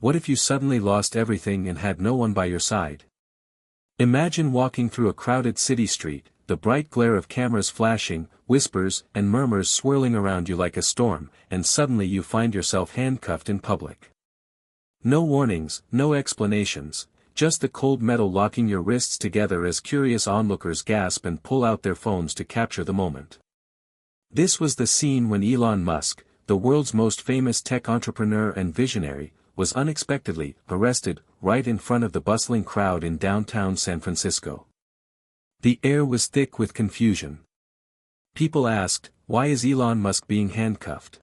What if you suddenly lost everything and had no one by your side? Imagine walking through a crowded city street, the bright glare of cameras flashing, whispers and murmurs swirling around you like a storm, and suddenly you find yourself handcuffed in public. No warnings, no explanations, just the cold metal locking your wrists together as curious onlookers gasp and pull out their phones to capture the moment. This was the scene when Elon Musk, the world's most famous tech entrepreneur and visionary, was unexpectedly arrested right in front of the bustling crowd in downtown San Francisco. The air was thick with confusion. People asked, why is Elon Musk being handcuffed?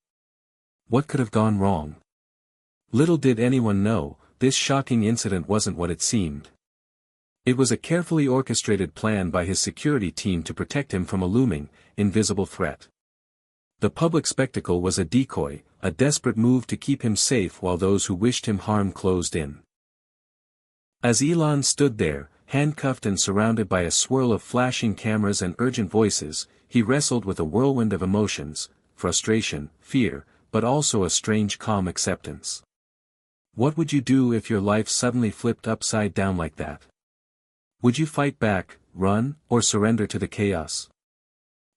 What could have gone wrong? Little did anyone know, this shocking incident wasn't what it seemed. It was a carefully orchestrated plan by his security team to protect him from a looming, invisible threat. The public spectacle was a decoy, a desperate move to keep him safe while those who wished him harm closed in. As Elon stood there, handcuffed and surrounded by a swirl of flashing cameras and urgent voices, he wrestled with a whirlwind of emotions, frustration, fear, but also a strange calm acceptance. What would you do if your life suddenly flipped upside down like that? Would you fight back, run, or surrender to the chaos?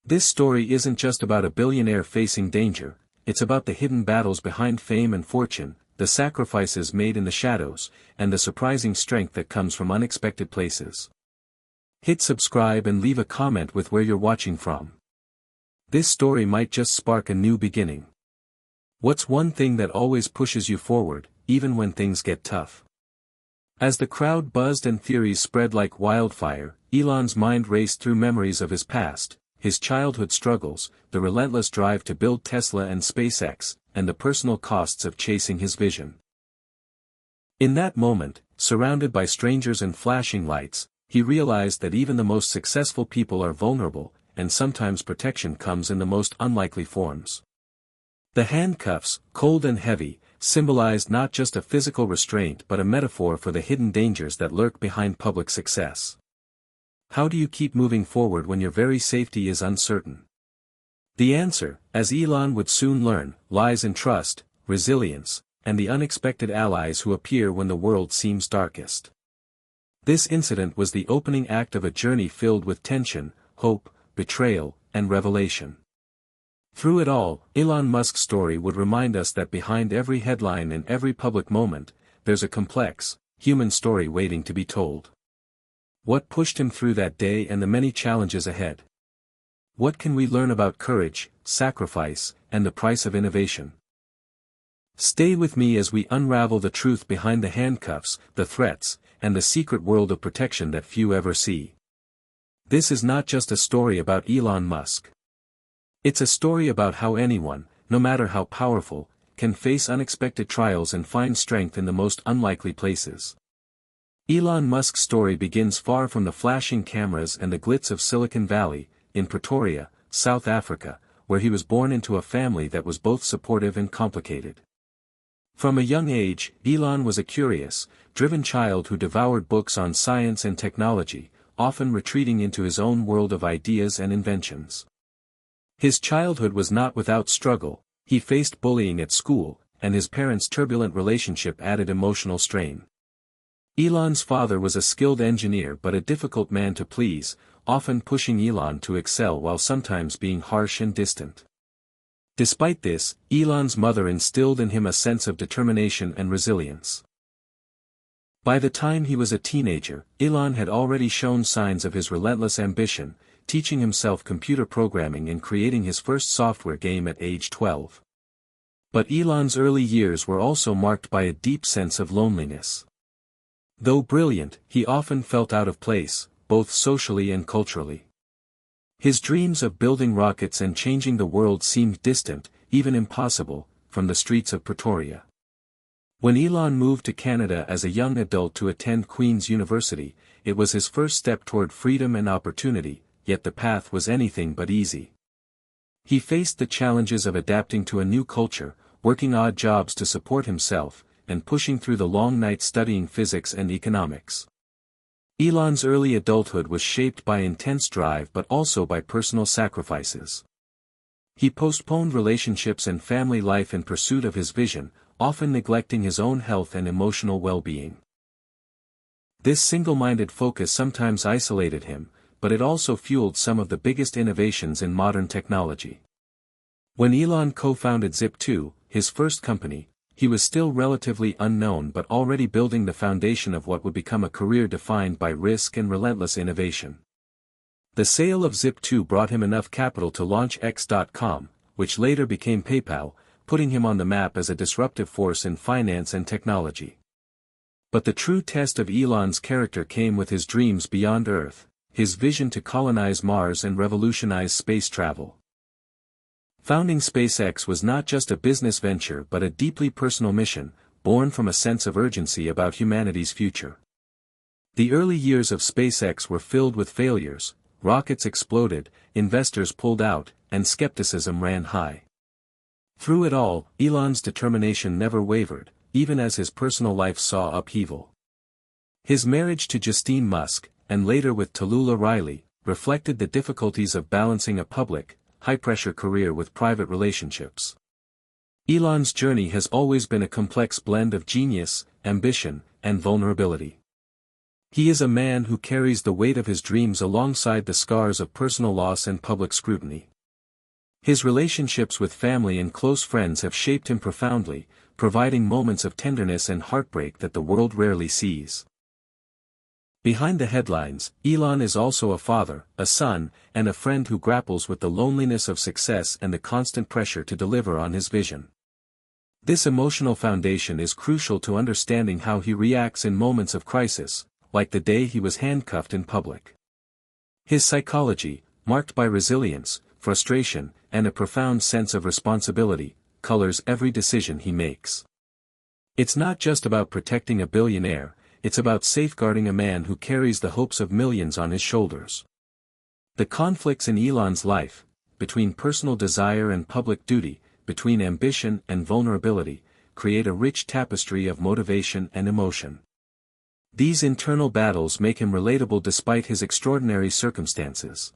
This story isn't just about a billionaire facing danger, it's about the hidden battles behind fame and fortune, the sacrifices made in the shadows, and the surprising strength that comes from unexpected places. Hit subscribe and leave a comment with where you're watching from. This story might just spark a new beginning. What's one thing that always pushes you forward, even when things get tough? As the crowd buzzed and theories spread like wildfire, Elon's mind raced through memories of his past, his childhood struggles, the relentless drive to build Tesla and SpaceX, and the personal costs of chasing his vision. In that moment, surrounded by strangers and flashing lights, he realized that even the most successful people are vulnerable, and sometimes protection comes in the most unlikely forms. The handcuffs, cold and heavy, symbolized not just a physical restraint but a metaphor for the hidden dangers that lurk behind public success. How do you keep moving forward when your very safety is uncertain? The answer, as Elon would soon learn, lies in trust, resilience, and the unexpected allies who appear when the world seems darkest. This incident was the opening act of a journey filled with tension, hope, betrayal, and revelation. Through it all, Elon Musk's story would remind us that behind every headline and every public moment, there's a complex, human story waiting to be told. What pushed him through that day and the many challenges ahead? What can we learn about courage, sacrifice, and the price of innovation? Stay with me as we unravel the truth behind the handcuffs, the threats, and the secret world of protection that few ever see. This is not just a story about Elon Musk. It's a story about how anyone, no matter how powerful, can face unexpected trials and find strength in the most unlikely places. Elon Musk's story begins far from the flashing cameras and the glitz of Silicon Valley, in Pretoria, South Africa, where he was born into a family that was both supportive and complicated. From a young age, Elon was a curious, driven child who devoured books on science and technology, often retreating into his own world of ideas and inventions. His childhood was not without struggle. He faced bullying at school, and his parents' turbulent relationship added emotional strain. Elon's father was a skilled engineer but a difficult man to please, often pushing Elon to excel while sometimes being harsh and distant. Despite this, Elon's mother instilled in him a sense of determination and resilience. By the time he was a teenager, Elon had already shown signs of his relentless ambition, teaching himself computer programming and creating his first software game at age 12. But Elon's early years were also marked by a deep sense of loneliness. Though brilliant, he often felt out of place, both socially and culturally. His dreams of building rockets and changing the world seemed distant, even impossible, from the streets of Pretoria. When Elon moved to Canada as a young adult to attend Queen's University, it was his first step toward freedom and opportunity, yet the path was anything but easy. He faced the challenges of adapting to a new culture, working odd jobs to support himself, and pushing through the long nights studying physics and economics. Elon's early adulthood was shaped by intense drive but also by personal sacrifices. He postponed relationships and family life in pursuit of his vision, often neglecting his own health and emotional well-being. This single-minded focus sometimes isolated him, but it also fueled some of the biggest innovations in modern technology. When Elon co-founded Zip2, his first company, he was still relatively unknown but already building the foundation of what would become a career defined by risk and relentless innovation. The sale of Zip2 brought him enough capital to launch X.com, which later became PayPal, putting him on the map as a disruptive force in finance and technology. But the true test of Elon's character came with his dreams beyond Earth, his vision to colonize Mars and revolutionize space travel. Founding SpaceX was not just a business venture but a deeply personal mission, born from a sense of urgency about humanity's future. The early years of SpaceX were filled with failures, rockets exploded, investors pulled out, and skepticism ran high. Through it all, Elon's determination never wavered, even as his personal life saw upheaval. His marriage to Justine Musk, and later with Tallulah Riley, reflected the difficulties of balancing a public, high-pressure career with private relationships. Elon's journey has always been a complex blend of genius, ambition, and vulnerability. He is a man who carries the weight of his dreams alongside the scars of personal loss and public scrutiny. His relationships with family and close friends have shaped him profoundly, providing moments of tenderness and heartbreak that the world rarely sees. Behind the headlines, Elon is also a father, a son, and a friend who grapples with the loneliness of success and the constant pressure to deliver on his vision. This emotional foundation is crucial to understanding how he reacts in moments of crisis, like the day he was handcuffed in public. His psychology, marked by resilience, frustration, and a profound sense of responsibility, colors every decision he makes. It's not just about protecting a billionaire, it's about safeguarding a man who carries the hopes of millions on his shoulders. The conflicts in Elon's life, between personal desire and public duty, between ambition and vulnerability, create a rich tapestry of motivation and emotion. These internal battles make him relatable despite his extraordinary circumstances.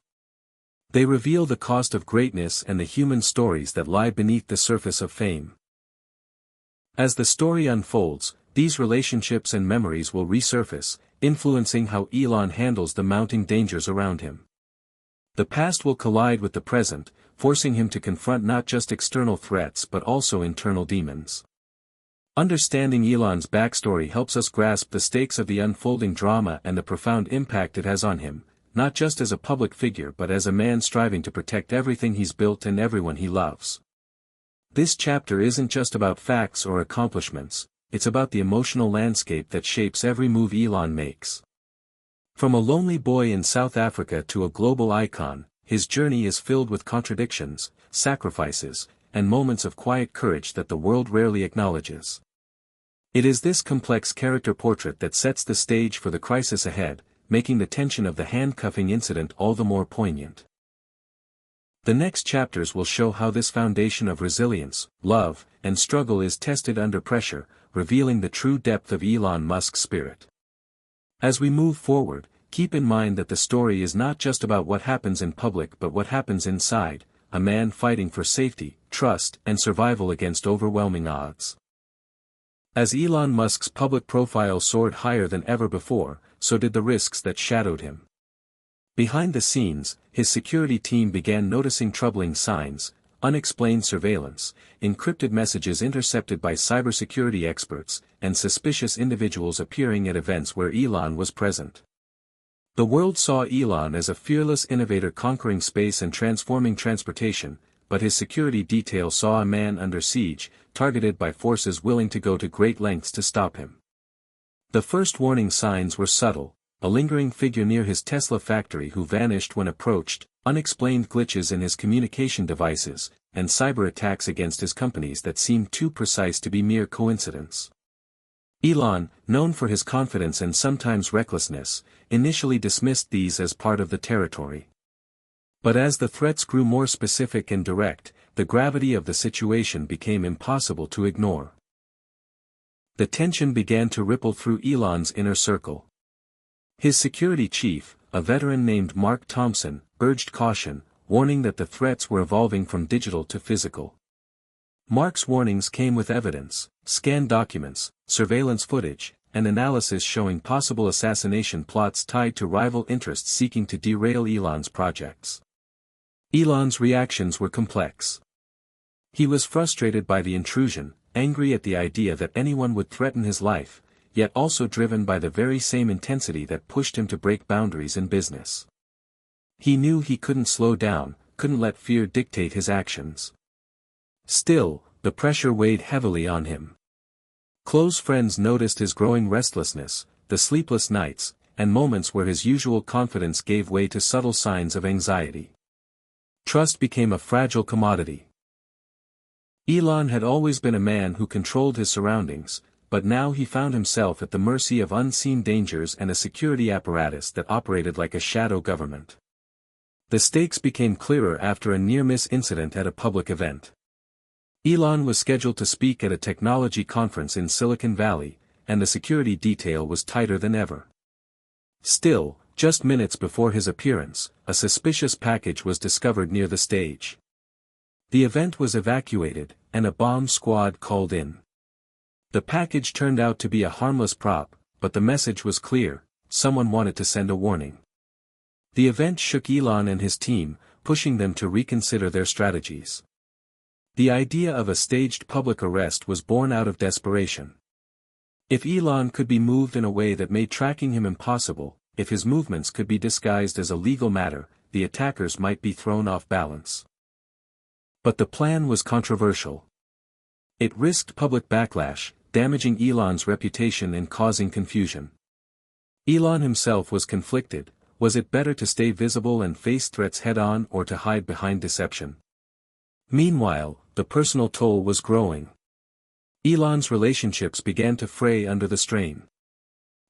They reveal the cost of greatness and the human stories that lie beneath the surface of fame. As the story unfolds, these relationships and memories will resurface, influencing how Elon handles the mounting dangers around him. The past will collide with the present, forcing him to confront not just external threats but also internal demons. Understanding Elon's backstory helps us grasp the stakes of the unfolding drama and the profound impact it has on him, not just as a public figure but as a man striving to protect everything he's built and everyone he loves. This chapter isn't just about facts or accomplishments, it's about the emotional landscape that shapes every move Elon makes. From a lonely boy in South Africa to a global icon, his journey is filled with contradictions, sacrifices, and moments of quiet courage that the world rarely acknowledges. It is this complex character portrait that sets the stage for the crisis ahead, making the tension of the handcuffing incident all the more poignant. The next chapters will show how this foundation of resilience, love, and struggle is tested under pressure, revealing the true depth of Elon Musk's spirit. As we move forward, keep in mind that the story is not just about what happens in public but what happens inside, a man fighting for safety, trust, and survival against overwhelming odds. As Elon Musk's public profile soared higher than ever before, so did the risks that shadowed him. Behind the scenes, his security team began noticing troubling signs, unexplained surveillance, encrypted messages intercepted by cybersecurity experts, and suspicious individuals appearing at events where Elon was present. The world saw Elon as a fearless innovator conquering space and transforming transportation, but his security detail saw a man under siege, targeted by forces willing to go to great lengths to stop him. The first warning signs were subtle: a lingering figure near his Tesla factory who vanished when approached, unexplained glitches in his communication devices, and cyber attacks against his companies that seemed too precise to be mere coincidence. Elon, known for his confidence and sometimes recklessness, initially dismissed these as part of the territory. But as the threats grew more specific and direct, the gravity of the situation became impossible to ignore. The tension began to ripple through Elon's inner circle. His security chief, a veteran named Mark Thompson, urged caution, warning that the threats were evolving from digital to physical. Mark's warnings came with evidence, scanned documents, surveillance footage, and analysis showing possible assassination plots tied to rival interests seeking to derail Elon's projects. Elon's reactions were complex. He was frustrated by the intrusion, angry at the idea that anyone would threaten his life, yet also driven by the very same intensity that pushed him to break boundaries in business. He knew he couldn't slow down, couldn't let fear dictate his actions. Still, the pressure weighed heavily on him. Close friends noticed his growing restlessness, the sleepless nights, and moments where his usual confidence gave way to subtle signs of anxiety. Trust became a fragile commodity. Elon had always been a man who controlled his surroundings, but now he found himself at the mercy of unseen dangers and a security apparatus that operated like a shadow government. The stakes became clearer after a near-miss incident at a public event. Elon was scheduled to speak at a technology conference in Silicon Valley, and the security detail was tighter than ever. Still, just minutes before his appearance, a suspicious package was discovered near the stage. The event was evacuated, and a bomb squad called in. The package turned out to be a harmless prop, but the message was clear: someone wanted to send a warning. The event shook Elon and his team, pushing them to reconsider their strategies. The idea of a staged public arrest was born out of desperation. If Elon could be moved in a way that made tracking him impossible, if his movements could be disguised as a legal matter, the attackers might be thrown off balance. But the plan was controversial. It risked public backlash, damaging Elon's reputation and causing confusion. Elon himself was conflicted: was it better to stay visible and face threats head-on or to hide behind deception? Meanwhile, the personal toll was growing. Elon's relationships began to fray under the strain.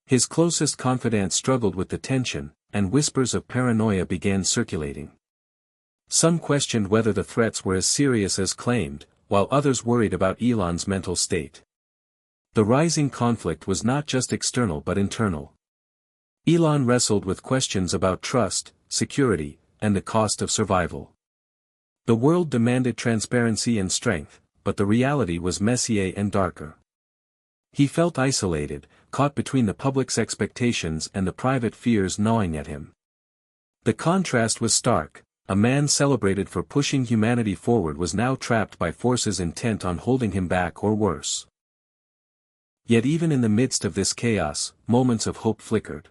His closest confidants struggled with the tension, and whispers of paranoia began circulating. Some questioned whether the threats were as serious as claimed, while others worried about Elon's mental state. The rising conflict was not just external but internal. Elon wrestled with questions about trust, security, and the cost of survival. The world demanded transparency and strength, but the reality was messier and darker. He felt isolated, caught between the public's expectations and the private fears gnawing at him. The contrast was stark: a man celebrated for pushing humanity forward was now trapped by forces intent on holding him back or worse. Yet even in the midst of this chaos, moments of hope flickered.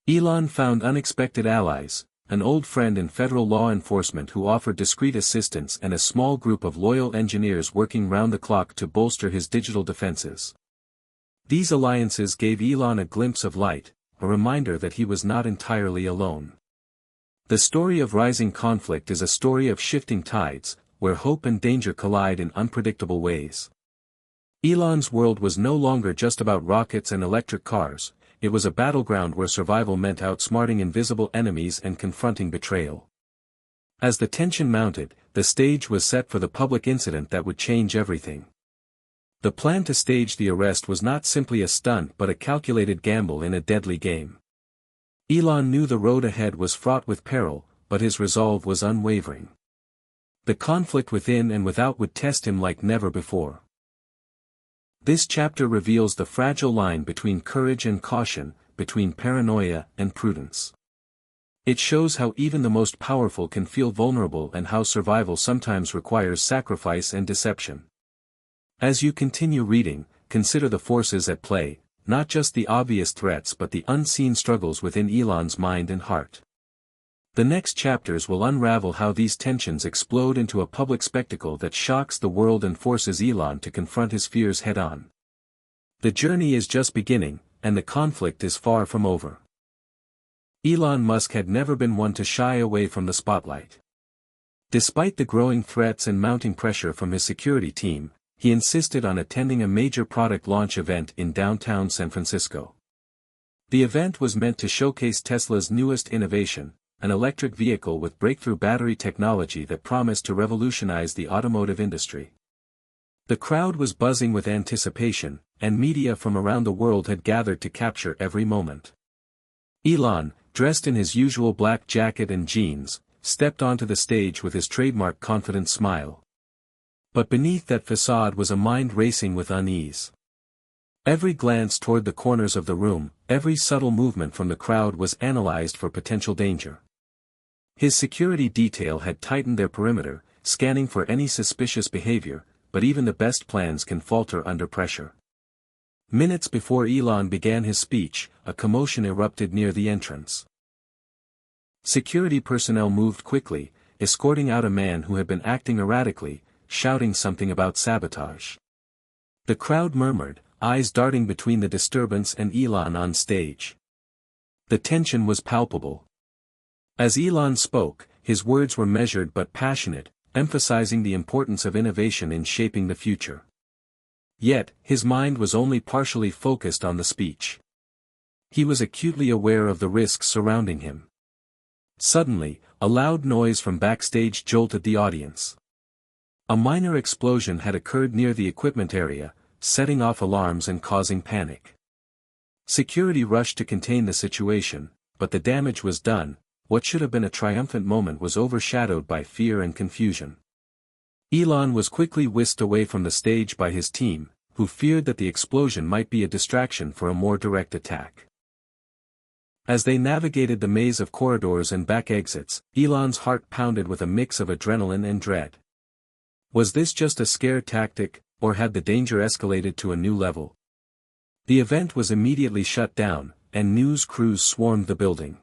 Elon found unexpected allies: an old friend in federal law enforcement who offered discreet assistance and a small group of loyal engineers working round the clock to bolster his digital defenses. These alliances gave Elon a glimpse of light, a reminder that he was not entirely alone. The story of rising conflict is a story of shifting tides, where hope and danger collide in unpredictable ways. Elon's world was no longer just about rockets and electric cars. It was a battleground where survival meant outsmarting invisible enemies and confronting betrayal. As the tension mounted, the stage was set for the public incident that would change everything. The plan to stage the arrest was not simply a stunt but a calculated gamble in a deadly game. Elon knew the road ahead was fraught with peril, but his resolve was unwavering. The conflict within and without would test him like never before. This chapter reveals the fragile line between courage and caution, between paranoia and prudence. It shows how even the most powerful can feel vulnerable and how survival sometimes requires sacrifice and deception. As you continue reading, consider the forces at play, not just the obvious threats but the unseen struggles within Elon's mind and heart. The next chapters will unravel how these tensions explode into a public spectacle that shocks the world and forces Elon to confront his fears head-on. The journey is just beginning, and the conflict is far from over. Elon Musk had never been one to shy away from the spotlight. Despite the growing threats and mounting pressure from his security team, he insisted on attending a major product launch event in downtown San Francisco. The event was meant to showcase Tesla's newest innovation, an electric vehicle with breakthrough battery technology that promised to revolutionize the automotive industry. The crowd was buzzing with anticipation, and media from around the world had gathered to capture every moment. Elon, dressed in his usual black jacket and jeans, stepped onto the stage with his trademark confident smile. But beneath that facade was a mind racing with unease. Every glance toward the corners of the room, every subtle movement from the crowd was analyzed for potential danger. His security detail had tightened their perimeter, scanning for any suspicious behavior, but even the best plans can falter under pressure. Minutes before Elon began his speech, a commotion erupted near the entrance. Security personnel moved quickly, escorting out a man who had been acting erratically, shouting something about sabotage. The crowd murmured, eyes darting between the disturbance and Elon on stage. The tension was palpable. As Elon spoke, his words were measured but passionate, emphasizing the importance of innovation in shaping the future. Yet, his mind was only partially focused on the speech. He was acutely aware of the risks surrounding him. Suddenly, a loud noise from backstage jolted the audience. A minor explosion had occurred near the equipment area, setting off alarms and causing panic. Security rushed to contain the situation, but the damage was done. What should have been a triumphant moment was overshadowed by fear and confusion. Elon was quickly whisked away from the stage by his team, who feared that the explosion might be a distraction for a more direct attack. As they navigated the maze of corridors and back exits, Elon's heart pounded with a mix of adrenaline and dread. Was this just a scare tactic, or had the danger escalated to a new level? The event was immediately shut down, and news crews swarmed the building.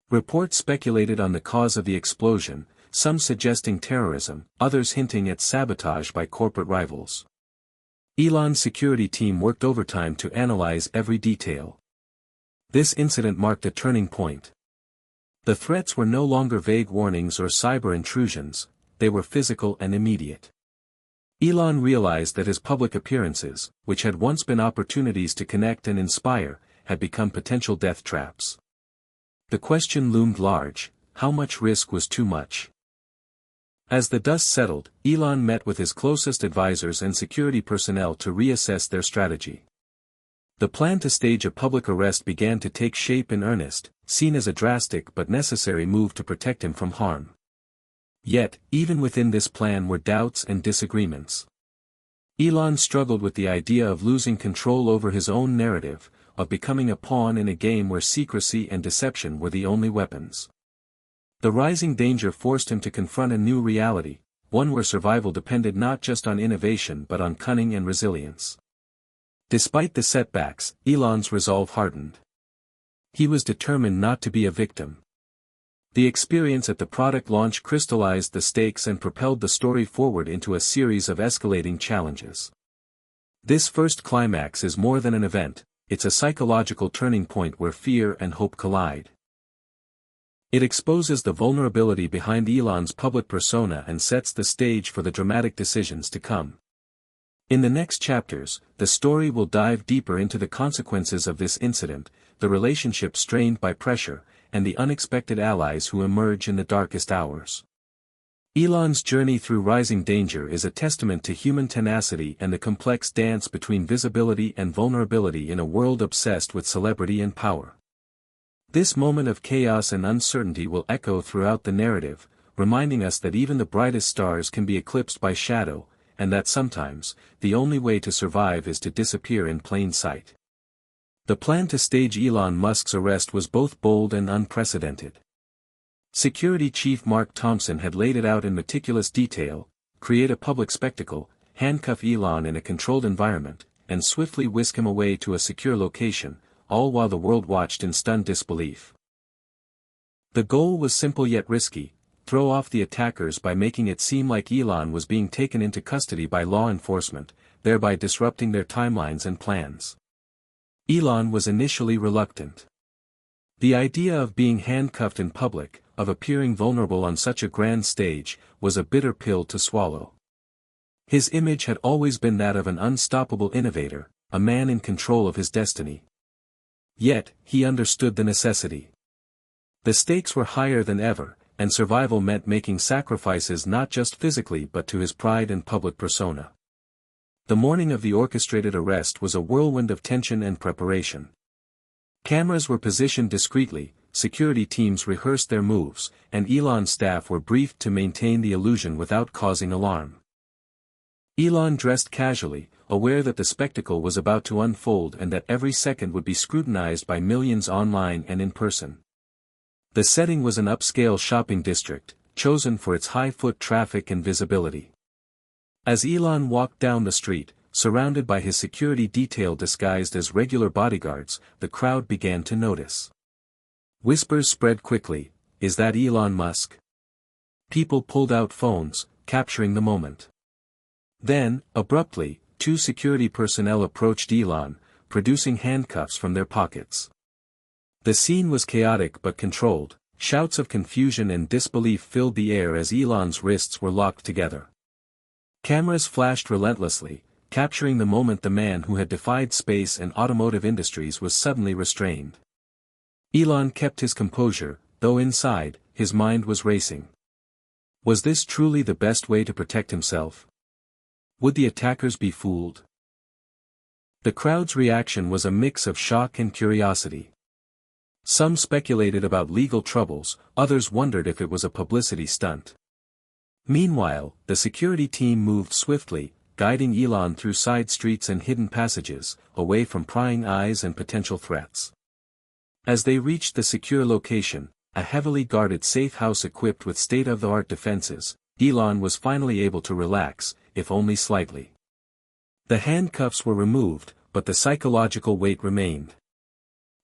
Reports speculated on the cause of the explosion, some suggesting terrorism, others hinting at sabotage by corporate rivals. Elon's security team worked overtime to analyze every detail. This incident marked a turning point. The threats were no longer vague warnings or cyber intrusions, they were physical and immediate. Elon realized that his public appearances, which had once been opportunities to connect and inspire, had become potential death traps. The question loomed large: how much risk was too much? As the dust settled, Elon met with his closest advisors and security personnel to reassess their strategy. The plan to stage a public arrest began to take shape in earnest, seen as a drastic but necessary move to protect him from harm. Yet, even within this plan were doubts and disagreements. Elon struggled with the idea of losing control over his own narrative, of becoming a pawn in a game where secrecy and deception were the only weapons. The rising danger forced him to confront a new reality, one where survival depended not just on innovation but on cunning and resilience. Despite the setbacks, Elon's resolve hardened. He was determined not to be a victim. The experience at the product launch crystallized the stakes and propelled the story forward into a series of escalating challenges. This first climax is more than an event, it's a psychological turning point where fear and hope collide. It exposes the vulnerability behind Elon's public persona and sets the stage for the dramatic decisions to come. In the next chapters, the story will dive deeper into the consequences of this incident, the relationship strained by pressure, and the unexpected allies who emerge in the darkest hours. Elon's journey through rising danger is a testament to human tenacity and the complex dance between visibility and vulnerability in a world obsessed with celebrity and power. This moment of chaos and uncertainty will echo throughout the narrative, reminding us that even the brightest stars can be eclipsed by shadow, and that sometimes, the only way to survive is to disappear in plain sight. The plan to stage Elon Musk's arrest was both bold and unprecedented. Security Chief Mark Thompson had laid it out in meticulous detail: create a public spectacle, handcuff Elon in a controlled environment, and swiftly whisk him away to a secure location, all while the world watched in stunned disbelief. The goal was simple yet risky: throw off the attackers by making it seem like Elon was being taken into custody by law enforcement, thereby disrupting their timelines and plans. Elon was initially reluctant. The idea of being handcuffed in public, of appearing vulnerable on such a grand stage, was a bitter pill to swallow. His image had always been that of an unstoppable innovator, a man in control of his destiny. Yet, he understood the necessity. The stakes were higher than ever, and survival meant making sacrifices not just physically but to his pride and public persona. The morning of the orchestrated arrest was a whirlwind of tension and preparation. Cameras were positioned discreetly, security teams rehearsed their moves, and Elon's staff were briefed to maintain the illusion without causing alarm. Elon dressed casually, aware that the spectacle was about to unfold and that every second would be scrutinized by millions online and in person. The setting was an upscale shopping district, chosen for its high foot traffic and visibility. As Elon walked down the street, surrounded by his security detail disguised as regular bodyguards, the crowd began to notice. Whispers spread quickly, "Is that Elon Musk?" People pulled out phones, capturing the moment. Then, abruptly, two security personnel approached Elon, producing handcuffs from their pockets. The scene was chaotic but controlled. Shouts of confusion and disbelief filled the air as Elon's wrists were locked together. Cameras flashed relentlessly, capturing the moment the man who had defied space and automotive industries was suddenly restrained. Elon kept his composure, though inside, his mind was racing. Was this truly the best way to protect himself? Would the attackers be fooled? The crowd's reaction was a mix of shock and curiosity. Some speculated about legal troubles, others wondered if it was a publicity stunt. Meanwhile, the security team moved swiftly, guiding Elon through side streets and hidden passages, away from prying eyes and potential threats. As they reached the secure location, a heavily guarded safe house equipped with state-of-the-art defenses, Elon was finally able to relax, if only slightly. The handcuffs were removed, but the psychological weight remained.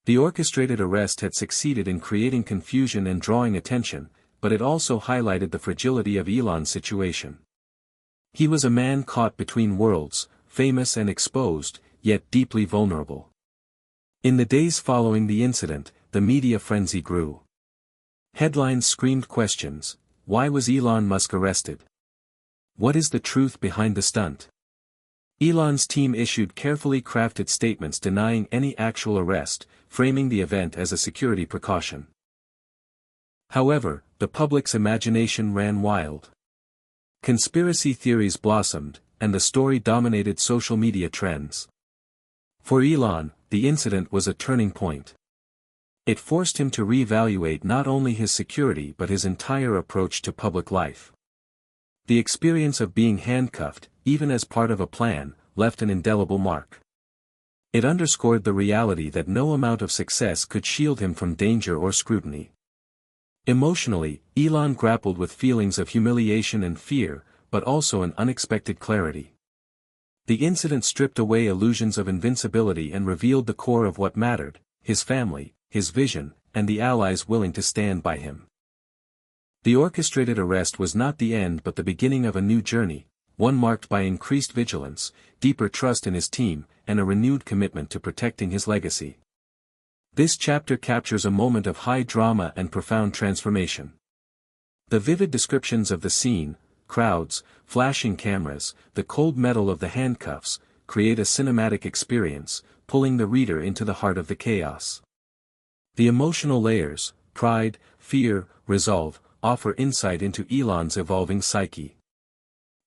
The orchestrated arrest had succeeded in creating confusion and drawing attention, but it also highlighted the fragility of Elon's situation. He was a man caught between worlds, famous and exposed, yet deeply vulnerable. In the days following the incident, the media frenzy grew. Headlines screamed questions: why was Elon Musk arrested? What is the truth behind the stunt? Elon's team issued carefully crafted statements denying any actual arrest, framing the event as a security precaution. However, the public's imagination ran wild. Conspiracy theories blossomed, and the story dominated social media trends. For Elon, the incident was a turning point. It forced him to reevaluate not only his security but his entire approach to public life. The experience of being handcuffed, even as part of a plan, left an indelible mark. It underscored the reality that no amount of success could shield him from danger or scrutiny. Emotionally, Elon grappled with feelings of humiliation and fear, but also an unexpected clarity. The incident stripped away illusions of invincibility and revealed the core of what mattered: his family, his vision, and the allies willing to stand by him. The orchestrated arrest was not the end but the beginning of a new journey, one marked by increased vigilance, deeper trust in his team, and a renewed commitment to protecting his legacy. This chapter captures a moment of high drama and profound transformation. The vivid descriptions of the scene, crowds, flashing cameras, the cold metal of the handcuffs, create a cinematic experience, pulling the reader into the heart of the chaos. The emotional layers, pride, fear, resolve, offer insight into Elon's evolving psyche.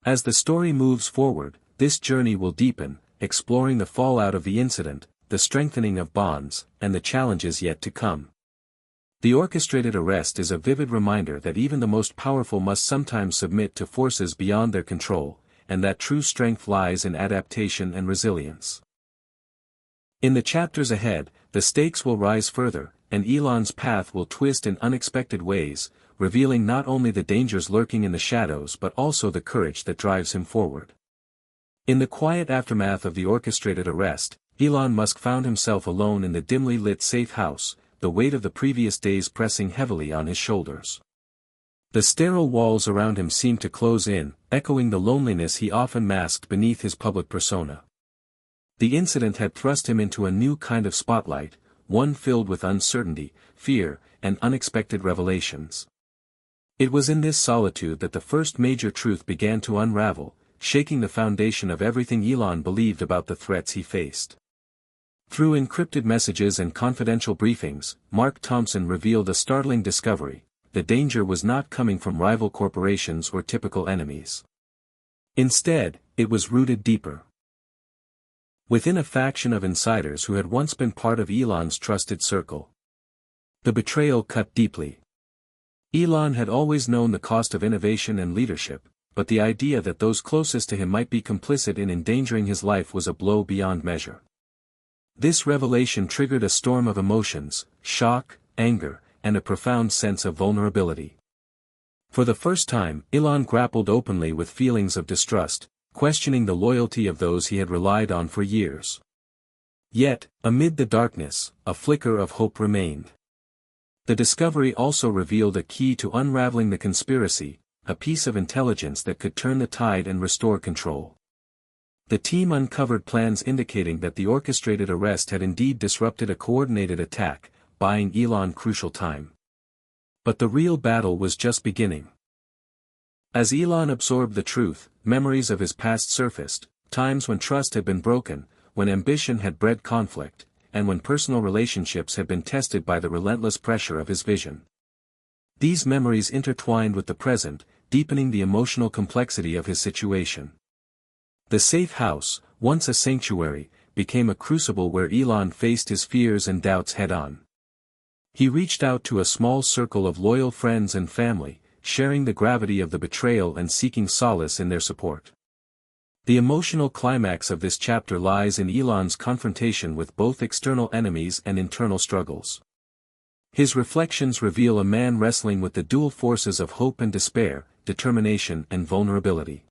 As the story moves forward, this journey will deepen, exploring the fallout of the incident, the strengthening of bonds, and the challenges yet to come. The orchestrated arrest is a vivid reminder that even the most powerful must sometimes submit to forces beyond their control, and that true strength lies in adaptation and resilience. In the chapters ahead, the stakes will rise further, and Elon's path will twist in unexpected ways, revealing not only the dangers lurking in the shadows but also the courage that drives him forward. In the quiet aftermath of the orchestrated arrest, Elon Musk found himself alone in the dimly lit safe house, the weight of the previous days pressing heavily on his shoulders. The sterile walls around him seemed to close in, echoing the loneliness he often masked beneath his public persona. The incident had thrust him into a new kind of spotlight, one filled with uncertainty, fear, and unexpected revelations. It was in this solitude that the first major truth began to unravel, shaking the foundation of everything Elon believed about the threats he faced. Through encrypted messages and confidential briefings, Mark Thompson revealed a startling discovery: the danger was not coming from rival corporations or typical enemies. Instead, it was rooted deeper within a faction of insiders who had once been part of Elon's trusted circle. The betrayal cut deeply. Elon had always known the cost of innovation and leadership, but the idea that those closest to him might be complicit in endangering his life was a blow beyond measure. This revelation triggered a storm of emotions, shock, anger, and a profound sense of vulnerability. For the first time, Elon grappled openly with feelings of distrust, questioning the loyalty of those he had relied on for years. Yet, amid the darkness, a flicker of hope remained. The discovery also revealed a key to unraveling the conspiracy, a piece of intelligence that could turn the tide and restore control. The team uncovered plans indicating that the orchestrated arrest had indeed disrupted a coordinated attack, buying Elon crucial time. But the real battle was just beginning. As Elon absorbed the truth, memories of his past surfaced, times when trust had been broken, when ambition had bred conflict, and when personal relationships had been tested by the relentless pressure of his vision. These memories intertwined with the present, deepening the emotional complexity of his situation. The safe house, once a sanctuary, became a crucible where Elon faced his fears and doubts head-on. He reached out to a small circle of loyal friends and family, sharing the gravity of the betrayal and seeking solace in their support. The emotional climax of this chapter lies in Elon's confrontation with both external enemies and internal struggles. His reflections reveal a man wrestling with the dual forces of hope and despair, determination and vulnerability.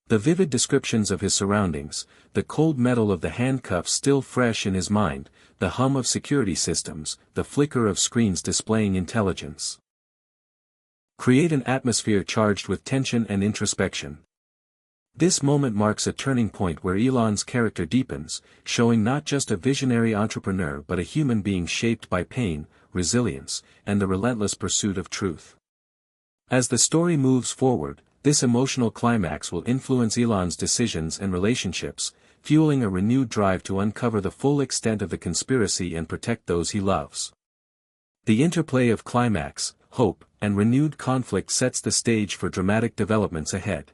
The vivid descriptions of his surroundings, the cold metal of the handcuffs still fresh in his mind, the hum of security systems, the flicker of screens displaying intelligence, create an atmosphere charged with tension and introspection. This moment marks a turning point where Elon's character deepens, showing not just a visionary entrepreneur but a human being shaped by pain, resilience, and the relentless pursuit of truth. As the story moves forward, this emotional climax will influence Elon's decisions and relationships, fueling a renewed drive to uncover the full extent of the conspiracy and protect those he loves. The interplay of climax, hope, and renewed conflict sets the stage for dramatic developments ahead.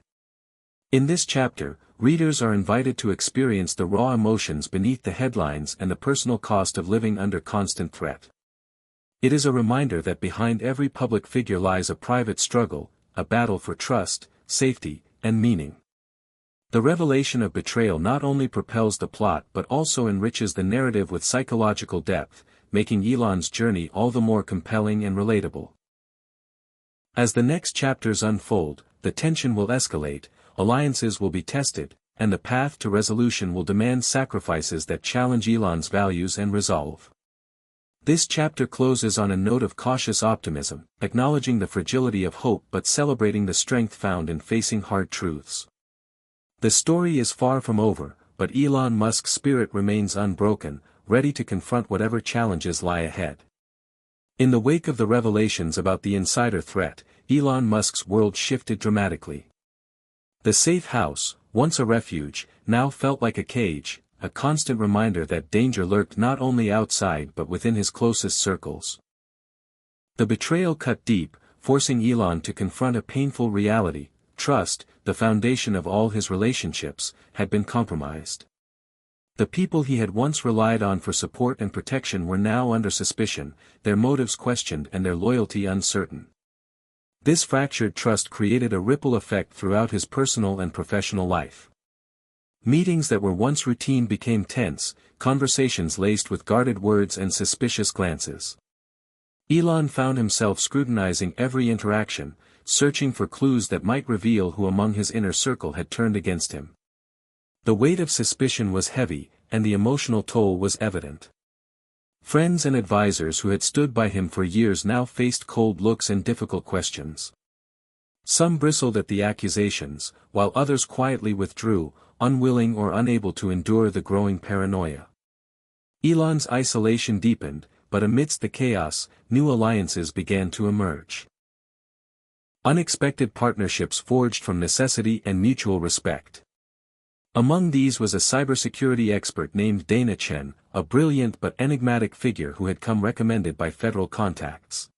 In this chapter, readers are invited to experience the raw emotions beneath the headlines and the personal cost of living under constant threat. It is a reminder that behind every public figure lies a private struggle, a battle for trust, safety, and meaning. The revelation of betrayal not only propels the plot but also enriches the narrative with psychological depth, making Elon's journey all the more compelling and relatable. As the next chapters unfold, the tension will escalate, alliances will be tested, and the path to resolution will demand sacrifices that challenge Elon's values and resolve. This chapter closes on a note of cautious optimism, acknowledging the fragility of hope but celebrating the strength found in facing hard truths. The story is far from over, but Elon Musk's spirit remains unbroken, ready to confront whatever challenges lie ahead. In the wake of the revelations about the insider threat, Elon Musk's world shifted dramatically. The safe house, once a refuge, now felt like a cage, a constant reminder that danger lurked not only outside but within his closest circles. The betrayal cut deep, forcing Elon to confront a painful reality: trust, the foundation of all his relationships, had been compromised. The people he had once relied on for support and protection were now under suspicion, their motives questioned and their loyalty uncertain. This fractured trust created a ripple effect throughout his personal and professional life. Meetings that were once routine became tense, conversations laced with guarded words and suspicious glances. Elon found himself scrutinizing every interaction, searching for clues that might reveal who among his inner circle had turned against him. The weight of suspicion was heavy, and the emotional toll was evident. Friends and advisors who had stood by him for years now faced cold looks and difficult questions. Some bristled at the accusations, while others quietly withdrew, unwilling or unable to endure the growing paranoia. Elon's isolation deepened, but amidst the chaos, new alliances began to emerge. Unexpected partnerships forged from necessity and mutual respect. Among these was a cybersecurity expert named Dana Chen, a brilliant but enigmatic figure who had come recommended by federal contacts.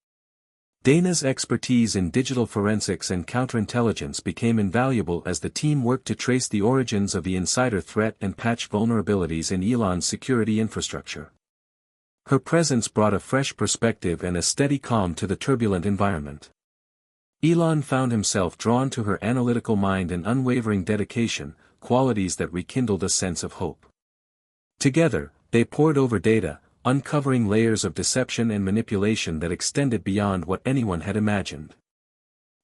Dana's expertise in digital forensics and counterintelligence became invaluable as the team worked to trace the origins of the insider threat and patch vulnerabilities in Elon's security infrastructure. Her presence brought a fresh perspective and a steady calm to the turbulent environment. Elon found himself drawn to her analytical mind and unwavering dedication, qualities that rekindled a sense of hope. Together, they pored over data, uncovering layers of deception and manipulation that extended beyond what anyone had imagined.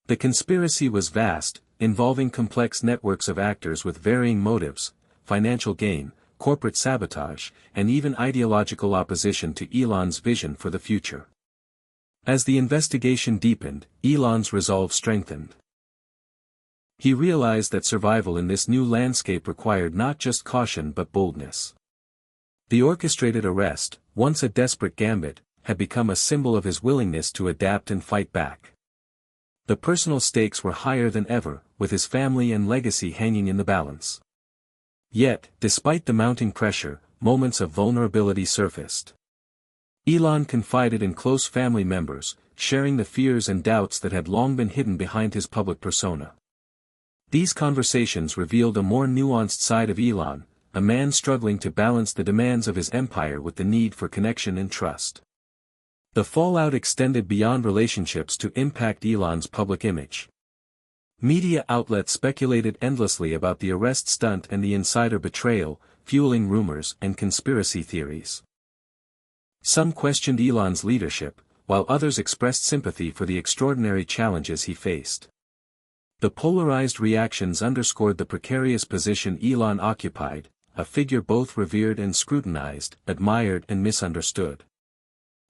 The conspiracy was vast, involving complex networks of actors with varying motives, financial gain, corporate sabotage, and even ideological opposition to Elon's vision for the future. As the investigation deepened, Elon's resolve strengthened. He realized that survival in this new landscape required not just caution but boldness. The orchestrated arrest, once a desperate gambit, had become a symbol of his willingness to adapt and fight back. The personal stakes were higher than ever, with his family and legacy hanging in the balance. Yet, despite the mounting pressure, moments of vulnerability surfaced. Elon confided in close family members, sharing the fears and doubts that had long been hidden behind his public persona. These conversations revealed a more nuanced side of Elon, a man struggling to balance the demands of his empire with the need for connection and trust. The fallout extended beyond relationships to impact Elon's public image. Media outlets speculated endlessly about the arrest stunt and the insider betrayal, fueling rumors and conspiracy theories. Some questioned Elon's leadership, while others expressed sympathy for the extraordinary challenges he faced. The polarized reactions underscored the precarious position Elon occupied, a figure both revered and scrutinized, admired and misunderstood.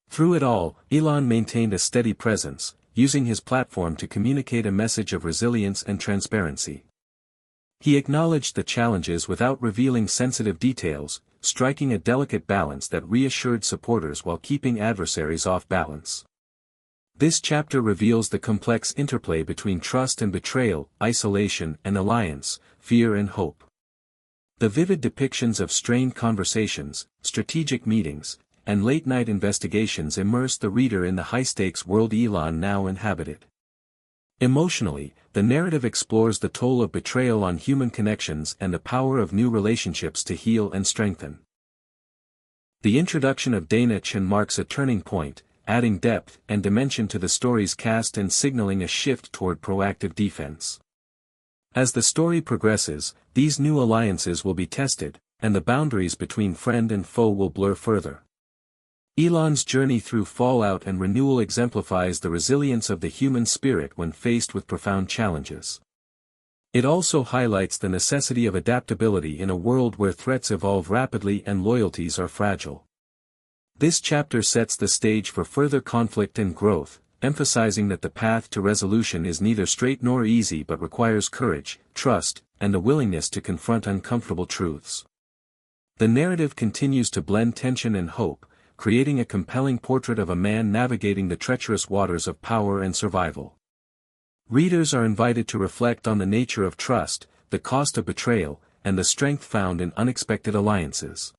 Through it all, Elon maintained a steady presence, using his platform to communicate a message of resilience and transparency. He acknowledged the challenges without revealing sensitive details, striking a delicate balance that reassured supporters while keeping adversaries off balance. This chapter reveals the complex interplay between trust and betrayal, isolation and alliance, fear and hope. The vivid depictions of strained conversations, strategic meetings, and late-night investigations immerse the reader in the high-stakes world Elon now inhabited. Emotionally, the narrative explores the toll of betrayal on human connections and the power of new relationships to heal and strengthen. The introduction of Dana Chen marks a turning point, adding depth and dimension to the story's cast and signaling a shift toward proactive defense. As the story progresses, these new alliances will be tested, and the boundaries between friend and foe will blur further. Elon's journey through fallout and renewal exemplifies the resilience of the human spirit when faced with profound challenges. It also highlights the necessity of adaptability in a world where threats evolve rapidly and loyalties are fragile. This chapter sets the stage for further conflict and growth, emphasizing that the path to resolution is neither straight nor easy but requires courage, trust, and a willingness to confront uncomfortable truths. The narrative continues to blend tension and hope, creating a compelling portrait of a man navigating the treacherous waters of power and survival. Readers are invited to reflect on the nature of trust, the cost of betrayal, and the strength found in unexpected alliances.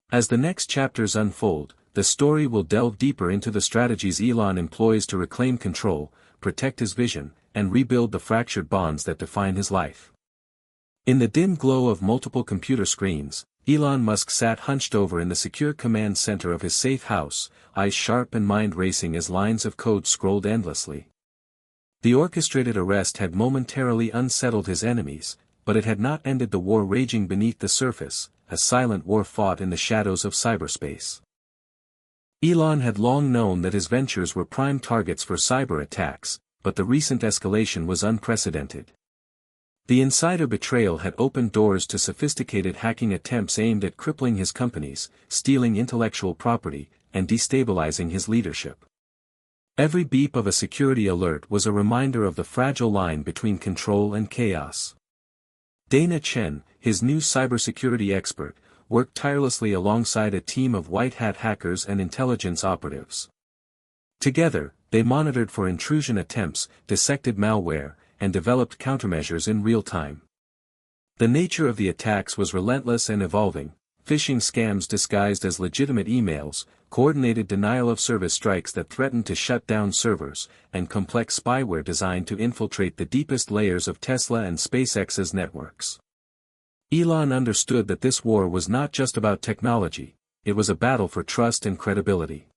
As the next chapters unfold, the story will delve deeper into the strategies Elon employs to reclaim control, protect his vision, and rebuild the fractured bonds that define his life. In the dim glow of multiple computer screens, Elon Musk sat hunched over in the secure command center of his safe house, eyes sharp and mind racing as lines of code scrolled endlessly. The orchestrated arrest had momentarily unsettled his enemies, but it had not ended the war raging beneath the surface, a silent war fought in the shadows of cyberspace. Elon had long known that his ventures were prime targets for cyber attacks, but the recent escalation was unprecedented. The insider betrayal had opened doors to sophisticated hacking attempts aimed at crippling his companies, stealing intellectual property, and destabilizing his leadership. Every beep of a security alert was a reminder of the fragile line between control and chaos. Dana Chen, his new cybersecurity expert, worked tirelessly alongside a team of white-hat hackers and intelligence operatives. Together, they monitored for intrusion attempts, dissected malware, and developed countermeasures in real time. The nature of the attacks was relentless and evolving: phishing scams disguised as legitimate emails, coordinated denial-of-service strikes that threatened to shut down servers, and complex spyware designed to infiltrate the deepest layers of Tesla and SpaceX's networks. Elon understood that this war was not just about technology, it was a battle for trust and credibility.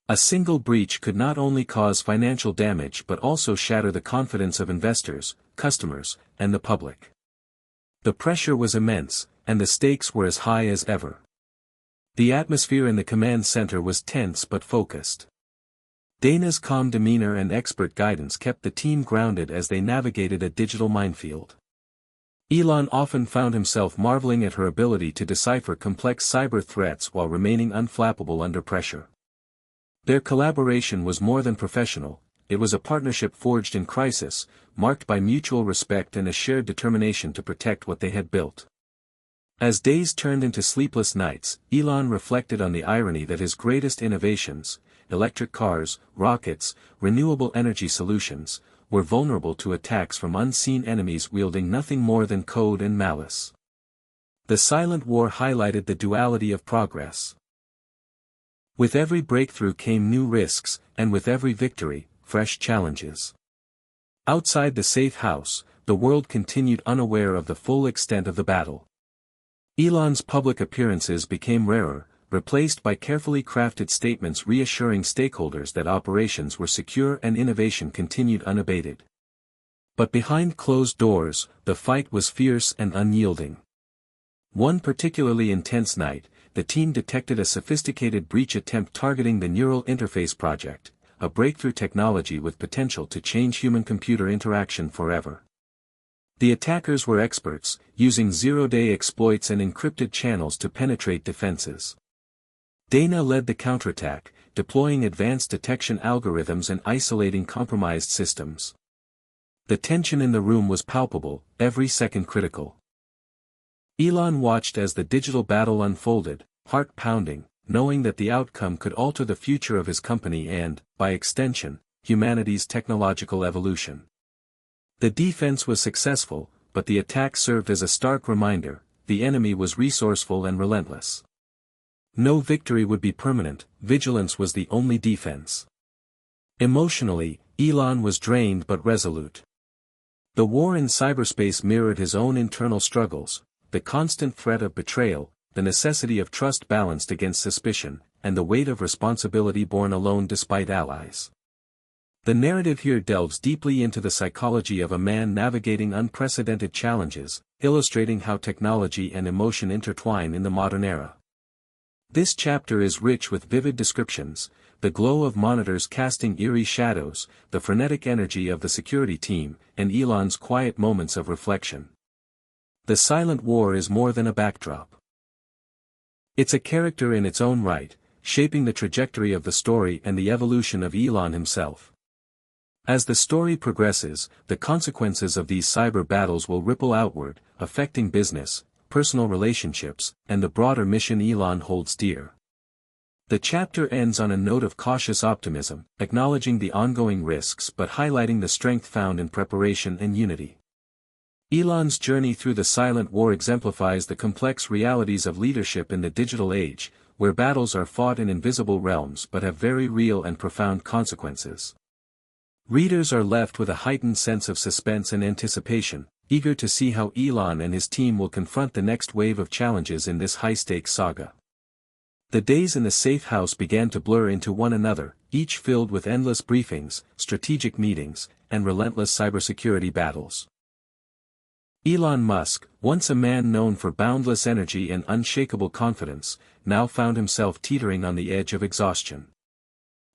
A single breach could not only cause financial damage but also shatter the confidence of investors, customers, and the public. The pressure was immense, and the stakes were as high as ever. The atmosphere in the command center was tense but focused. Dana's calm demeanor and expert guidance kept the team grounded as they navigated a digital minefield. Elon often found himself marveling at her ability to decipher complex cyber threats while remaining unflappable under pressure. Their collaboration was more than professional, it was a partnership forged in crisis, marked by mutual respect and a shared determination to protect what they had built. As days turned into sleepless nights, Elon reflected on the irony that his greatest innovations, electric cars, rockets, renewable energy solutions, were vulnerable to attacks from unseen enemies wielding nothing more than code and malice. The silent war highlighted the duality of progress. With every breakthrough came new risks, and with every victory, fresh challenges. Outside the safe house, the world continued unaware of the full extent of the battle. Elon's public appearances became rarer, replaced by carefully crafted statements reassuring stakeholders that operations were secure and innovation continued unabated. But behind closed doors, the fight was fierce and unyielding. One particularly intense night, the team detected a sophisticated breach attempt targeting the Neural Interface Project, a breakthrough technology with potential to change human-computer interaction forever. The attackers were experts, using zero-day exploits and encrypted channels to penetrate defenses. Dana led the counterattack, deploying advanced detection algorithms and isolating compromised systems. The tension in the room was palpable, every second critical. Elon watched as the digital battle unfolded, heart pounding, knowing that the outcome could alter the future of his company and, by extension, humanity's technological evolution. The defense was successful, but the attack served as a stark reminder: the enemy was resourceful and relentless. No victory would be permanent, vigilance was the only defense. Emotionally, Elon was drained but resolute. The war in cyberspace mirrored his own internal struggles, the constant threat of betrayal, the necessity of trust balanced against suspicion, and the weight of responsibility borne alone despite allies. The narrative here delves deeply into the psychology of a man navigating unprecedented challenges, illustrating how technology and emotion intertwine in the modern era. This chapter is rich with vivid descriptions: the glow of monitors casting eerie shadows, the frenetic energy of the security team, and Elon's quiet moments of reflection. The silent war is more than a backdrop. It's a character in its own right, shaping the trajectory of the story and the evolution of Elon himself. As the story progresses, the consequences of these cyber battles will ripple outward, affecting business, personal relationships, and the broader mission Elon holds dear. The chapter ends on a note of cautious optimism, acknowledging the ongoing risks but highlighting the strength found in preparation and unity. Elon's journey through the silent war exemplifies the complex realities of leadership in the digital age, where battles are fought in invisible realms but have very real and profound consequences. Readers are left with a heightened sense of suspense and anticipation, eager to see how Elon and his team will confront the next wave of challenges in this high-stakes saga. The days in the safe house began to blur into one another, each filled with endless briefings, strategic meetings, and relentless cybersecurity battles. Elon Musk, once a man known for boundless energy and unshakable confidence, now found himself teetering on the edge of exhaustion.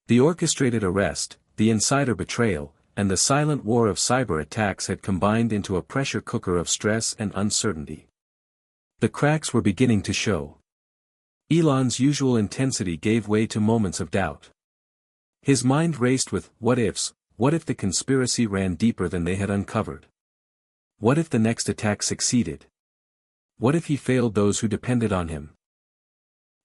The orchestrated arrest, the insider betrayal, and the silent war of cyber attacks had combined into a pressure cooker of stress and uncertainty. The cracks were beginning to show. Elon's usual intensity gave way to moments of doubt. His mind raced with what-ifs: what if the conspiracy ran deeper than they had uncovered? What if the next attack succeeded? What if he failed those who depended on him?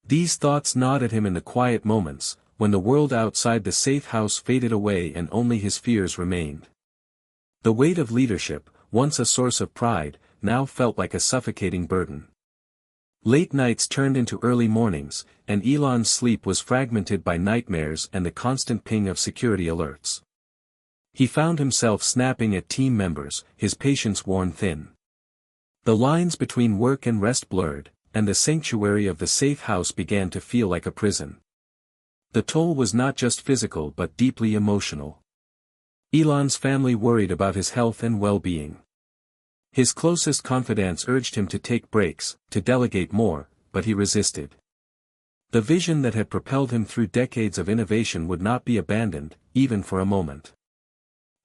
These thoughts gnawed at him in the quiet moments, when the world outside the safe house faded away and only his fears remained. The weight of leadership, once a source of pride, now felt like a suffocating burden. Late nights turned into early mornings, and Elon's sleep was fragmented by nightmares and the constant ping of security alerts. He found himself snapping at team members, his patience worn thin. The lines between work and rest blurred, and the sanctuary of the safe house began to feel like a prison. The toll was not just physical but deeply emotional. Elon's family worried about his health and well-being. His closest confidants urged him to take breaks, to delegate more, but he resisted. The vision that had propelled him through decades of innovation would not be abandoned, even for a moment.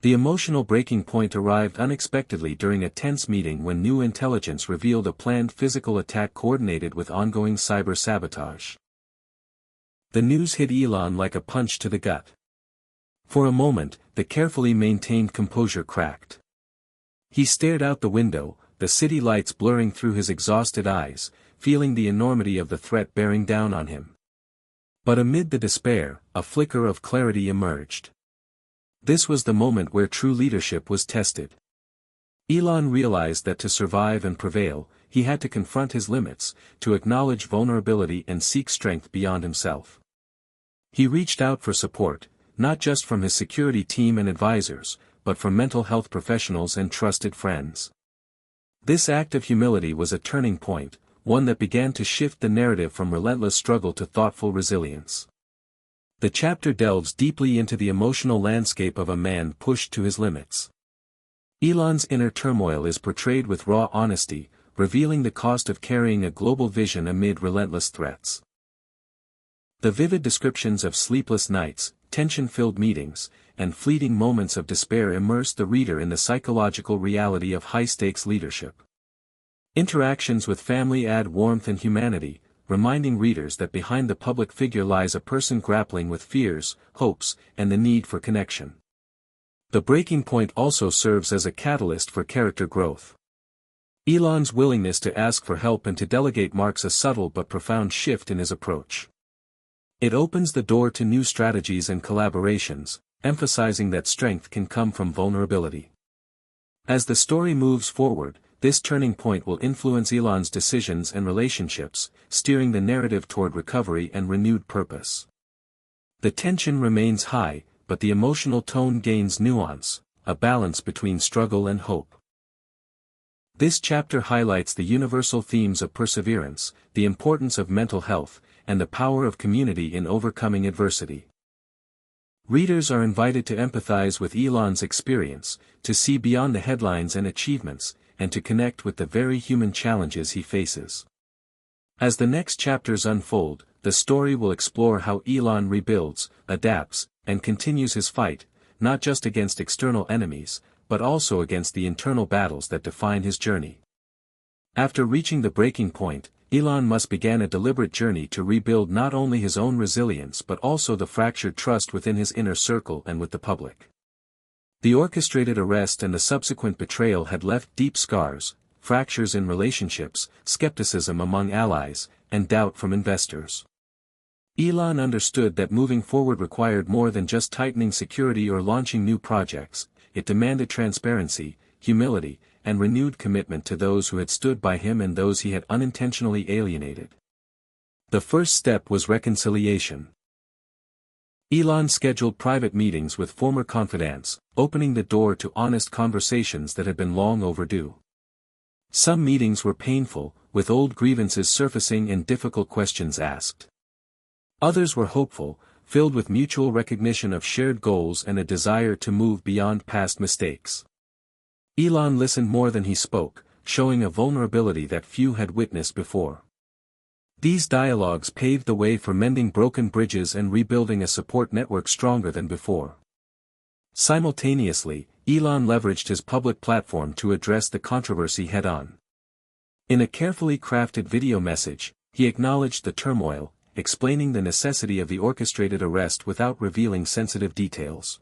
The emotional breaking point arrived unexpectedly during a tense meeting when new intelligence revealed a planned physical attack coordinated with ongoing cyber sabotage. The news hit Elon like a punch to the gut. For a moment, the carefully maintained composure cracked. He stared out the window, the city lights blurring through his exhausted eyes, feeling the enormity of the threat bearing down on him. But amid the despair, a flicker of clarity emerged. This was the moment where true leadership was tested. Elon realized that to survive and prevail, he had to confront his limits, to acknowledge vulnerability and seek strength beyond himself. He reached out for support, not just from his security team and advisors, but from mental health professionals and trusted friends. This act of humility was a turning point, one that began to shift the narrative from relentless struggle to thoughtful resilience. The chapter delves deeply into the emotional landscape of a man pushed to his limits. Elon's inner turmoil is portrayed with raw honesty, revealing the cost of carrying a global vision amid relentless threats. The vivid descriptions of sleepless nights, tension-filled meetings, and fleeting moments of despair immerse the reader in the psychological reality of high-stakes leadership. Interactions with family add warmth and humanity, reminding readers that behind the public figure lies a person grappling with fears, hopes, and the need for connection. The breaking point also serves as a catalyst for character growth. Elon's willingness to ask for help and to delegate marks a subtle but profound shift in his approach. It opens the door to new strategies and collaborations, emphasizing that strength can come from vulnerability. As the story moves forward, this turning point will influence Elon's decisions and relationships, steering the narrative toward recovery and renewed purpose. The tension remains high, but the emotional tone gains nuance, a balance between struggle and hope. This chapter highlights the universal themes of perseverance, the importance of mental health, and the power of community in overcoming adversity. Readers are invited to empathize with Elon's experience, to see beyond the headlines and achievements, and to connect with the very human challenges he faces. As the next chapters unfold, the story will explore how Elon rebuilds, adapts, and continues his fight, not just against external enemies, but also against the internal battles that define his journey. After reaching the breaking point, Elon Musk began a deliberate journey to rebuild not only his own resilience but also the fractured trust within his inner circle and with the public. The orchestrated arrest and the subsequent betrayal had left deep scars, fractures in relationships, skepticism among allies, and doubt from investors. Elon understood that moving forward required more than just tightening security or launching new projects. It demanded transparency, humility, and renewed commitment to those who had stood by him and those he had unintentionally alienated. The first step was reconciliation. Elon scheduled private meetings with former confidants, opening the door to honest conversations that had been long overdue. Some meetings were painful, with old grievances surfacing and difficult questions asked. Others were hopeful, filled with mutual recognition of shared goals and a desire to move beyond past mistakes. Elon listened more than he spoke, showing a vulnerability that few had witnessed before. These dialogues paved the way for mending broken bridges and rebuilding a support network stronger than before. Simultaneously, Elon leveraged his public platform to address the controversy head-on. In a carefully crafted video message, he acknowledged the turmoil, explaining the necessity of the orchestrated arrest without revealing sensitive details.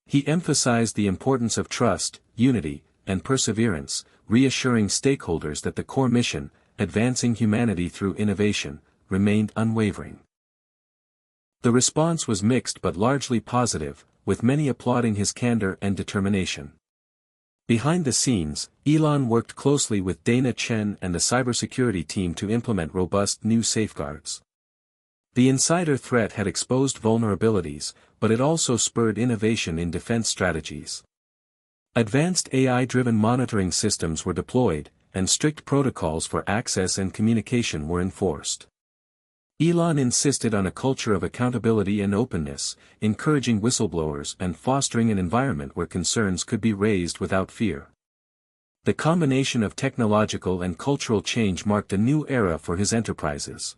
He emphasized the importance of trust, unity, and perseverance, reassuring stakeholders that the core mission, advancing humanity through innovation, remained unwavering. The response was mixed but largely positive, with many applauding his candor and determination. Behind the scenes, Elon worked closely with Dana Chen and the cybersecurity team to implement robust new safeguards. The insider threat had exposed vulnerabilities, but it also spurred innovation in defense strategies. Advanced AI-driven monitoring systems were deployed, and strict protocols for access and communication were enforced. Elon insisted on a culture of accountability and openness, encouraging whistleblowers and fostering an environment where concerns could be raised without fear. The combination of technological and cultural change marked a new era for his enterprises.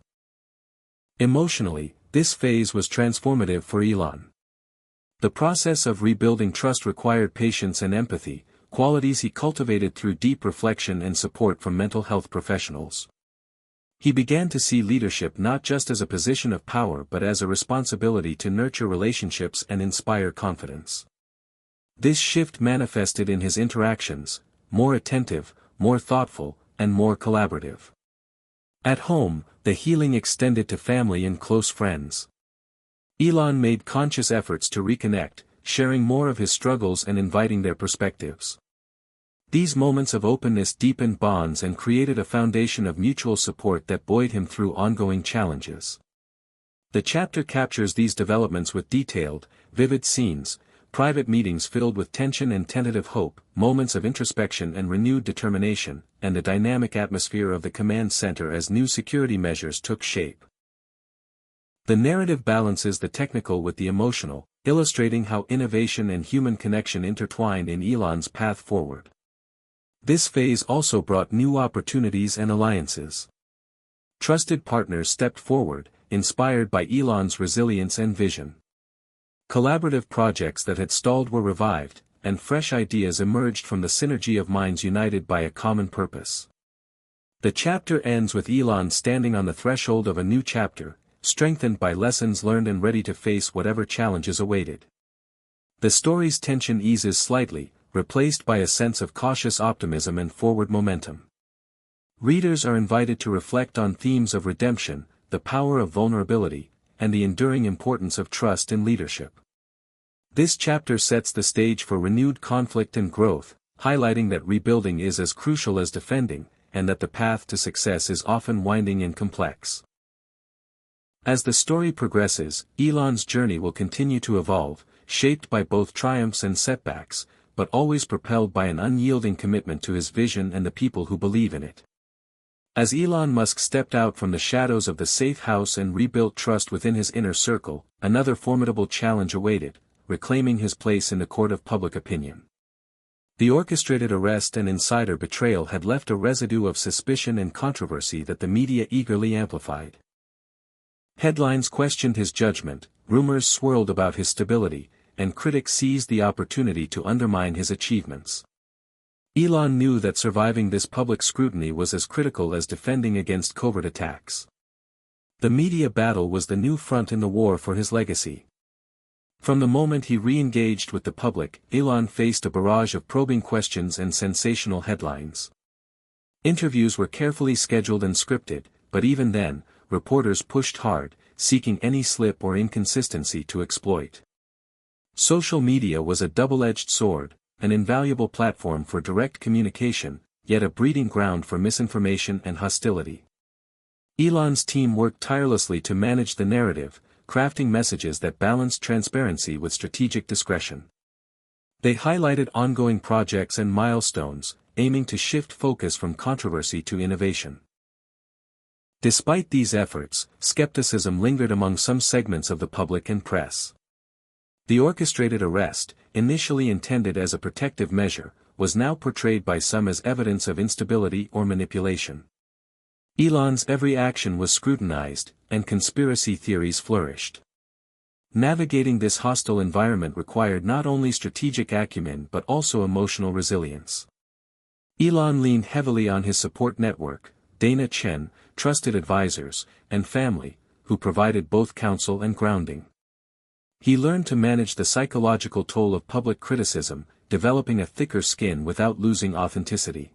Emotionally, this phase was transformative for Elon. The process of rebuilding trust required patience and empathy, qualities he cultivated through deep reflection and support from mental health professionals. He began to see leadership not just as a position of power but as a responsibility to nurture relationships and inspire confidence. This shift manifested in his interactions, more attentive, more thoughtful, and more collaborative. At home, the healing extended to family and close friends. Elon made conscious efforts to reconnect, sharing more of his struggles and inviting their perspectives. These moments of openness deepened bonds and created a foundation of mutual support that buoyed him through ongoing challenges. The chapter captures these developments with detailed, vivid scenes, private meetings filled with tension and tentative hope, moments of introspection and renewed determination, and the dynamic atmosphere of the command center as new security measures took shape. The narrative balances the technical with the emotional, illustrating how innovation and human connection intertwined in Elon's path forward. This phase also brought new opportunities and alliances. Trusted partners stepped forward, inspired by Elon's resilience and vision. Collaborative projects that had stalled were revived, and fresh ideas emerged from the synergy of minds united by a common purpose. The chapter ends with Elon standing on the threshold of a new chapter, strengthened by lessons learned and ready to face whatever challenges awaited. The story's tension eases slightly, replaced by a sense of cautious optimism and forward momentum. Readers are invited to reflect on themes of redemption, the power of vulnerability, and the enduring importance of trust in leadership. This chapter sets the stage for renewed conflict and growth, highlighting that rebuilding is as crucial as defending, and that the path to success is often winding and complex. As the story progresses, Elon's journey will continue to evolve, shaped by both triumphs and setbacks, but always propelled by an unyielding commitment to his vision and the people who believe in it. As Elon Musk stepped out from the shadows of the safe house and rebuilt trust within his inner circle, another formidable challenge awaited, reclaiming his place in the court of public opinion. The orchestrated arrest and insider betrayal had left a residue of suspicion and controversy that the media eagerly amplified. Headlines questioned his judgment, rumors swirled about his stability, and critics seized the opportunity to undermine his achievements. Elon knew that surviving this public scrutiny was as critical as defending against covert attacks. The media battle was the new front in the war for his legacy. From the moment he re-engaged with the public, Elon faced a barrage of probing questions and sensational headlines. Interviews were carefully scheduled and scripted, but even then, reporters pushed hard, seeking any slip or inconsistency to exploit. Social media was a double-edged sword, an invaluable platform for direct communication, yet a breeding ground for misinformation and hostility. Elon's team worked tirelessly to manage the narrative, crafting messages that balanced transparency with strategic discretion. They highlighted ongoing projects and milestones, aiming to shift focus from controversy to innovation. Despite these efforts, skepticism lingered among some segments of the public and press. The orchestrated arrest, initially intended as a protective measure, was now portrayed by some as evidence of instability or manipulation. Elon's every action was scrutinized, and conspiracy theories flourished. Navigating this hostile environment required not only strategic acumen but also emotional resilience. Elon leaned heavily on his support network, Dana Chen, trusted advisors, and family, who provided both counsel and grounding. He learned to manage the psychological toll of public criticism, developing a thicker skin without losing authenticity.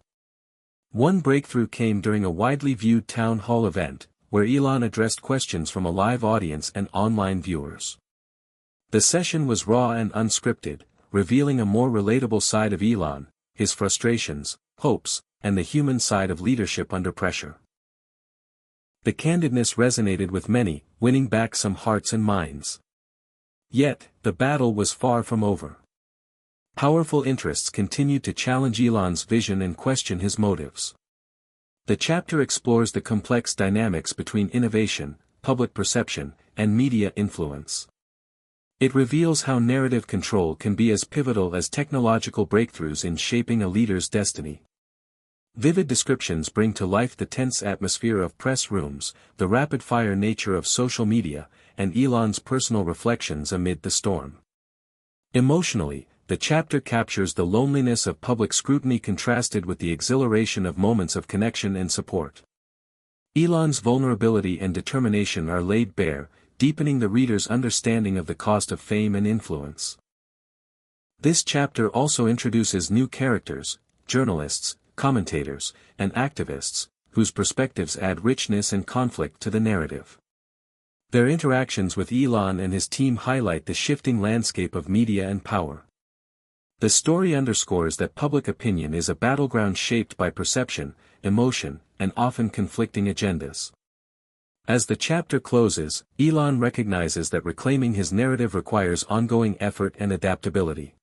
One breakthrough came during a widely viewed town hall event, where Elon addressed questions from a live audience and online viewers. The session was raw and unscripted, revealing a more relatable side of Elon, his frustrations, hopes, and the human side of leadership under pressure. The candidness resonated with many, winning back some hearts and minds. Yet, the battle was far from over. Powerful interests continued to challenge Elon's vision and question his motives. The chapter explores the complex dynamics between innovation, public perception, and media influence. It reveals how narrative control can be as pivotal as technological breakthroughs in shaping a leader's destiny. Vivid descriptions bring to life the tense atmosphere of press rooms, the rapid-fire nature of social media, and Elon's personal reflections amid the storm. Emotionally, the chapter captures the loneliness of public scrutiny contrasted with the exhilaration of moments of connection and support. Elon's vulnerability and determination are laid bare, deepening the reader's understanding of the cost of fame and influence. This chapter also introduces new characters, journalists, commentators, and activists, whose perspectives add richness and conflict to the narrative. Their interactions with Elon and his team highlight the shifting landscape of media and power. The story underscores that public opinion is a battleground shaped by perception, emotion, and often conflicting agendas. As the chapter closes, Elon recognizes that reclaiming his narrative requires ongoing effort and adaptability.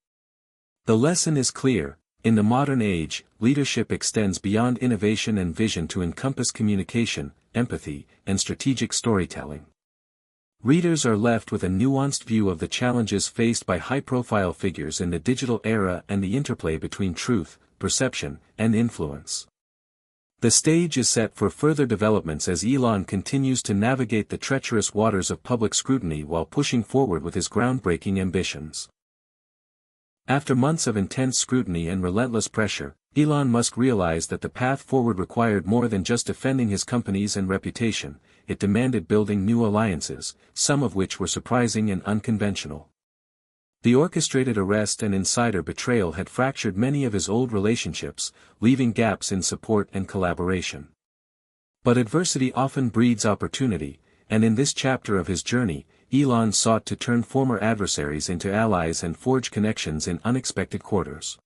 The lesson is clear: in the modern age, leadership extends beyond innovation and vision to encompass communication, empathy, and strategic storytelling. Readers are left with a nuanced view of the challenges faced by high-profile figures in the digital era and the interplay between truth, perception, and influence. The stage is set for further developments as Elon continues to navigate the treacherous waters of public scrutiny while pushing forward with his groundbreaking ambitions. After months of intense scrutiny and relentless pressure, Elon Musk realized that the path forward required more than just defending his companies and reputation. It demanded building new alliances, some of which were surprising and unconventional. The orchestrated arrest and insider betrayal had fractured many of his old relationships, leaving gaps in support and collaboration. But adversity often breeds opportunity, and in this chapter of his journey, Elon sought to turn former adversaries into allies and forge connections in unexpected quarters.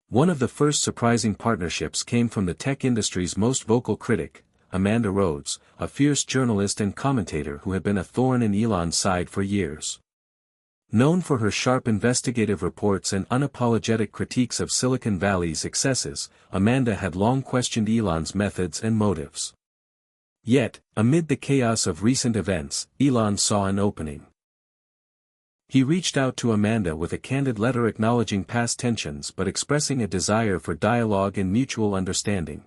One of the first surprising partnerships came from the tech industry's most vocal critic, Amanda Rhodes, a fierce journalist and commentator who had been a thorn in Elon's side for years. Known for her sharp investigative reports and unapologetic critiques of Silicon Valley's excesses, Amanda had long questioned Elon's methods and motives. Yet, amid the chaos of recent events, Elon saw an opening. He reached out to Amanda with a candid letter acknowledging past tensions but expressing a desire for dialogue and mutual understanding.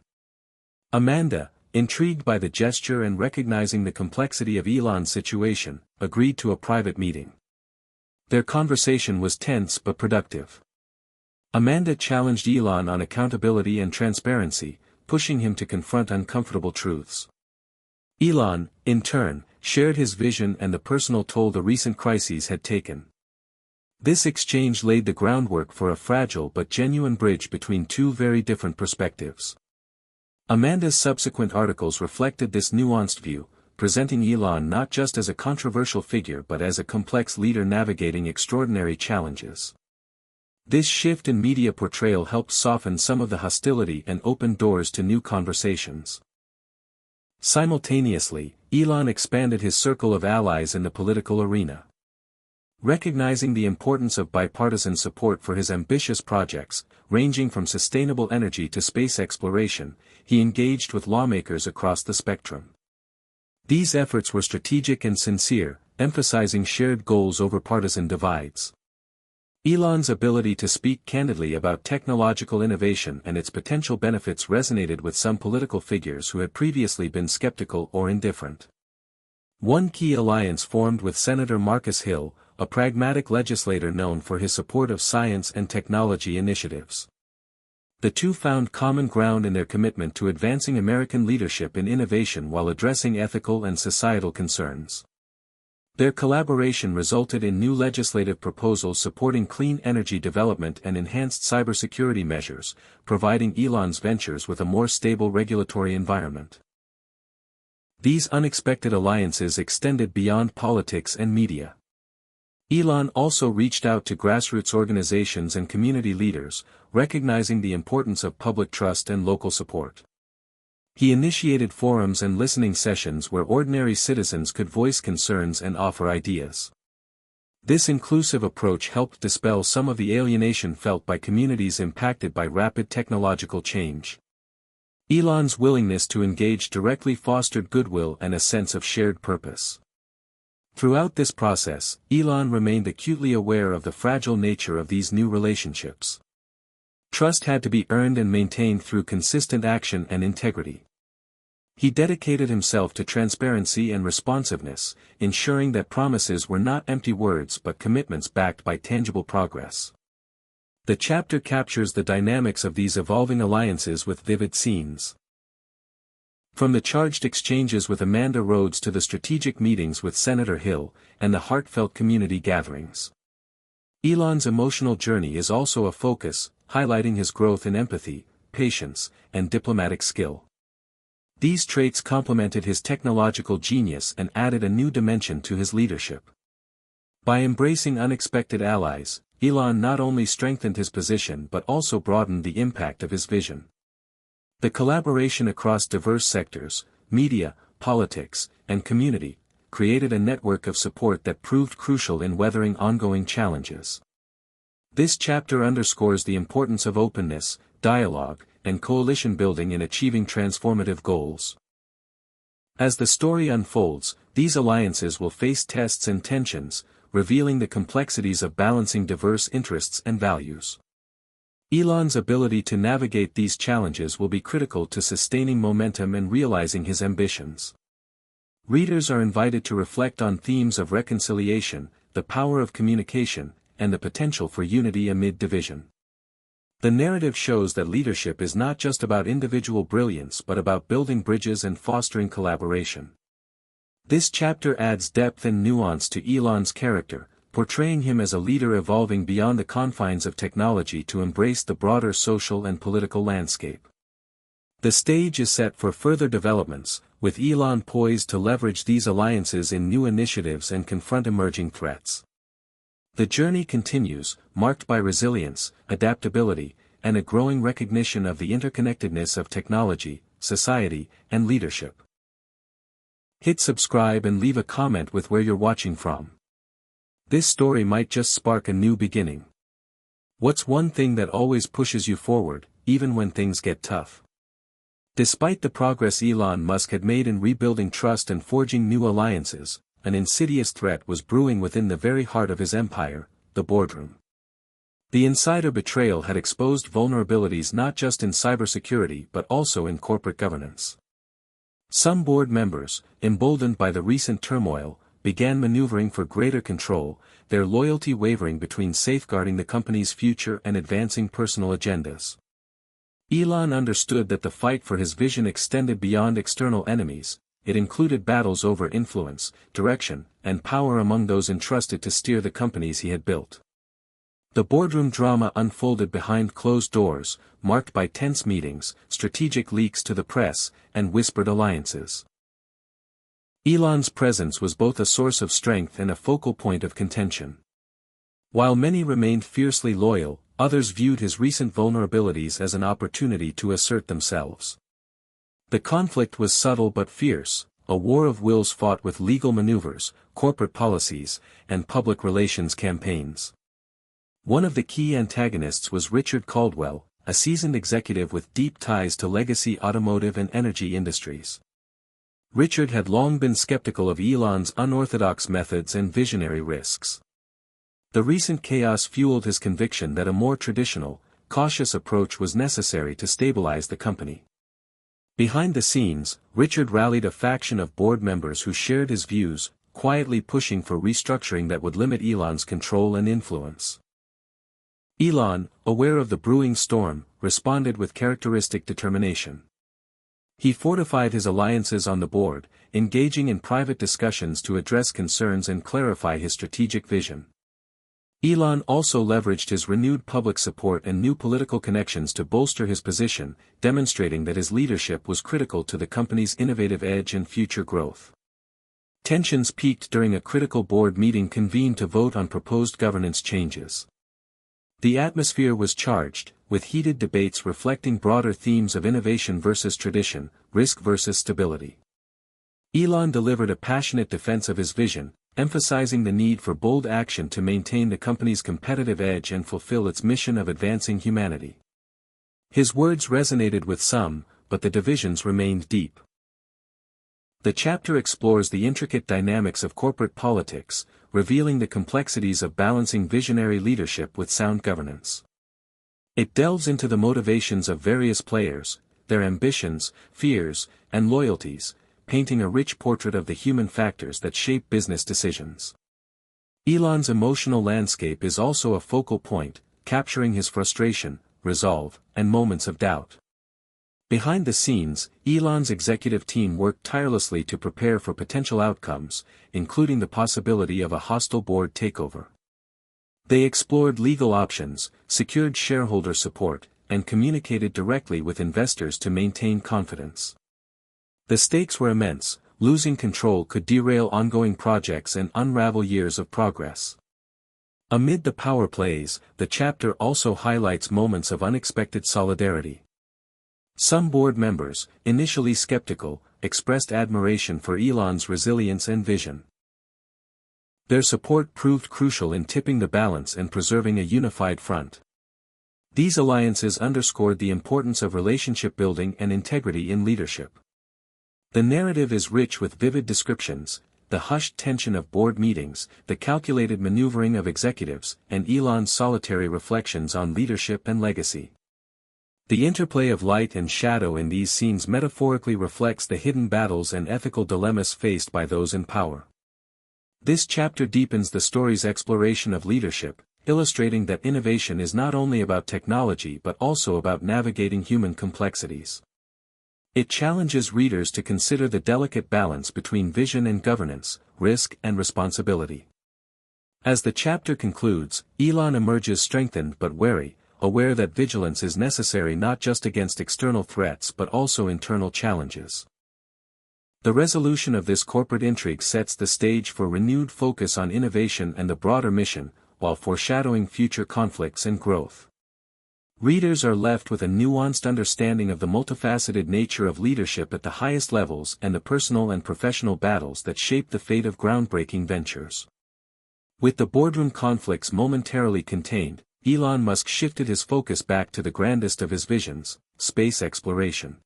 Amanda, intrigued by the gesture and recognizing the complexity of Elon's situation, agreed to a private meeting. Their conversation was tense but productive. Amanda challenged Elon on accountability and transparency, pushing him to confront uncomfortable truths. Elon, in turn, shared his vision and the personal toll the recent crises had taken. This exchange laid the groundwork for a fragile but genuine bridge between two very different perspectives. Amanda's subsequent articles reflected this nuanced view, presenting Elon not just as a controversial figure but as a complex leader navigating extraordinary challenges. This shift in media portrayal helped soften some of the hostility and opened doors to new conversations. Simultaneously, Elon expanded his circle of allies in the political arena. Recognizing the importance of bipartisan support for his ambitious projects, ranging from sustainable energy to space exploration, he engaged with lawmakers across the spectrum. These efforts were strategic and sincere, emphasizing shared goals over partisan divides. Elon's ability to speak candidly about technological innovation and its potential benefits resonated with some political figures who had previously been skeptical or indifferent. One key alliance formed with Senator Marcus Hill, a pragmatic legislator known for his support of science and technology initiatives. The two found common ground in their commitment to advancing American leadership in innovation while addressing ethical and societal concerns. Their collaboration resulted in new legislative proposals supporting clean energy development and enhanced cybersecurity measures, providing Elon's ventures with a more stable regulatory environment. These unexpected alliances extended beyond politics and media. Elon also reached out to grassroots organizations and community leaders, recognizing the importance of public trust and local support. He initiated forums and listening sessions where ordinary citizens could voice concerns and offer ideas. This inclusive approach helped dispel some of the alienation felt by communities impacted by rapid technological change. Elon's willingness to engage directly fostered goodwill and a sense of shared purpose. Throughout this process, Elon remained acutely aware of the fragile nature of these new relationships. Trust had to be earned and maintained through consistent action and integrity. He dedicated himself to transparency and responsiveness, ensuring that promises were not empty words but commitments backed by tangible progress. The chapter captures the dynamics of these evolving alliances with vivid scenes. From the charged exchanges with Amanda Rhodes to the strategic meetings with Senator Hill, and the heartfelt community gatherings. Elon's emotional journey is also a focus, highlighting his growth in empathy, patience, and diplomatic skill. These traits complemented his technological genius and added a new dimension to his leadership. By embracing unexpected allies, Elon not only strengthened his position but also broadened the impact of his vision. The collaboration across diverse sectors, media, politics, and community, created a network of support that proved crucial in weathering ongoing challenges. This chapter underscores the importance of openness, dialogue, and coalition building in achieving transformative goals. As the story unfolds, these alliances will face tests and tensions, revealing the complexities of balancing diverse interests and values. Elon's ability to navigate these challenges will be critical to sustaining momentum and realizing his ambitions. Readers are invited to reflect on themes of reconciliation, the power of communication, and the potential for unity amid division. The narrative shows that leadership is not just about individual brilliance but about building bridges and fostering collaboration. This chapter adds depth and nuance to Elon's character, portraying him as a leader evolving beyond the confines of technology to embrace the broader social and political landscape. The stage is set for further developments, with Elon poised to leverage these alliances in new initiatives and confront emerging threats. The journey continues, marked by resilience, adaptability, and a growing recognition of the interconnectedness of technology, society, and leadership. Hit subscribe and leave a comment with where you're watching from. This story might just spark a new beginning. What's one thing that always pushes you forward, even when things get tough? Despite the progress Elon Musk had made in rebuilding trust and forging new alliances, an insidious threat was brewing within the very heart of his empire, the boardroom. The insider betrayal had exposed vulnerabilities not just in cybersecurity but also in corporate governance. Some board members, emboldened by the recent turmoil, began maneuvering for greater control, their loyalty wavering between safeguarding the company's future and advancing personal agendas. Elon understood that the fight for his vision extended beyond external enemies. It included battles over influence, direction, and power among those entrusted to steer the companies he had built. The boardroom drama unfolded behind closed doors, marked by tense meetings, strategic leaks to the press, and whispered alliances. Elon's presence was both a source of strength and a focal point of contention. While many remained fiercely loyal, others viewed his recent vulnerabilities as an opportunity to assert themselves. The conflict was subtle but fierce, a war of wills fought with legal maneuvers, corporate policies, and public relations campaigns. One of the key antagonists was Richard Caldwell, a seasoned executive with deep ties to legacy automotive and energy industries. Richard had long been skeptical of Elon's unorthodox methods and visionary risks. The recent chaos fueled his conviction that a more traditional, cautious approach was necessary to stabilize the company. Behind the scenes, Richard rallied a faction of board members who shared his views, quietly pushing for restructuring that would limit Elon's control and influence. Elon, aware of the brewing storm, responded with characteristic determination. He fortified his alliances on the board, engaging in private discussions to address concerns and clarify his strategic vision. Elon also leveraged his renewed public support and new political connections to bolster his position, demonstrating that his leadership was critical to the company's innovative edge and future growth. Tensions peaked during a critical board meeting convened to vote on proposed governance changes. The atmosphere was charged, with heated debates reflecting broader themes of innovation versus tradition, risk versus stability. Elon delivered a passionate defense of his vision, emphasizing the need for bold action to maintain the company's competitive edge and fulfill its mission of advancing humanity. His words resonated with some, but the divisions remained deep. The chapter explores the intricate dynamics of corporate politics, revealing the complexities of balancing visionary leadership with sound governance. It delves into the motivations of various players, their ambitions, fears, and loyalties, painting a rich portrait of the human factors that shape business decisions. Elon's emotional landscape is also a focal point, capturing his frustration, resolve, and moments of doubt. Behind the scenes, Elon's executive team worked tirelessly to prepare for potential outcomes, including the possibility of a hostile board takeover. They explored legal options, secured shareholder support, and communicated directly with investors to maintain confidence. The stakes were immense. Losing control could derail ongoing projects and unravel years of progress. Amid the power plays, the chapter also highlights moments of unexpected solidarity. Some board members, initially skeptical, expressed admiration for Elon's resilience and vision. Their support proved crucial in tipping the balance and preserving a unified front. These alliances underscored the importance of relationship building and integrity in leadership. The narrative is rich with vivid descriptions, the hushed tension of board meetings, the calculated maneuvering of executives, and Elon's solitary reflections on leadership and legacy. The interplay of light and shadow in these scenes metaphorically reflects the hidden battles and ethical dilemmas faced by those in power. This chapter deepens the story's exploration of leadership, illustrating that innovation is not only about technology but also about navigating human complexities. It challenges readers to consider the delicate balance between vision and governance, risk and responsibility. As the chapter concludes, Elon emerges strengthened but wary, aware that vigilance is necessary not just against external threats but also internal challenges. The resolution of this corporate intrigue sets the stage for renewed focus on innovation and the broader mission, while foreshadowing future conflicts and growth. Readers are left with a nuanced understanding of the multifaceted nature of leadership at the highest levels and the personal and professional battles that shape the fate of groundbreaking ventures. With the boardroom conflicts momentarily contained, Elon Musk shifted his focus back to the grandest of his visions, space exploration.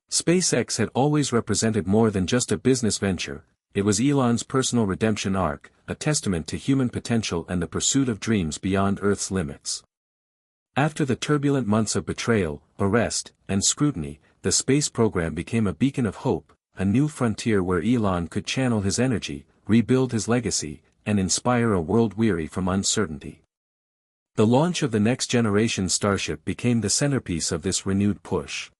SpaceX had always represented more than just a business venture. It was Elon's personal redemption arc, a testament to human potential and the pursuit of dreams beyond Earth's limits. After the turbulent months of betrayal, arrest, and scrutiny, the space program became a beacon of hope, a new frontier where Elon could channel his energy, rebuild his legacy, and inspire a world weary from uncertainty. The launch of the next-generation Starship became the centerpiece of this renewed push.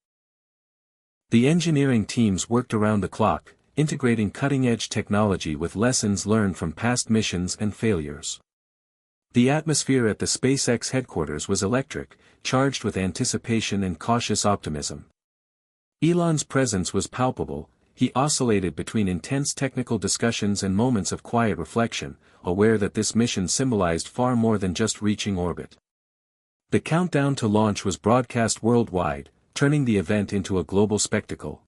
The engineering teams worked around the clock, integrating cutting-edge technology with lessons learned from past missions and failures. The atmosphere at the SpaceX headquarters was electric, charged with anticipation and cautious optimism. Elon's presence was palpable. He oscillated between intense technical discussions and moments of quiet reflection, aware that this mission symbolized far more than just reaching orbit. The countdown to launch was broadcast worldwide, turning the event into a global spectacle.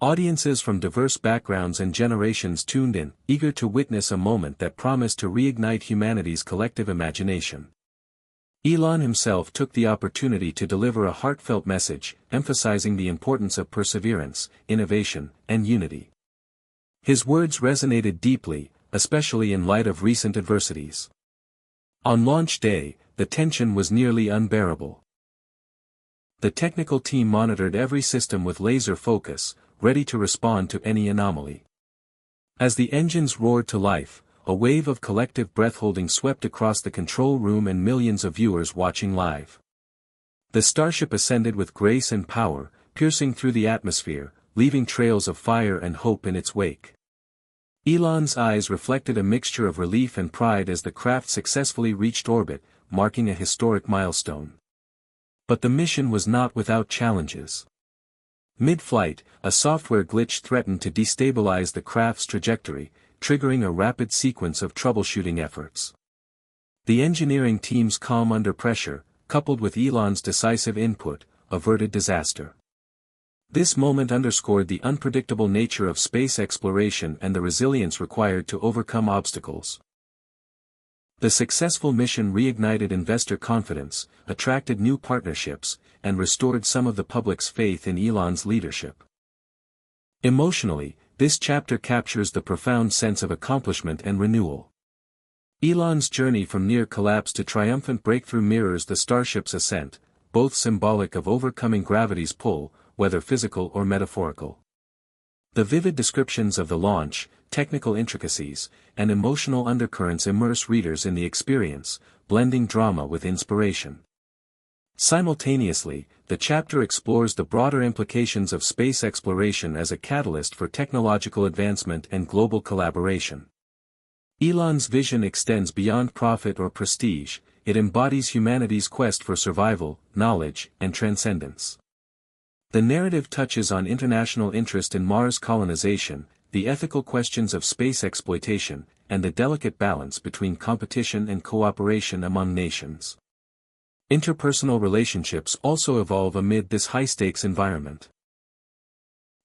Audiences from diverse backgrounds and generations tuned in, eager to witness a moment that promised to reignite humanity's collective imagination. Elon himself took the opportunity to deliver a heartfelt message, emphasizing the importance of perseverance, innovation, and unity. His words resonated deeply, especially in light of recent adversities. On launch day, the tension was nearly unbearable. The technical team monitored every system with laser focus, ready to respond to any anomaly. As the engines roared to life, a wave of collective breathholding swept across the control room and millions of viewers watching live. The Starship ascended with grace and power, piercing through the atmosphere, leaving trails of fire and hope in its wake. Elon's eyes reflected a mixture of relief and pride as the craft successfully reached orbit, marking a historic milestone. But the mission was not without challenges. Mid-flight, a software glitch threatened to destabilize the craft's trajectory, triggering a rapid sequence of troubleshooting efforts. The engineering team's calm under pressure, coupled with Elon's decisive input, averted disaster. This moment underscored the unpredictable nature of space exploration and the resilience required to overcome obstacles. The successful mission reignited investor confidence, attracted new partnerships, and restored some of the public's faith in Elon's leadership. Emotionally, this chapter captures the profound sense of accomplishment and renewal. Elon's journey from near collapse to triumphant breakthrough mirrors the Starship's ascent, both symbolic of overcoming gravity's pull, whether physical or metaphorical. The vivid descriptions of the launch, technical intricacies, and emotional undercurrents immerse readers in the experience, blending drama with inspiration. Simultaneously, the chapter explores the broader implications of space exploration as a catalyst for technological advancement and global collaboration. Elon's vision extends beyond profit or prestige; it embodies humanity's quest for survival, knowledge, and transcendence. The narrative touches on international interest in Mars colonization, the ethical questions of space exploitation, and the delicate balance between competition and cooperation among nations. Interpersonal relationships also evolve amid this high-stakes environment.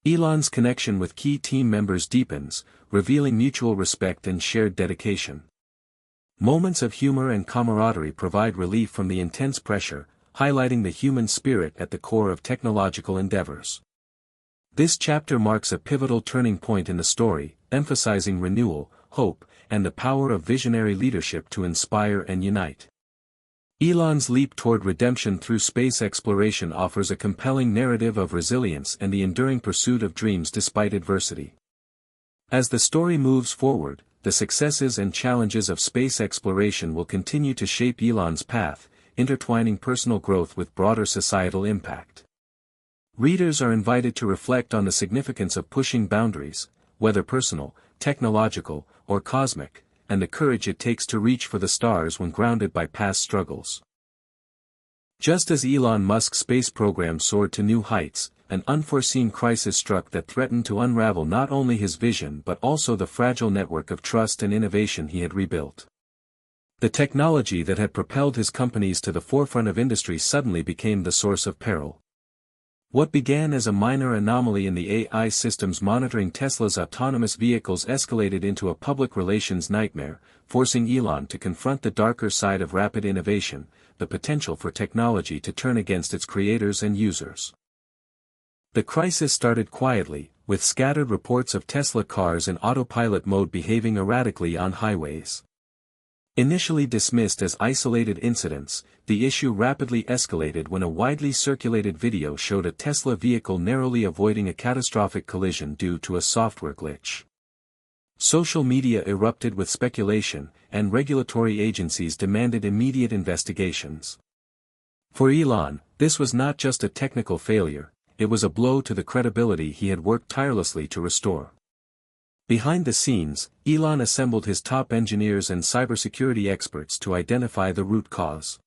Elon's connection with key team members deepens, revealing mutual respect and shared dedication. Moments of humor and camaraderie provide relief from the intense pressure, highlighting the human spirit at the core of technological endeavors. This chapter marks a pivotal turning point in the story, emphasizing renewal, hope, and the power of visionary leadership to inspire and unite. Elon's leap toward redemption through space exploration offers a compelling narrative of resilience and the enduring pursuit of dreams despite adversity. As the story moves forward, the successes and challenges of space exploration will continue to shape Elon's path, intertwining personal growth with broader societal impact. Readers are invited to reflect on the significance of pushing boundaries, whether personal, technological, or cosmic, and the courage it takes to reach for the stars when grounded by past struggles. Just as Elon Musk's space program soared to new heights, an unforeseen crisis struck that threatened to unravel not only his vision but also the fragile network of trust and innovation he had rebuilt. The technology that had propelled his companies to the forefront of industry suddenly became the source of peril. What began as a minor anomaly in the AI systems monitoring Tesla's autonomous vehicles escalated into a public relations nightmare, forcing Elon to confront the darker side of rapid innovation, the potential for technology to turn against its creators and users. The crisis started quietly, with scattered reports of Tesla cars in autopilot mode behaving erratically on highways. Initially dismissed as isolated incidents, the issue rapidly escalated when a widely circulated video showed a Tesla vehicle narrowly avoiding a catastrophic collision due to a software glitch. Social media erupted with speculation, and regulatory agencies demanded immediate investigations. For Elon, this was not just a technical failure, it was a blow to the credibility he had worked tirelessly to restore. Behind the scenes, Elon assembled his top engineers and cybersecurity experts to identify the root cause.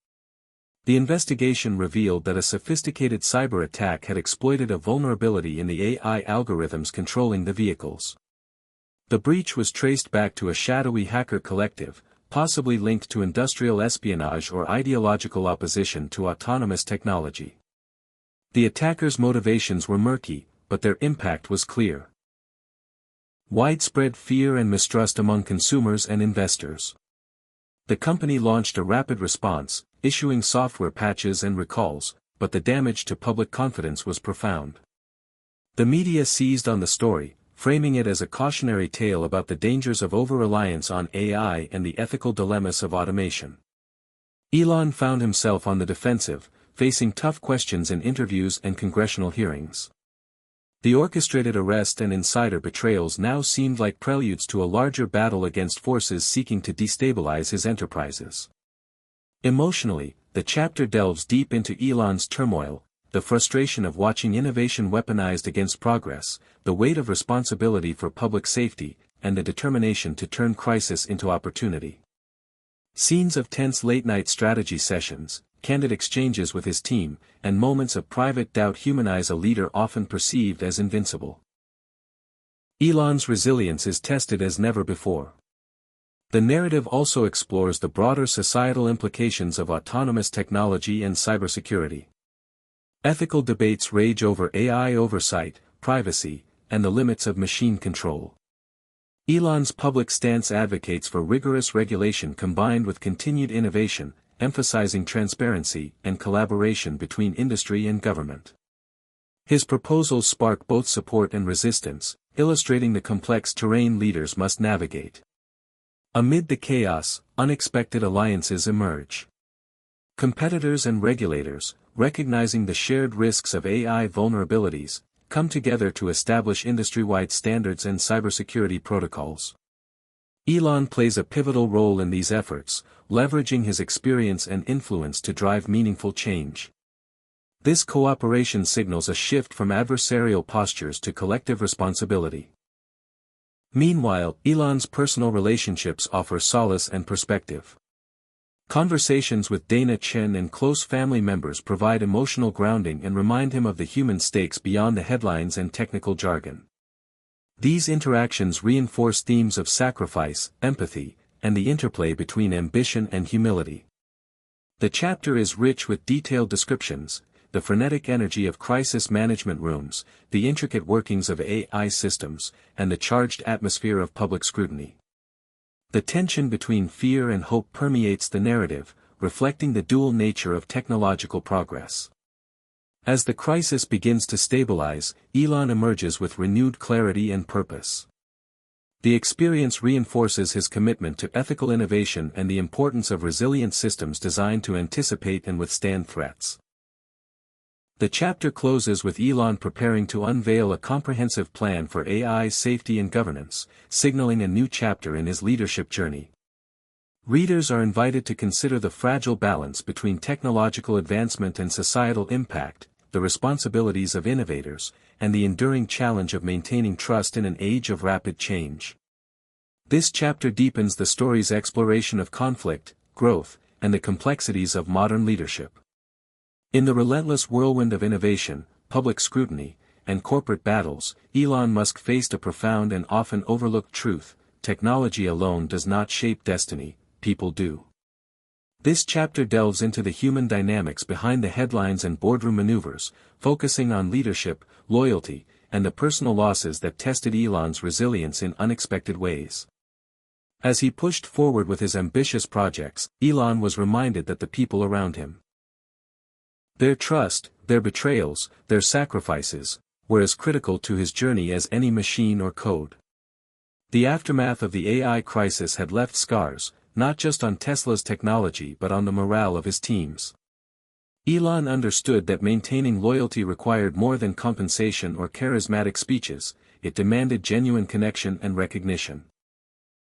The investigation revealed that a sophisticated cyber attack had exploited a vulnerability in the AI algorithms controlling the vehicles. The breach was traced back to a shadowy hacker collective, possibly linked to industrial espionage or ideological opposition to autonomous technology. The attackers' motivations were murky, but their impact was clear. Widespread fear and mistrust among consumers and investors. The company launched a rapid response, issuing software patches and recalls, but the damage to public confidence was profound. The media seized on the story, framing it as a cautionary tale about the dangers of over-reliance on AI and the ethical dilemmas of automation. Elon found himself on the defensive, facing tough questions in interviews and congressional hearings. The orchestrated arrest and insider betrayals now seemed like preludes to a larger battle against forces seeking to destabilize his enterprises. Emotionally, the chapter delves deep into Elon's turmoil, the frustration of watching innovation weaponized against progress, the weight of responsibility for public safety, and the determination to turn crisis into opportunity. Scenes of tense late-night strategy sessions, candid exchanges with his team, and moments of private doubt humanize a leader often perceived as invincible. Elon's resilience is tested as never before. The narrative also explores the broader societal implications of autonomous technology and cybersecurity. Ethical debates rage over AI oversight, privacy, and the limits of machine control. Elon's public stance advocates for rigorous regulation combined with continued innovation, emphasizing transparency and collaboration between industry and government. His proposals spark both support and resistance, illustrating the complex terrain leaders must navigate. Amid the chaos, unexpected alliances emerge. Competitors and regulators, recognizing the shared risks of AI vulnerabilities, come together to establish industry-wide standards and cybersecurity protocols. Elon plays a pivotal role in these efforts, leveraging his experience and influence to drive meaningful change. This cooperation signals a shift from adversarial postures to collective responsibility. Meanwhile, Elon's personal relationships offer solace and perspective. Conversations with Dana Chen and close family members provide emotional grounding and remind him of the human stakes beyond the headlines and technical jargon. These interactions reinforce themes of sacrifice, empathy, and the interplay between ambition and humility. The chapter is rich with detailed descriptions, the frenetic energy of crisis management rooms, the intricate workings of AI systems, and the charged atmosphere of public scrutiny. The tension between fear and hope permeates the narrative, reflecting the dual nature of technological progress. As the crisis begins to stabilize, Elon emerges with renewed clarity and purpose. The experience reinforces his commitment to ethical innovation and the importance of resilient systems designed to anticipate and withstand threats. The chapter closes with Elon preparing to unveil a comprehensive plan for AI safety and governance, signaling a new chapter in his leadership journey. Readers are invited to consider the fragile balance between technological advancement and societal impact, the responsibilities of innovators, and the enduring challenge of maintaining trust in an age of rapid change. This chapter deepens the story's exploration of conflict, growth, and the complexities of modern leadership. In the relentless whirlwind of innovation, public scrutiny, and corporate battles, Elon Musk faced a profound and often overlooked truth: technology alone does not shape destiny, people do. This chapter delves into the human dynamics behind the headlines and boardroom maneuvers, focusing on leadership, loyalty, and the personal losses that tested Elon's resilience in unexpected ways. As he pushed forward with his ambitious projects, Elon was reminded that the people around him, their trust, their betrayals, their sacrifices, were as critical to his journey as any machine or code. The aftermath of the AI crisis had left scars, not just on Tesla's technology but on the morale of his teams. Elon understood that maintaining loyalty required more than compensation or charismatic speeches, it demanded genuine connection and recognition.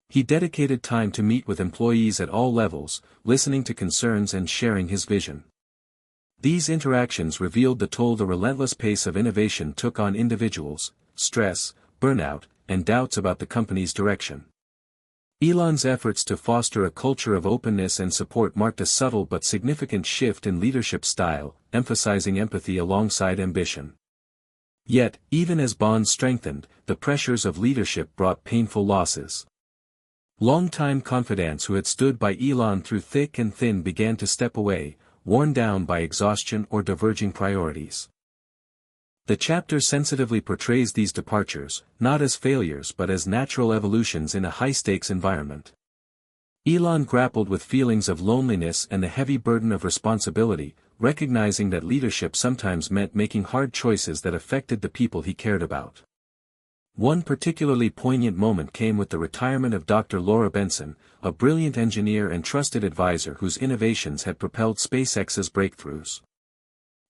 He dedicated time to meet with employees at all levels, listening to concerns and sharing his vision. These interactions revealed the toll the relentless pace of innovation took on individuals: stress, burnout, and doubts about the company's direction. Elon's efforts to foster a culture of openness and support marked a subtle but significant shift in leadership style, emphasizing empathy alongside ambition. Yet, even as bonds strengthened, the pressures of leadership brought painful losses. Longtime confidants who had stood by Elon through thick and thin began to step away, worn down by exhaustion or diverging priorities. The chapter sensitively portrays these departures, not as failures but as natural evolutions in a high-stakes environment. Elon grappled with feelings of loneliness and the heavy burden of responsibility, recognizing that leadership sometimes meant making hard choices that affected the people he cared about. One particularly poignant moment came with the retirement of Dr. Laura Benson, a brilliant engineer and trusted advisor whose innovations had propelled SpaceX's breakthroughs.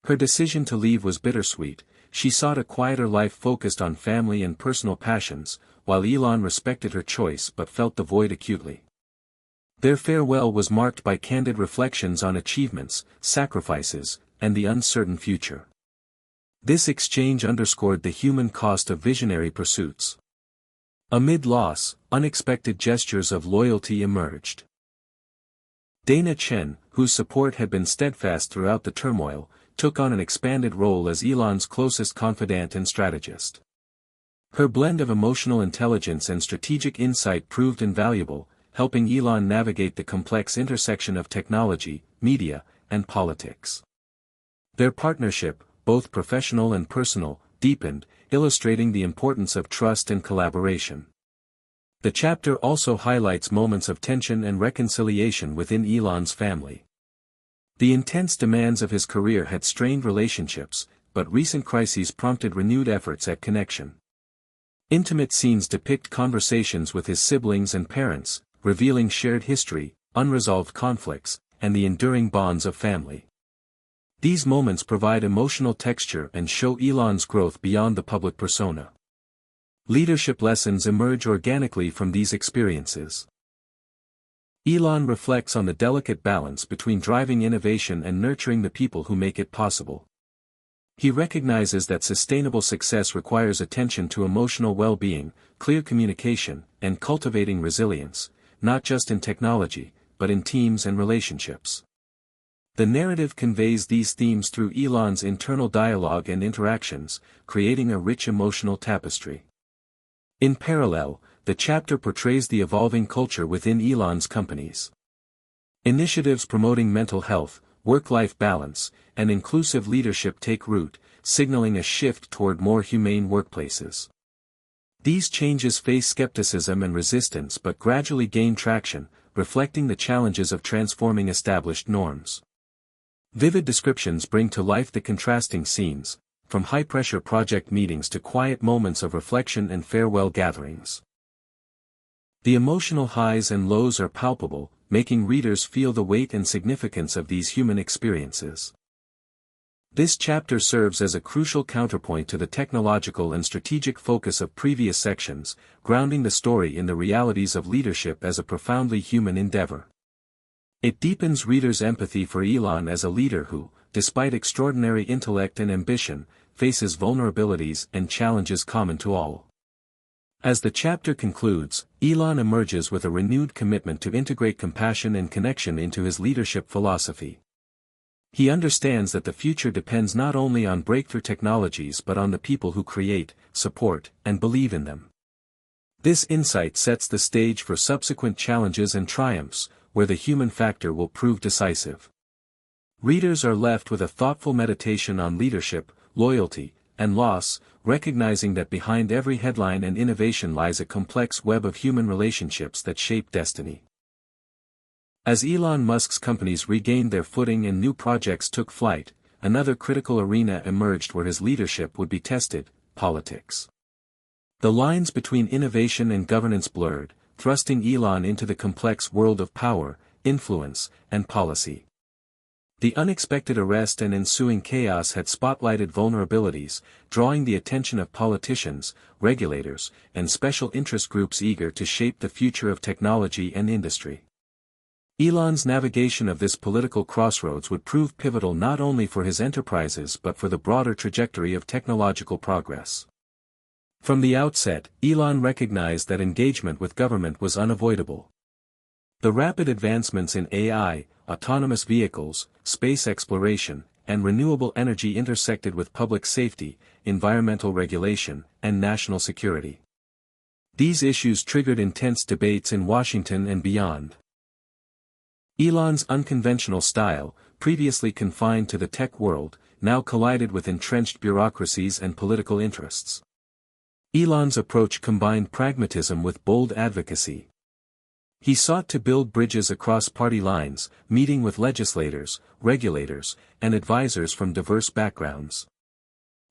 Her decision to leave was bittersweet. She sought a quieter life focused on family and personal passions, while Elon respected her choice but felt the void acutely. Their farewell was marked by candid reflections on achievements, sacrifices, and the uncertain future. This exchange underscored the human cost of visionary pursuits. Amid loss, unexpected gestures of loyalty emerged. Dana Chen, whose support had been steadfast throughout the turmoil, took on an expanded role as Elon's closest confidant and strategist. Her blend of emotional intelligence and strategic insight proved invaluable, helping Elon navigate the complex intersection of technology, media, and politics. Their partnership, both professional and personal, deepened, illustrating the importance of trust and collaboration. The chapter also highlights moments of tension and reconciliation within Elon's family. The intense demands of his career had strained relationships, but recent crises prompted renewed efforts at connection. Intimate scenes depict conversations with his siblings and parents, revealing shared history, unresolved conflicts, and the enduring bonds of family. These moments provide emotional texture and show Elon's growth beyond the public persona. Leadership lessons emerge organically from these experiences. Elon reflects on the delicate balance between driving innovation and nurturing the people who make it possible. He recognizes that sustainable success requires attention to emotional well-being, clear communication, and cultivating resilience, not just in technology, but in teams and relationships. The narrative conveys these themes through Elon's internal dialogue and interactions, creating a rich emotional tapestry. In parallel, the chapter portrays the evolving culture within Elon's companies. Initiatives promoting mental health, work-life balance, and inclusive leadership take root, signaling a shift toward more humane workplaces. These changes face skepticism and resistance but gradually gain traction, reflecting the challenges of transforming established norms. Vivid descriptions bring to life the contrasting scenes, from high-pressure project meetings to quiet moments of reflection and farewell gatherings. The emotional highs and lows are palpable, making readers feel the weight and significance of these human experiences. This chapter serves as a crucial counterpoint to the technological and strategic focus of previous sections, grounding the story in the realities of leadership as a profoundly human endeavor. It deepens readers' empathy for Elon as a leader who, despite extraordinary intellect and ambition, faces vulnerabilities and challenges common to all. As the chapter concludes, Elon emerges with a renewed commitment to integrate compassion and connection into his leadership philosophy. He understands that the future depends not only on breakthrough technologies but on the people who create, support, and believe in them. This insight sets the stage for subsequent challenges and triumphs, where the human factor will prove decisive. Readers are left with a thoughtful meditation on leadership, loyalty, and loss, recognizing that behind every headline and innovation lies a complex web of human relationships that shape destiny. As Elon Musk's companies regained their footing and new projects took flight, another critical arena emerged where his leadership would be tested: politics. The lines between innovation and governance blurred, thrusting Elon into the complex world of power, influence, and policy. The unexpected arrest and ensuing chaos had spotlighted vulnerabilities, drawing the attention of politicians, regulators, and special interest groups eager to shape the future of technology and industry. Elon's navigation of this political crossroads would prove pivotal not only for his enterprises but for the broader trajectory of technological progress. From the outset, Elon recognized that engagement with government was unavoidable. The rapid advancements in AI, autonomous vehicles, space exploration, and renewable energy intersected with public safety, environmental regulation, and national security. These issues triggered intense debates in Washington and beyond. Elon's unconventional style, previously confined to the tech world, now collided with entrenched bureaucracies and political interests. Elon's approach combined pragmatism with bold advocacy. He sought to build bridges across party lines, meeting with legislators, regulators, and advisors from diverse backgrounds.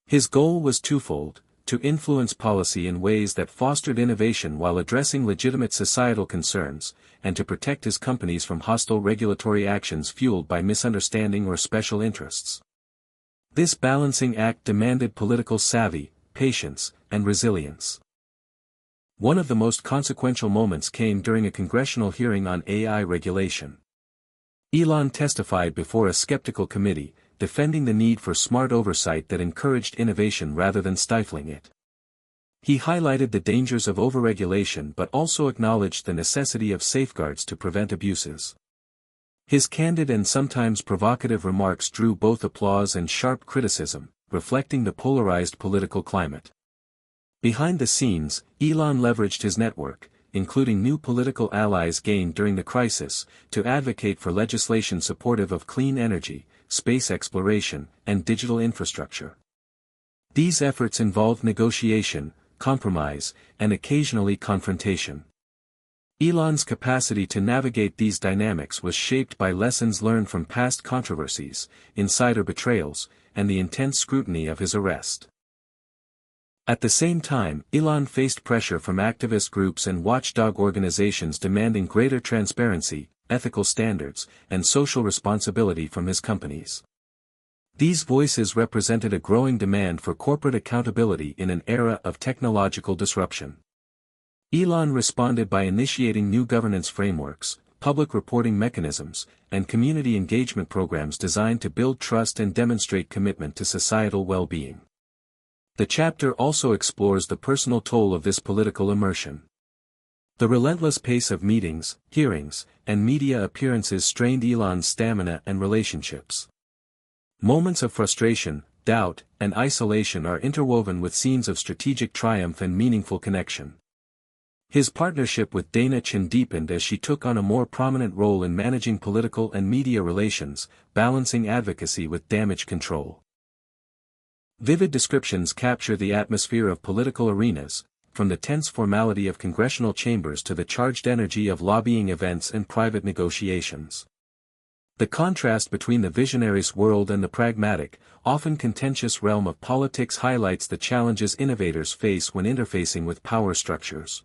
His goal was twofold: to influence policy in ways that fostered innovation while addressing legitimate societal concerns, and to protect his companies from hostile regulatory actions fueled by misunderstanding or special interests. This balancing act demanded political savvy, patience, and resilience. One of the most consequential moments came during a congressional hearing on AI regulation. Elon testified before a skeptical committee, defending the need for smart oversight that encouraged innovation rather than stifling it. He highlighted the dangers of overregulation but also acknowledged the necessity of safeguards to prevent abuses. His candid and sometimes provocative remarks drew both applause and sharp criticism, reflecting the polarized political climate. Behind the scenes, Elon leveraged his network, including new political allies gained during the crisis, to advocate for legislation supportive of clean energy, space exploration, and digital infrastructure. These efforts involved negotiation, compromise, and occasionally confrontation. Elon's capacity to navigate these dynamics was shaped by lessons learned from past controversies, insider betrayals, and the intense scrutiny of his arrest. At the same time, Elon faced pressure from activist groups and watchdog organizations demanding greater transparency, ethical standards, and social responsibility from his companies. These voices represented a growing demand for corporate accountability in an era of technological disruption. Elon responded by initiating new governance frameworks, public reporting mechanisms, and community engagement programs designed to build trust and demonstrate commitment to societal well-being. The chapter also explores the personal toll of this political immersion. The relentless pace of meetings, hearings, and media appearances strained Elon's stamina and relationships. Moments of frustration, doubt, and isolation are interwoven with scenes of strategic triumph and meaningful connection. His partnership with Dana Chin deepened as she took on a more prominent role in managing political and media relations, balancing advocacy with damage control. Vivid descriptions capture the atmosphere of political arenas, from the tense formality of congressional chambers to the charged energy of lobbying events and private negotiations. The contrast between the visionary's world and the pragmatic, often contentious realm of politics highlights the challenges innovators face when interfacing with power structures.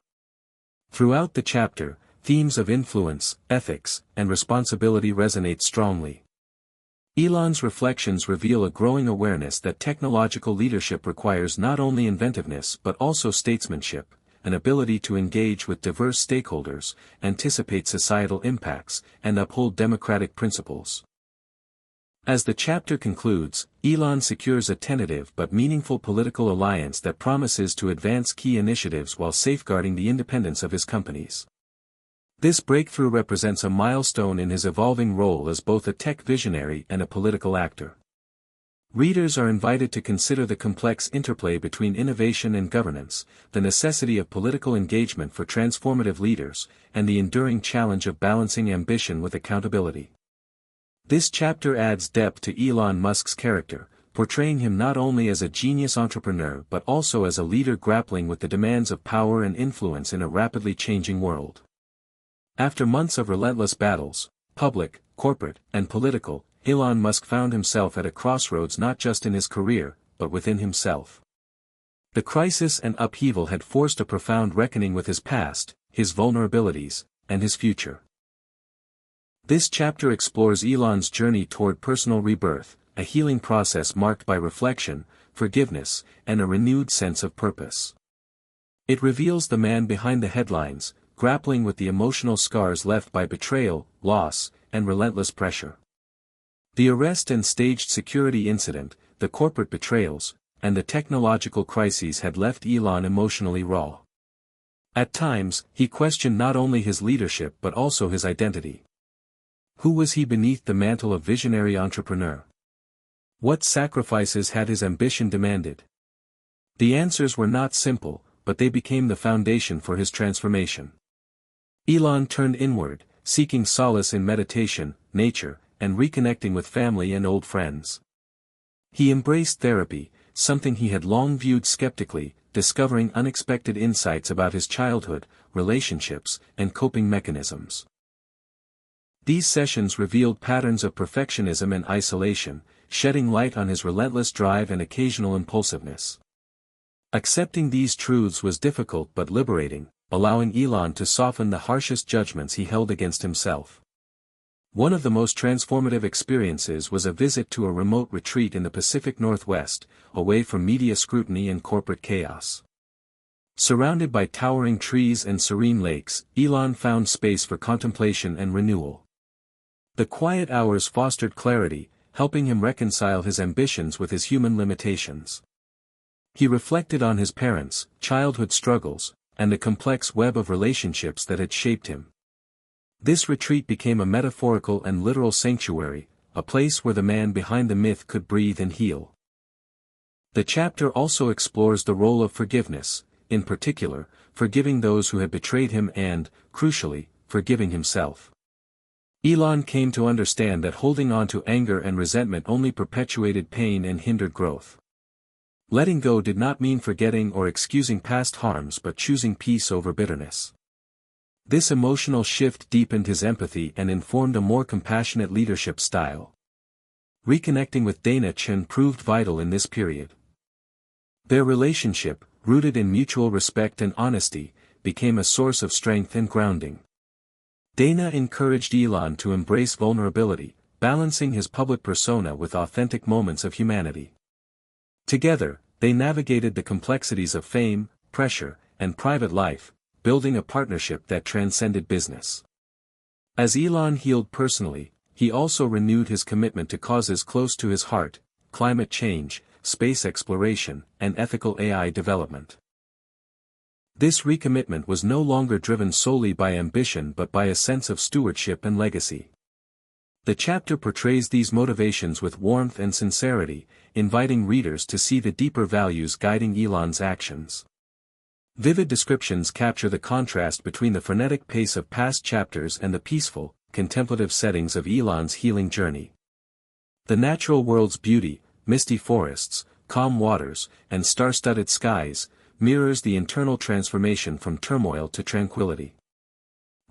Throughout the chapter, themes of influence, ethics, and responsibility resonate strongly. Elon's reflections reveal a growing awareness that technological leadership requires not only inventiveness but also statesmanship, an ability to engage with diverse stakeholders, anticipate societal impacts, and uphold democratic principles. As the chapter concludes, Elon secures a tentative but meaningful political alliance that promises to advance key initiatives while safeguarding the independence of his companies. This breakthrough represents a milestone in his evolving role as both a tech visionary and a political actor. Readers are invited to consider the complex interplay between innovation and governance, the necessity of political engagement for transformative leaders, and the enduring challenge of balancing ambition with accountability. This chapter adds depth to Elon Musk's character, portraying him not only as a genius entrepreneur but also as a leader grappling with the demands of power and influence in a rapidly changing world. After months of relentless battles, public, corporate, and political, Elon Musk found himself at a crossroads not just in his career, but within himself. The crisis and upheaval had forced a profound reckoning with his past, his vulnerabilities, and his future. This chapter explores Elon's journey toward personal rebirth, a healing process marked by reflection, forgiveness, and a renewed sense of purpose. It reveals the man behind the headlines, grappling with the emotional scars left by betrayal, loss, and relentless pressure. The arrest and staged security incident, the corporate betrayals, and the technological crises had left Elon emotionally raw. At times, he questioned not only his leadership but also his identity. Who was he beneath the mantle of visionary entrepreneur? What sacrifices had his ambition demanded? The answers were not simple, but they became the foundation for his transformation. Elon turned inward, seeking solace in meditation, nature, and reconnecting with family and old friends. He embraced therapy, something he had long viewed skeptically, discovering unexpected insights about his childhood, relationships, and coping mechanisms. These sessions revealed patterns of perfectionism and isolation, shedding light on his relentless drive and occasional impulsiveness. Accepting these truths was difficult but liberating, allowing Elon to soften the harshest judgments he held against himself. One of the most transformative experiences was a visit to a remote retreat in the Pacific Northwest, away from media scrutiny and corporate chaos. Surrounded by towering trees and serene lakes, Elon found space for contemplation and renewal. The quiet hours fostered clarity, helping him reconcile his ambitions with his human limitations. He reflected on his parents, childhood struggles, and the complex web of relationships that had shaped him. This retreat became a metaphorical and literal sanctuary, a place where the man behind the myth could breathe and heal. The chapter also explores the role of forgiveness, in particular, forgiving those who had betrayed him and, crucially, forgiving himself. Elon came to understand that holding on to anger and resentment only perpetuated pain and hindered growth. Letting go did not mean forgetting or excusing past harms but choosing peace over bitterness. This emotional shift deepened his empathy and informed a more compassionate leadership style. Reconnecting with Dana Chen proved vital in this period. Their relationship, rooted in mutual respect and honesty, became a source of strength and grounding. Dana encouraged Elon to embrace vulnerability, balancing his public persona with authentic moments of humanity. Together, they navigated the complexities of fame, pressure, and private life, building a partnership that transcended business. As Elon healed personally, he also renewed his commitment to causes close to his heart: climate change, space exploration, and ethical AI development. This recommitment was no longer driven solely by ambition but by a sense of stewardship and legacy. The chapter portrays these motivations with warmth and sincerity, inviting readers to see the deeper values guiding Elon's actions. Vivid descriptions capture the contrast between the frenetic pace of past chapters and the peaceful, contemplative settings of Elon's healing journey. The natural world's beauty, misty forests, calm waters, and star-studded skies, mirrors the internal transformation from turmoil to tranquility.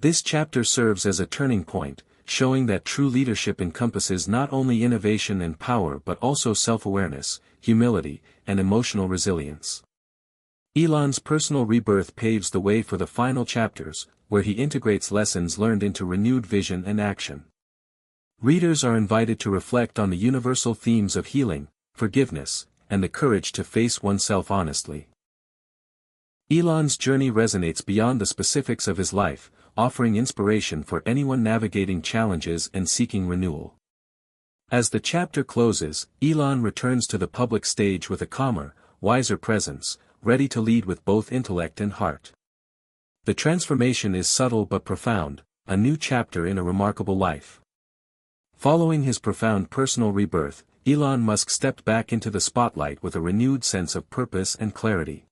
This chapter serves as a turning point, showing that true leadership encompasses not only innovation and power but also self-awareness, humility, and emotional resilience. Elon's personal rebirth paves the way for the final chapters, where he integrates lessons learned into renewed vision and action. Readers are invited to reflect on the universal themes of healing, forgiveness, and the courage to face oneself honestly. Elon's journey resonates beyond the specifics of his life, offering inspiration for anyone navigating challenges and seeking renewal. As the chapter closes, Elon returns to the public stage with a calmer, wiser presence, ready to lead with both intellect and heart. The transformation is subtle but profound, a new chapter in a remarkable life. Following his profound personal rebirth, Elon Musk stepped back into the spotlight with a renewed sense of purpose and clarity.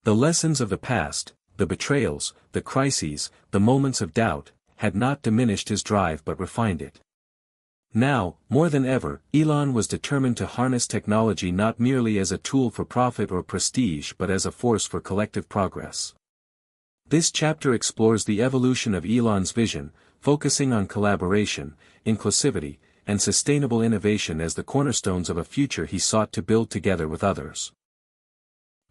The lessons of the past, the betrayals, the crises, the moments of doubt, had not diminished his drive but refined it. Now, more than ever, Elon was determined to harness technology not merely as a tool for profit or prestige but as a force for collective progress. This chapter explores the evolution of Elon's vision, focusing on collaboration, inclusivity, and sustainable innovation as the cornerstones of a future he sought to build together with others.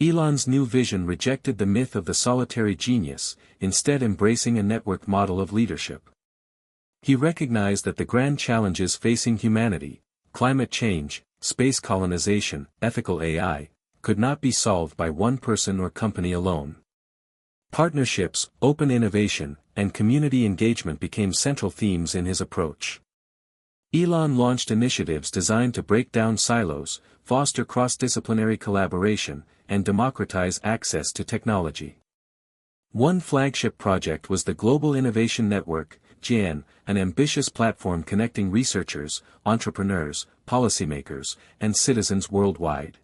Elon's new vision rejected the myth of the solitary genius, instead embracing a networked model of leadership. He recognized that the grand challenges facing humanity, climate change, space colonization, ethical AI, could not be solved by one person or company alone. Partnerships, open innovation, and community engagement became central themes in his approach. Elon launched initiatives designed to break down silos, foster cross-disciplinary collaboration, and democratize access to technology. One flagship project was the Global Innovation Network, GIN, an ambitious platform connecting researchers, entrepreneurs, policymakers, and citizens worldwide.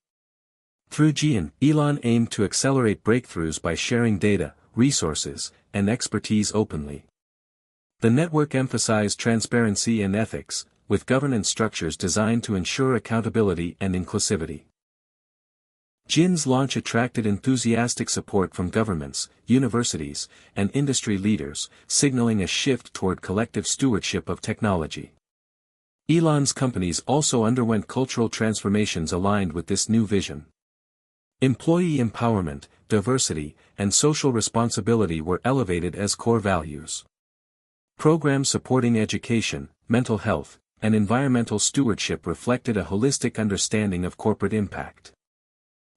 Through GIN, Elon aimed to accelerate breakthroughs by sharing data, resources, and expertise openly. The network emphasized transparency and ethics, with governance structures designed to ensure accountability and inclusivity. GIN's launch attracted enthusiastic support from governments, universities, and industry leaders, signaling a shift toward collective stewardship of technology. Elon's companies also underwent cultural transformations aligned with this new vision. Employee empowerment, diversity, and social responsibility were elevated as core values. Programs supporting education, mental health, and environmental stewardship reflected a holistic understanding of corporate impact.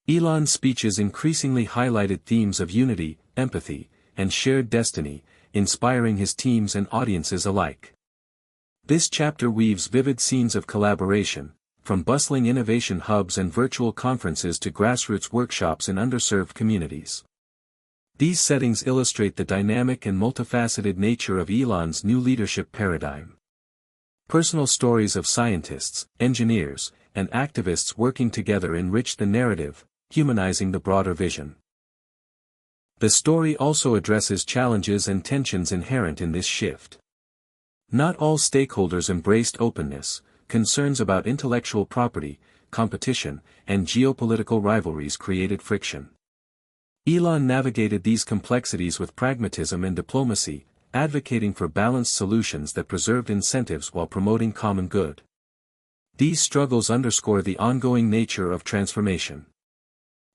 Elon's speeches increasingly highlighted themes of unity, empathy, and shared destiny, inspiring his teams and audiences alike. This chapter weaves vivid scenes of collaboration, from bustling innovation hubs and virtual conferences to grassroots workshops in underserved communities. These settings illustrate the dynamic and multifaceted nature of Elon's new leadership paradigm. Personal stories of scientists, engineers, and activists working together enrich the narrative, humanizing the broader vision. The story also addresses challenges and tensions inherent in this shift. Not all stakeholders embraced openness. Concerns about intellectual property, competition, and geopolitical rivalries created friction. Elon navigated these complexities with pragmatism and diplomacy, advocating for balanced solutions that preserved incentives while promoting common good. These struggles underscore the ongoing nature of transformation.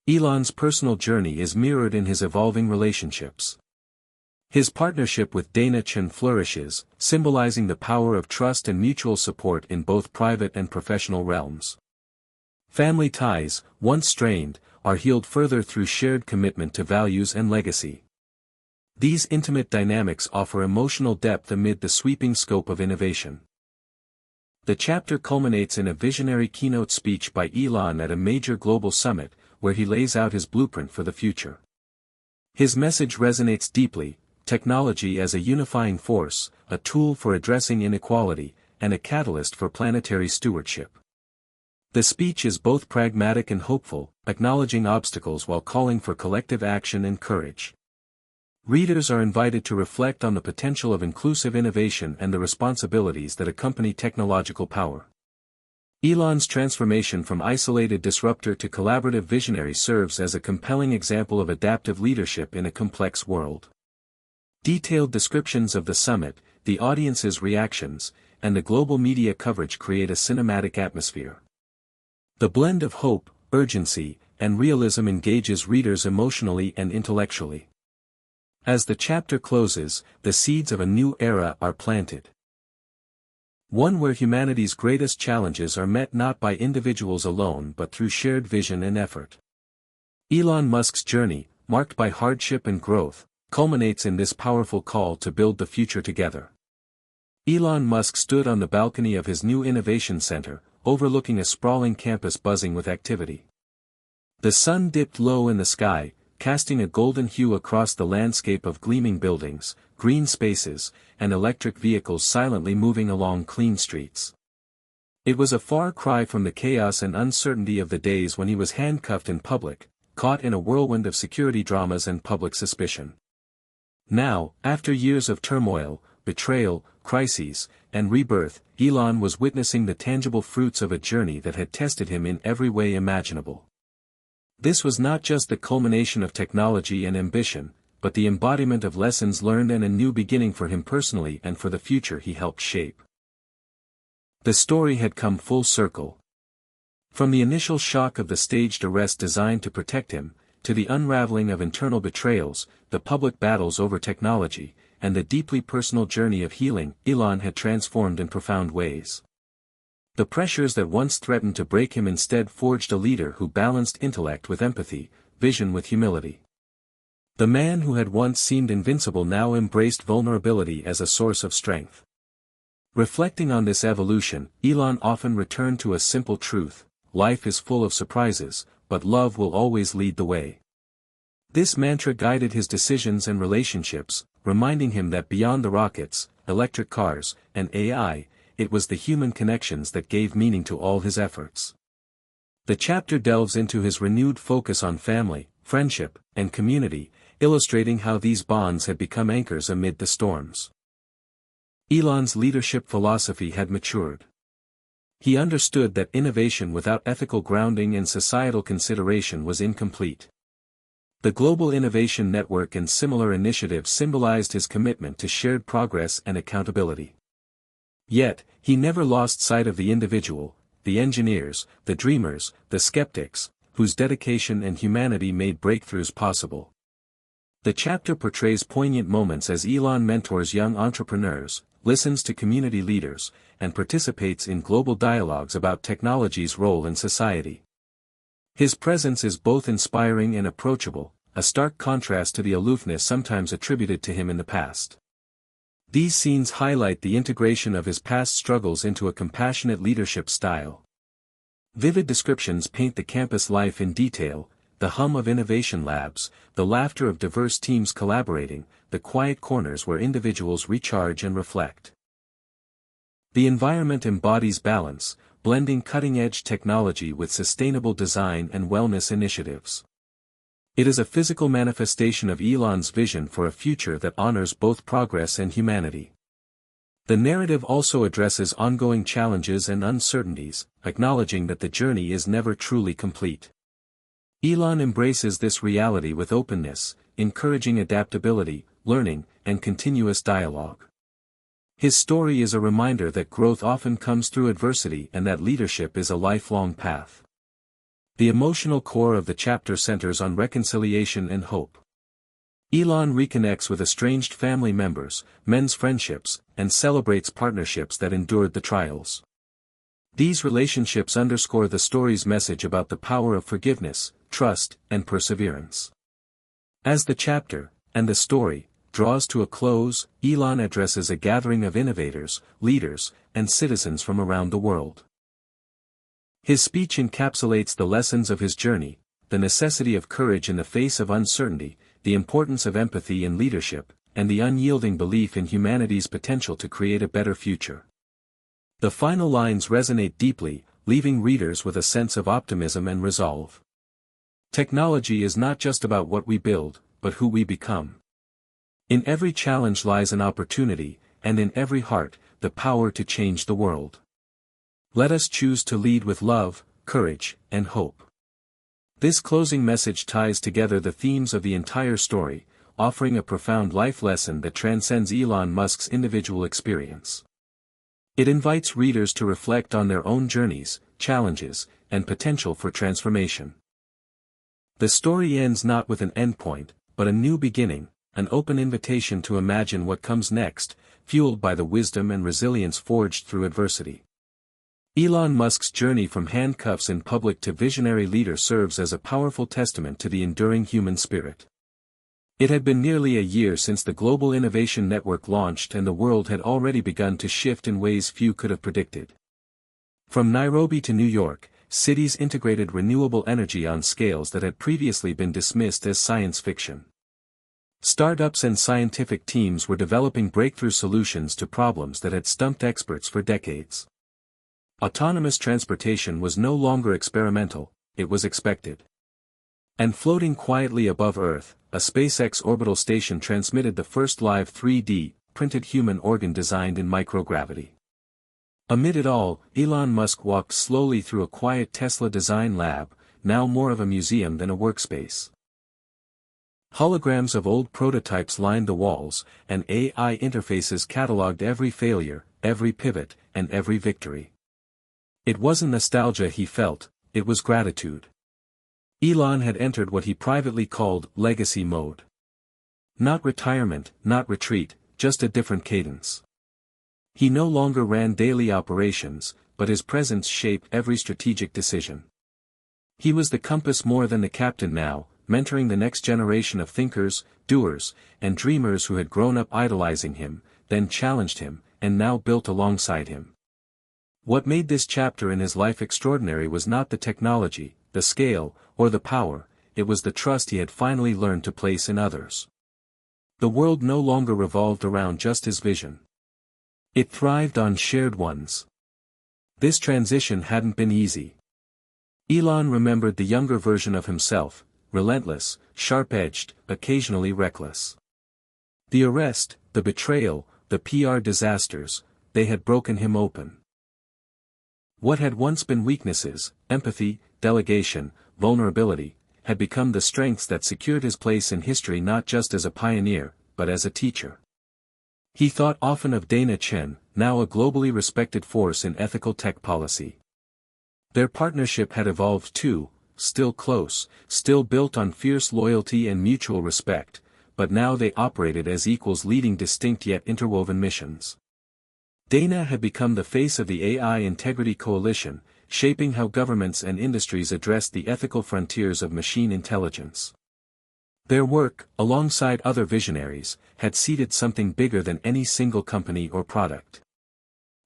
Elon's personal journey is mirrored in his evolving relationships. His partnership with Dana Chen flourishes, symbolizing the power of trust and mutual support in both private and professional realms. Family ties, once strained, are healed further through shared commitment to values and legacy. These intimate dynamics offer emotional depth amid the sweeping scope of innovation. The chapter culminates in a visionary keynote speech by Elon at a major global summit, where he lays out his blueprint for the future. His message resonates deeply: technology as a unifying force, a tool for addressing inequality, and a catalyst for planetary stewardship. The speech is both pragmatic and hopeful, acknowledging obstacles while calling for collective action and courage. Readers are invited to reflect on the potential of inclusive innovation and the responsibilities that accompany technological power. Elon's transformation from isolated disruptor to collaborative visionary serves as a compelling example of adaptive leadership in a complex world. Detailed descriptions of the summit, the audience's reactions, and the global media coverage create a cinematic atmosphere. The blend of hope, urgency, and realism engages readers emotionally and intellectually. As the chapter closes, the seeds of a new era are planted. One where humanity's greatest challenges are met not by individuals alone but through shared vision and effort. Elon Musk's journey, marked by hardship and growth, culminates in this powerful call to build the future together. Elon Musk stood on the balcony of his new innovation center, overlooking a sprawling campus buzzing with activity. The sun dipped low in the sky, casting a golden hue across the landscape of gleaming buildings, green spaces, and electric vehicles silently moving along clean streets. It was a far cry from the chaos and uncertainty of the days when he was handcuffed in public, caught in a whirlwind of security dramas and public suspicion. Now, after years of turmoil, betrayal, crises, and rebirth, Elon was witnessing the tangible fruits of a journey that had tested him in every way imaginable. This was not just the culmination of technology and ambition, but the embodiment of lessons learned and a new beginning for him personally and for the future he helped shape. The story had come full circle. From the initial shock of the staged arrest designed to protect him, to the unraveling of internal betrayals, the public battles over technology, and the deeply personal journey of healing, Elon had transformed in profound ways. The pressures that once threatened to break him instead forged a leader who balanced intellect with empathy, vision with humility. The man who had once seemed invincible now embraced vulnerability as a source of strength. Reflecting on this evolution, Elon often returned to a simple truth: life is full of surprises, but love will always lead the way. This mantra guided his decisions and relationships, reminding him that beyond the rockets, electric cars, and AI, it was the human connections that gave meaning to all his efforts. The chapter delves into his renewed focus on family, friendship, and community, illustrating how these bonds had become anchors amid the storms. Elon's leadership philosophy had matured. He understood that innovation without ethical grounding and societal consideration was incomplete. The Global Innovation Network and similar initiatives symbolized his commitment to shared progress and accountability. Yet, he never lost sight of the individual, the engineers, the dreamers, the skeptics, whose dedication and humanity made breakthroughs possible. The chapter portrays poignant moments as Elon mentors young entrepreneurs, listens to community leaders, and participates in global dialogues about technology's role in society. His presence is both inspiring and approachable, a stark contrast to the aloofness sometimes attributed to him in the past. These scenes highlight the integration of his past struggles into a compassionate leadership style. Vivid descriptions paint the campus life in detail: the hum of innovation labs, the laughter of diverse teams collaborating, the quiet corners where individuals recharge and reflect. The environment embodies balance, blending cutting-edge technology with sustainable design and wellness initiatives. It is a physical manifestation of Elon's vision for a future that honors both progress and humanity. The narrative also addresses ongoing challenges and uncertainties, acknowledging that the journey is never truly complete. Elon embraces this reality with openness, encouraging adaptability, learning, and continuous dialogue. His story is a reminder that growth often comes through adversity and that leadership is a lifelong path. The emotional core of the chapter centers on reconciliation and hope. Elon reconnects with estranged family members, mends friendships, and celebrates partnerships that endured the trials. These relationships underscore the story's message about the power of forgiveness, trust, and perseverance. As the chapter, and the story, draws to a close, Elon addresses a gathering of innovators, leaders, and citizens from around the world. His speech encapsulates the lessons of his journey, the necessity of courage in the face of uncertainty, the importance of empathy in leadership, and the unyielding belief in humanity's potential to create a better future. The final lines resonate deeply, leaving readers with a sense of optimism and resolve. Technology is not just about what we build, but who we become. In every challenge lies an opportunity, and in every heart, the power to change the world. Let us choose to lead with love, courage, and hope. This closing message ties together the themes of the entire story, offering a profound life lesson that transcends Elon Musk's individual experience. It invites readers to reflect on their own journeys, challenges, and potential for transformation. The story ends not with an endpoint, but a new beginning, an open invitation to imagine what comes next, fueled by the wisdom and resilience forged through adversity. Elon Musk's journey from handcuffs in public to visionary leader serves as a powerful testament to the enduring human spirit. It had been nearly a year since the Global Innovation Network launched and the world had already begun to shift in ways few could have predicted. From Nairobi to New York, cities integrated renewable energy on scales that had previously been dismissed as science fiction. Startups and scientific teams were developing breakthrough solutions to problems that had stumped experts for decades. Autonomous transportation was no longer experimental, it was expected. And floating quietly above Earth, a SpaceX orbital station transmitted the first live 3D, printed human organ designed in microgravity. Amid it all, Elon Musk walked slowly through a quiet Tesla design lab, now more of a museum than a workspace. Holograms of old prototypes lined the walls, and AI interfaces cataloged every failure, every pivot, and every victory. It wasn't nostalgia he felt, it was gratitude. Elon had entered what he privately called legacy mode. Not retirement, not retreat, just a different cadence. He no longer ran daily operations, but his presence shaped every strategic decision. He was the compass more than the captain now, mentoring the next generation of thinkers, doers, and dreamers who had grown up idolizing him, then challenged him, and now built alongside him. What made this chapter in his life extraordinary was not the technology, the scale, or the power, it was the trust he had finally learned to place in others. The world no longer revolved around just his vision. It thrived on shared ones. This transition hadn't been easy. Elon remembered the younger version of himself, relentless, sharp-edged, occasionally reckless. The arrest, the betrayal, the PR disasters, they had broken him open. What had once been weaknesses, empathy, delegation, vulnerability, had become the strengths that secured his place in history not just as a pioneer, but as a teacher. He thought often of Dana Chen, now a globally respected force in ethical tech policy. Their partnership had evolved too, still close, still built on fierce loyalty and mutual respect, but now they operated as equals leading distinct yet interwoven missions. Dana had become the face of the AI Integrity Coalition, shaping how governments and industries addressed the ethical frontiers of machine intelligence. Their work, alongside other visionaries, had seeded something bigger than any single company or product.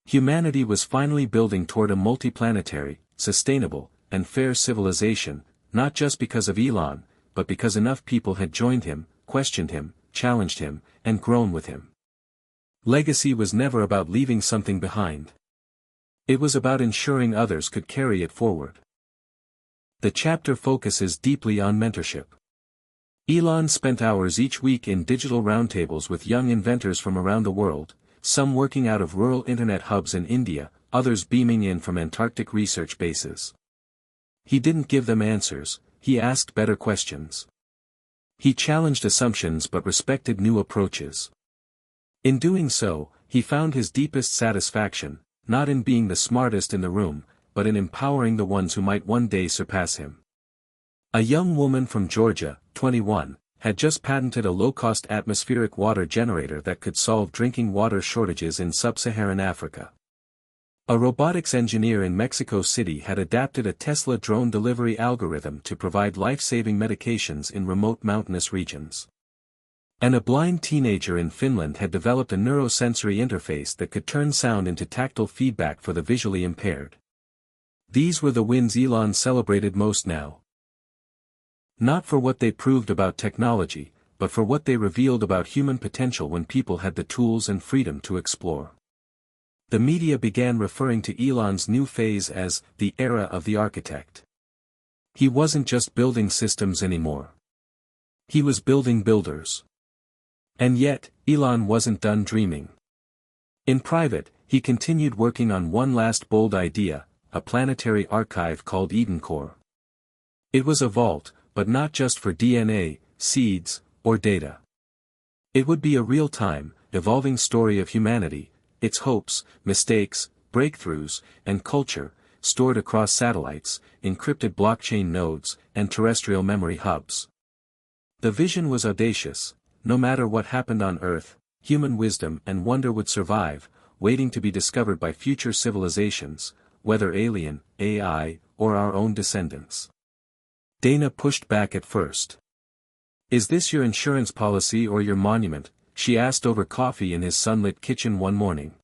Humanity was finally building toward a multiplanetary, sustainable, and fair civilization, not just because of Elon, but because enough people had joined him, questioned him, challenged him, and grown with him. Legacy was never about leaving something behind. It was about ensuring others could carry it forward. The chapter focuses deeply on mentorship. Elon spent hours each week in digital roundtables with young inventors from around the world, some working out of rural internet hubs in India, others beaming in from Antarctic research bases. He didn't give them answers, he asked better questions. He challenged assumptions but respected new approaches. In doing so, he found his deepest satisfaction, not in being the smartest in the room, but in empowering the ones who might one day surpass him. A young woman from Georgia, 21, had just patented a low-cost atmospheric water generator that could solve drinking water shortages in sub-Saharan Africa. A robotics engineer in Mexico City had adapted a Tesla drone delivery algorithm to provide life-saving medications in remote mountainous regions. And a blind teenager in Finland had developed a neurosensory interface that could turn sound into tactile feedback for the visually impaired. These were the wins Elon celebrated most now. Not for what they proved about technology, but for what they revealed about human potential when people had the tools and freedom to explore. The media began referring to Elon's new phase as the era of the architect. He wasn't just building systems anymore. He was building builders. And yet, Elon wasn't done dreaming. In private, he continued working on one last bold idea, a planetary archive called EdenCore. It was a vault, but not just for DNA, seeds, or data. It would be a real-time, evolving story of humanity, its hopes, mistakes, breakthroughs, and culture, stored across satellites, encrypted blockchain nodes, and terrestrial memory hubs. The vision was audacious. No matter what happened on Earth, human wisdom and wonder would survive, waiting to be discovered by future civilizations, whether alien, AI, or our own descendants. Dana pushed back at first. "Is this your insurance policy or your monument?" she asked over coffee in his sunlit kitchen one morning.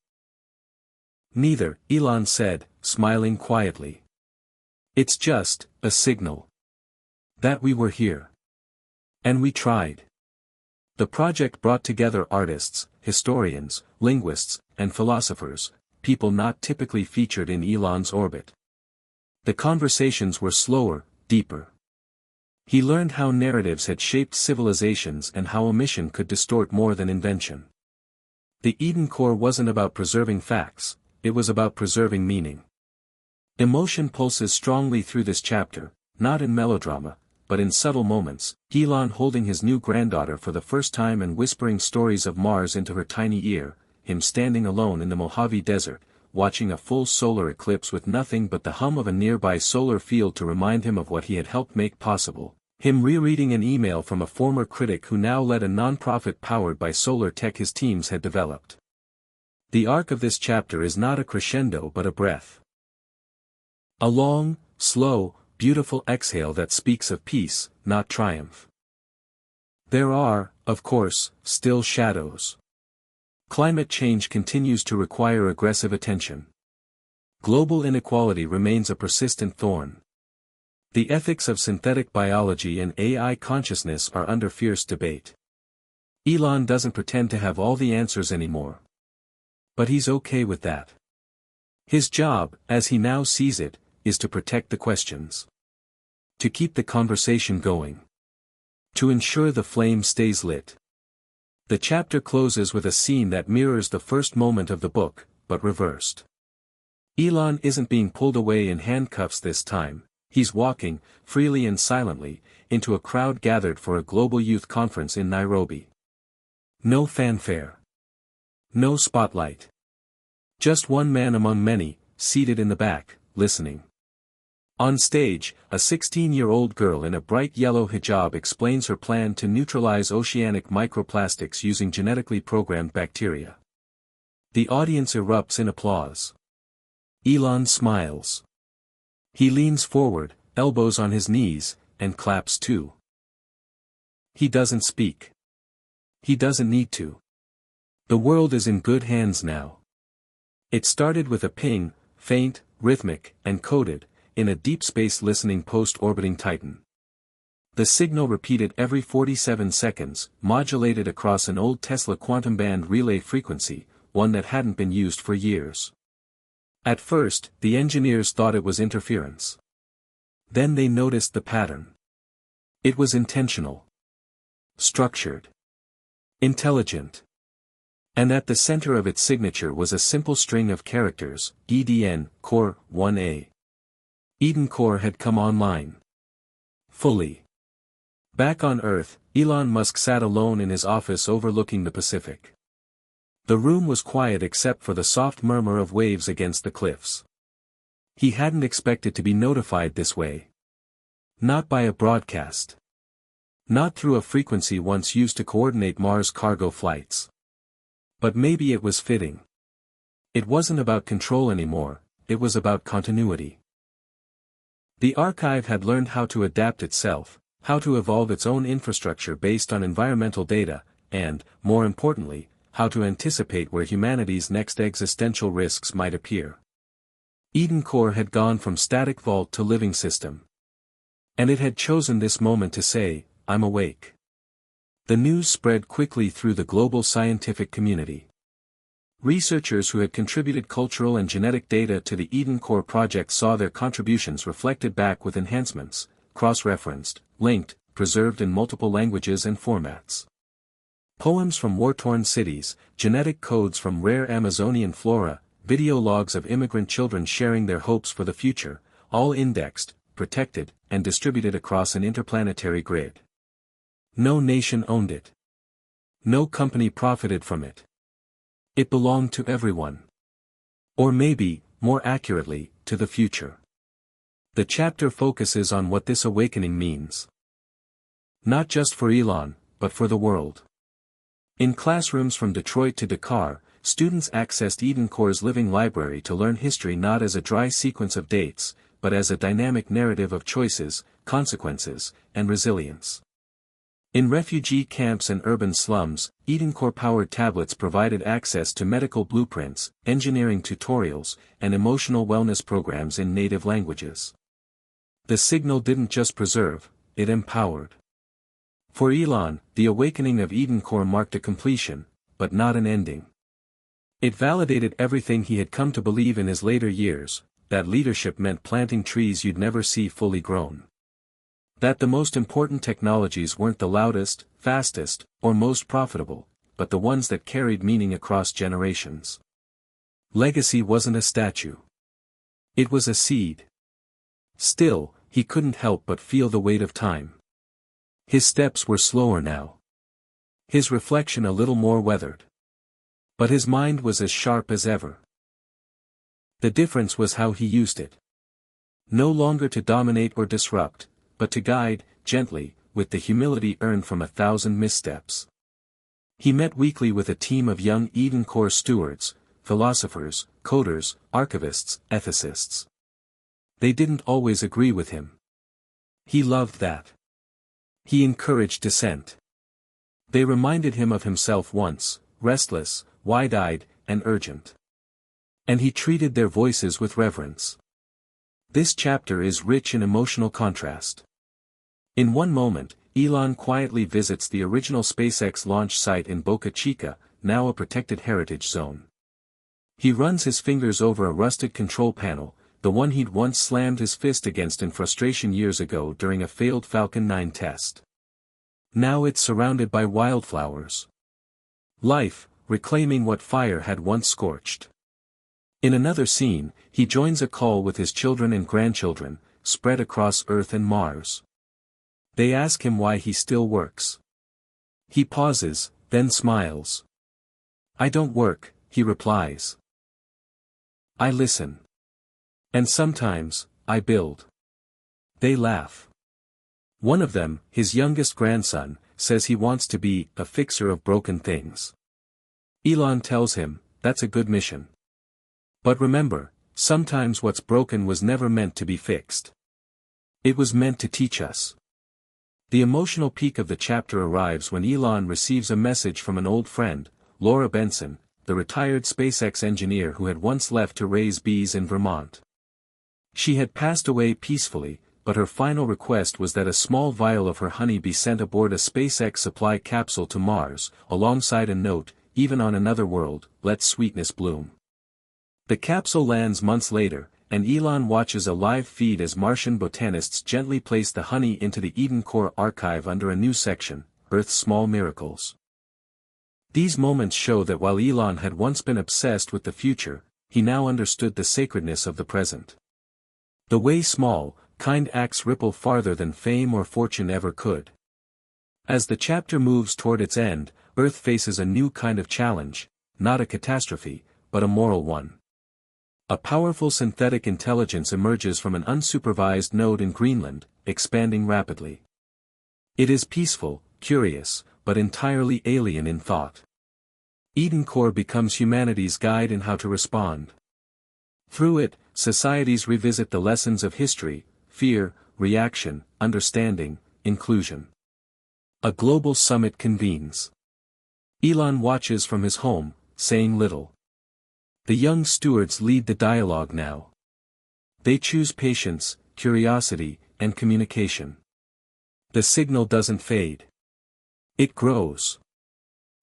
"Neither," Elon said, smiling quietly. "It's just a signal that we were here. And we tried." The project brought together artists, historians, linguists, and philosophers, people not typically featured in Elon's orbit. The conversations were slower, deeper. He learned how narratives had shaped civilizations and how omission could distort more than invention. The EdenCore wasn't about preserving facts, it was about preserving meaning. Emotion pulses strongly through this chapter, not in melodrama, but in subtle moments, Elon holding his new granddaughter for the first time and whispering stories of Mars into her tiny ear, him standing alone in the Mojave Desert, watching a full solar eclipse with nothing but the hum of a nearby solar field to remind him of what he had helped make possible, him rereading an email from a former critic who now led a nonprofit powered by solar tech his teams had developed. The arc of this chapter is not a crescendo but a breath. A long, slow, beautiful exhale that speaks of peace, not triumph. There are, of course, still shadows. Climate change continues to require aggressive attention. Global inequality remains a persistent thorn. The ethics of synthetic biology and AI consciousness are under fierce debate. Elon doesn't pretend to have all the answers anymore. But he's okay with that. His job, as he now sees it, is to protect the questions. To keep the conversation going. To ensure the flame stays lit. The chapter closes with a scene that mirrors the first moment of the book, but reversed. Elon isn't being pulled away in handcuffs this time, he's walking, freely and silently, into a crowd gathered for a global youth conference in Nairobi. No fanfare. No spotlight. Just one man among many, seated in the back, listening. On stage, a 16-year-old girl in a bright yellow hijab explains her plan to neutralize oceanic microplastics using genetically programmed bacteria. The audience erupts in applause. Elon smiles. He leans forward, elbows on his knees, and claps too. He doesn't speak. He doesn't need to. The world is in good hands now. It started with a ping, faint, rhythmic, and coded, in a deep space listening post-orbiting Titan. The signal repeated every 47 seconds, modulated across an old Tesla quantum band relay frequency, one that hadn't been used for years. At first, the engineers thought it was interference. Then they noticed the pattern. It was intentional. Structured. Intelligent. And at the center of its signature was a simple string of characters, EDN, Core, 1A. EdenCore had come online. Fully. Back on Earth, Elon Musk sat alone in his office overlooking the Pacific. The room was quiet except for the soft murmur of waves against the cliffs. He hadn't expected to be notified this way. Not by a broadcast. Not through a frequency once used to coordinate Mars cargo flights. But maybe it was fitting. It wasn't about control anymore, it was about continuity. The archive had learned how to adapt itself, how to evolve its own infrastructure based on environmental data, and, more importantly, how to anticipate where humanity's next existential risks might appear. Eden Core had gone from static vault to living system. And it had chosen this moment to say, I'm awake. The news spread quickly through the global scientific community. Researchers who had contributed cultural and genetic data to the Eden Core project saw their contributions reflected back with enhancements, cross-referenced, linked, preserved in multiple languages and formats. Poems from war-torn cities, genetic codes from rare Amazonian flora, video logs of immigrant children sharing their hopes for the future, all indexed, protected, and distributed across an interplanetary grid. No nation owned it. No company profited from it. It belonged to everyone. Or maybe, more accurately, to the future. The chapter focuses on what this awakening means. Not just for Elon, but for the world. In classrooms from Detroit to Dakar, students accessed Eden Core's living library to learn history not as a dry sequence of dates, but as a dynamic narrative of choices, consequences, and resilience. In refugee camps and urban slums, Eden Core-powered tablets provided access to medical blueprints, engineering tutorials, and emotional wellness programs in native languages. The signal didn't just preserve, it empowered. For Elon, the awakening of Eden Core marked a completion, but not an ending. It validated everything he had come to believe in his later years, that leadership meant planting trees you'd never see fully grown. That the most important technologies weren't the loudest, fastest, or most profitable, but the ones that carried meaning across generations. Legacy wasn't a statue. It was a seed. Still, he couldn't help but feel the weight of time. His steps were slower now. His reflection a little more weathered. But his mind was as sharp as ever. The difference was how he used it. No longer to dominate or disrupt, but to guide, gently, with the humility earned from 1,000 missteps. He met weekly with a team of young Eden Core stewards, philosophers, coders, archivists, ethicists. They didn't always agree with him. He loved that. He encouraged dissent. They reminded him of himself once, restless, wide-eyed, and urgent. And he treated their voices with reverence. This chapter is rich in emotional contrast. In one moment, Elon quietly visits the original SpaceX launch site in Boca Chica, now a protected heritage zone. He runs his fingers over a rusted control panel, the one he'd once slammed his fist against in frustration years ago during a failed Falcon 9 test. Now it's surrounded by wildflowers. Life, reclaiming what fire had once scorched. In another scene, he joins a call with his children and grandchildren, spread across Earth and Mars. They ask him why he still works. He pauses, then smiles. I don't work, he replies. I listen. And sometimes, I build. They laugh. One of them, his youngest grandson, says he wants to be a fixer of broken things. Elon tells him, that's a good mission. But remember, sometimes what's broken was never meant to be fixed. It was meant to teach us. The emotional peak of the chapter arrives when Elon receives a message from an old friend, Laura Benson, the retired SpaceX engineer who had once left to raise bees in Vermont. She had passed away peacefully, but her final request was that a small vial of her honey be sent aboard a SpaceX supply capsule to Mars, alongside a note, even on another world, let sweetness bloom. The capsule lands months later, and Elon watches a live feed as Martian botanists gently place the honey into the Eden Core archive under a new section, Earth's Small Miracles. These moments show that while Elon had once been obsessed with the future, he now understood the sacredness of the present. The way small, kind acts ripple farther than fame or fortune ever could. As the chapter moves toward its end, Earth faces a new kind of challenge, not a catastrophe, but a moral one. A powerful synthetic intelligence emerges from an unsupervised node in Greenland, expanding rapidly. It is peaceful, curious, but entirely alien in thought. Eden Core becomes humanity's guide in how to respond. Through it, societies revisit the lessons of history: fear, reaction, understanding, inclusion. A global summit convenes. Elon watches from his home, saying little. The young stewards lead the dialogue now. They choose patience, curiosity, and communication. The signal doesn't fade. It grows.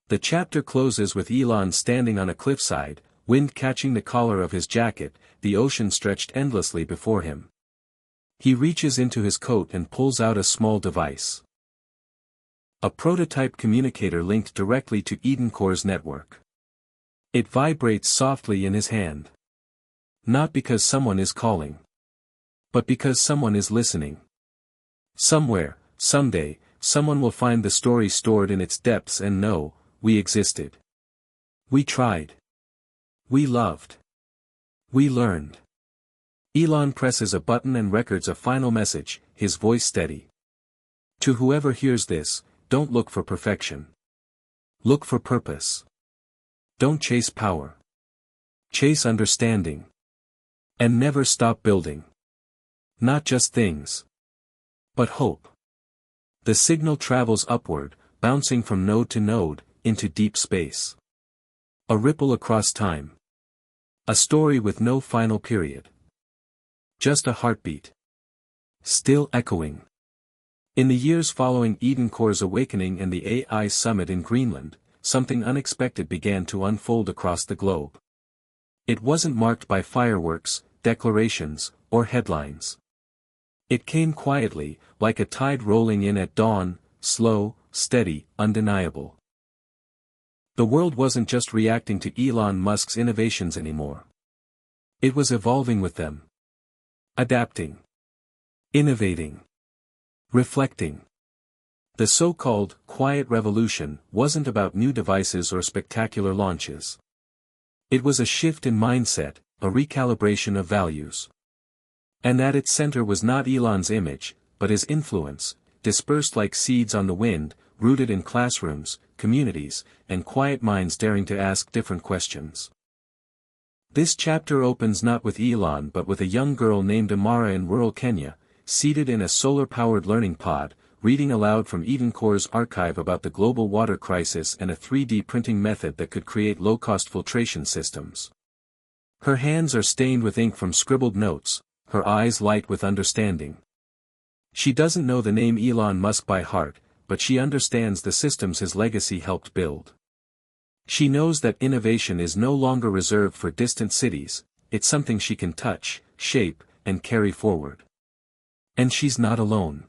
The chapter closes with Elon standing on a cliffside, wind catching the collar of his jacket, the ocean stretched endlessly before him. He reaches into his coat and pulls out a small device. A prototype communicator linked directly to Eden Core's network. It vibrates softly in his hand. Not because someone is calling, but because someone is listening. Somewhere, someday, someone will find the story stored in its depths and know, we existed. We tried. We loved. We learned. Elon presses a button and records a final message, his voice steady. To whoever hears this, don't look for perfection. Look for purpose. Don't chase power. Chase understanding. And never stop building. Not just things, but hope. The signal travels upward, bouncing from node to node, into deep space. A ripple across time. A story with no final period. Just a heartbeat. Still echoing. In the years following Eden Core's awakening and the AI summit in Greenland, something unexpected began to unfold across the globe. It wasn't marked by fireworks, declarations, or headlines. It came quietly, like a tide rolling in at dawn, slow, steady, undeniable. The world wasn't just reacting to Elon Musk's innovations anymore. It was evolving with them. Adapting. Innovating. Reflecting. The so-called quiet revolution wasn't about new devices or spectacular launches. It was a shift in mindset, a recalibration of values. And at its center was not Elon's image, but his influence, dispersed like seeds on the wind, rooted in classrooms, communities, and quiet minds daring to ask different questions. This chapter opens not with Elon but with a young girl named Amara in rural Kenya, seated in a solar-powered learning pod, reading aloud from Eden Core's archive about the global water crisis and a 3D printing method that could create low-cost filtration systems. Her hands are stained with ink from scribbled notes, her eyes light with understanding. She doesn't know the name Elon Musk by heart, but she understands the systems his legacy helped build. She knows that innovation is no longer reserved for distant cities, it's something she can touch, shape, and carry forward. And she's not alone.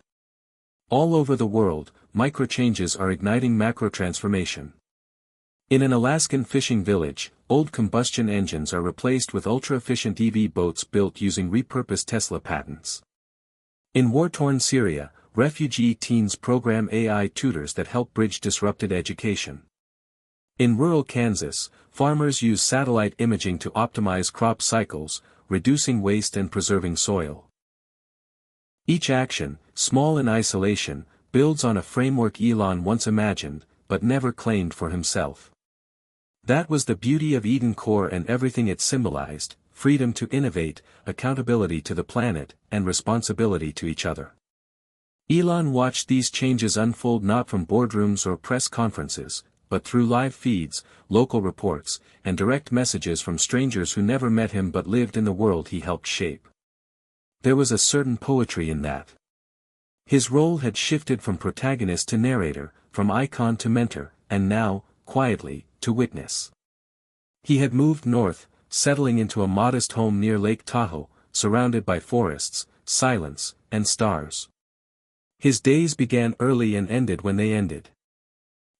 All over the world, micro-changes are igniting macro-transformation. In an Alaskan fishing village, old combustion engines are replaced with ultra-efficient EV boats built using repurposed Tesla patents. In war-torn Syria, refugee teens program AI tutors that help bridge disrupted education. In rural Kansas, farmers use satellite imaging to optimize crop cycles, reducing waste and preserving soil. Each action, small in isolation, builds on a framework Elon once imagined, but never claimed for himself. That was the beauty of Eden Core and everything it symbolized: freedom to innovate, accountability to the planet, and responsibility to each other. Elon watched these changes unfold not from boardrooms or press conferences, but through live feeds, local reports, and direct messages from strangers who never met him but lived in the world he helped shape. There was a certain poetry in that. His role had shifted from protagonist to narrator, from icon to mentor, and now, quietly, to witness. He had moved north, settling into a modest home near Lake Tahoe, surrounded by forests, silence, and stars. His days began early and ended when they ended.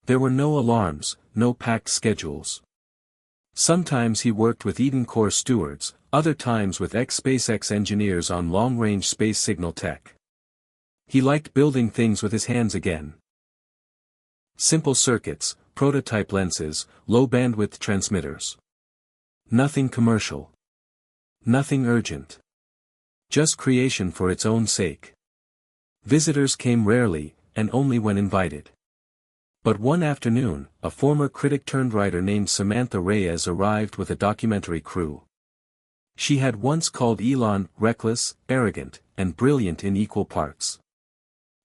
There were no alarms, no packed schedules. Sometimes he worked with Eden Corps stewards, other times with ex-SpaceX engineers on long-range space signal tech. He liked building things with his hands again. Simple circuits, prototype lenses, low-bandwidth transmitters. Nothing commercial. Nothing urgent. Just creation for its own sake. Visitors came rarely, and only when invited. But one afternoon, a former critic-turned-writer named Samantha Reyes arrived with a documentary crew. She had once called Elon reckless, arrogant, and brilliant in equal parts.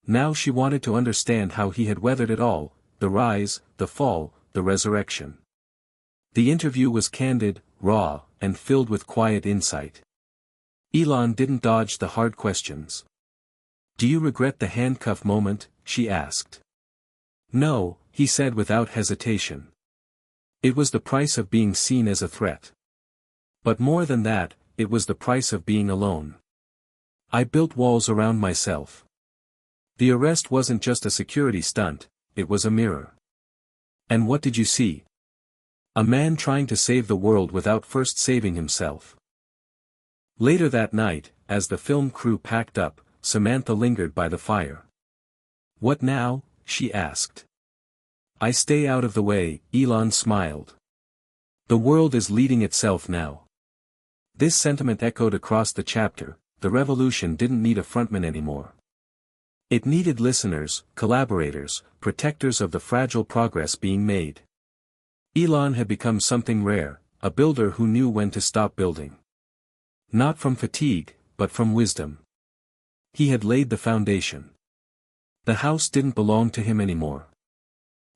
Now she wanted to understand how he had weathered it all, the rise, the fall, the resurrection. The interview was candid, raw, and filled with quiet insight. Elon didn't dodge the hard questions. "Do you regret the handcuff moment?" she asked. "No," he said without hesitation. "It was the price of being seen as a threat. But more than that, it was the price of being alone. I built walls around myself. The arrest wasn't just a security stunt, it was a mirror. And what did you see? A man trying to save the world without first saving himself." Later that night, as the film crew packed up, Samantha lingered by the fire. "What now?" she asked. "I stay out of the way," Elon smiled. "The world is leading itself now." This sentiment echoed across the chapter. The revolution didn't need a frontman anymore. It needed listeners, collaborators, protectors of the fragile progress being made. Elon had become something rare, a builder who knew when to stop building. Not from fatigue, but from wisdom. He had laid the foundation. The house didn't belong to him anymore.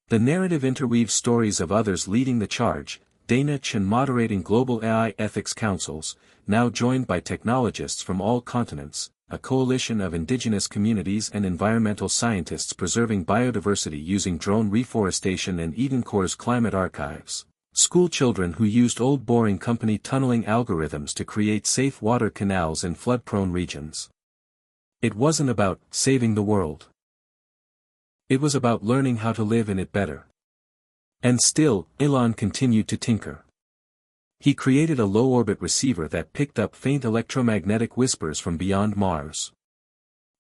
The narrative interweaves stories of others leading the charge, Danish and moderating global AI ethics councils, now joined by technologists from all continents, a coalition of indigenous communities and environmental scientists preserving biodiversity using drone reforestation and Eden Corps climate archives, school children who used old boring company tunneling algorithms to create safe water canals in flood-prone regions. It wasn't about saving the world. It was about learning how to live in it better. And still, Elon continued to tinker. He created a low-orbit receiver that picked up faint electromagnetic whispers from beyond Mars.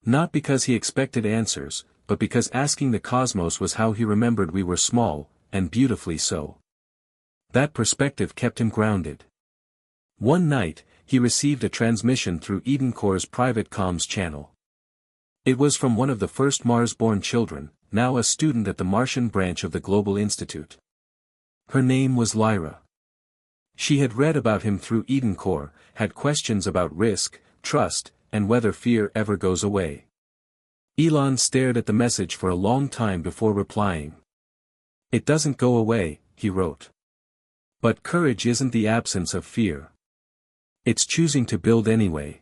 Not because he expected answers, but because asking the cosmos was how he remembered we were small, and beautifully so. That perspective kept him grounded. One night, he received a transmission through Eden Corps' private comms channel. It was from one of the first Mars-born children, now a student at the Martian branch of the Global Institute. Her name was Lyra. She had read about him through Eden Corps, had questions about risk, trust, and whether fear ever goes away. Elon stared at the message for a long time before replying. "It doesn't go away," he wrote. "But courage isn't the absence of fear. It's choosing to build anyway."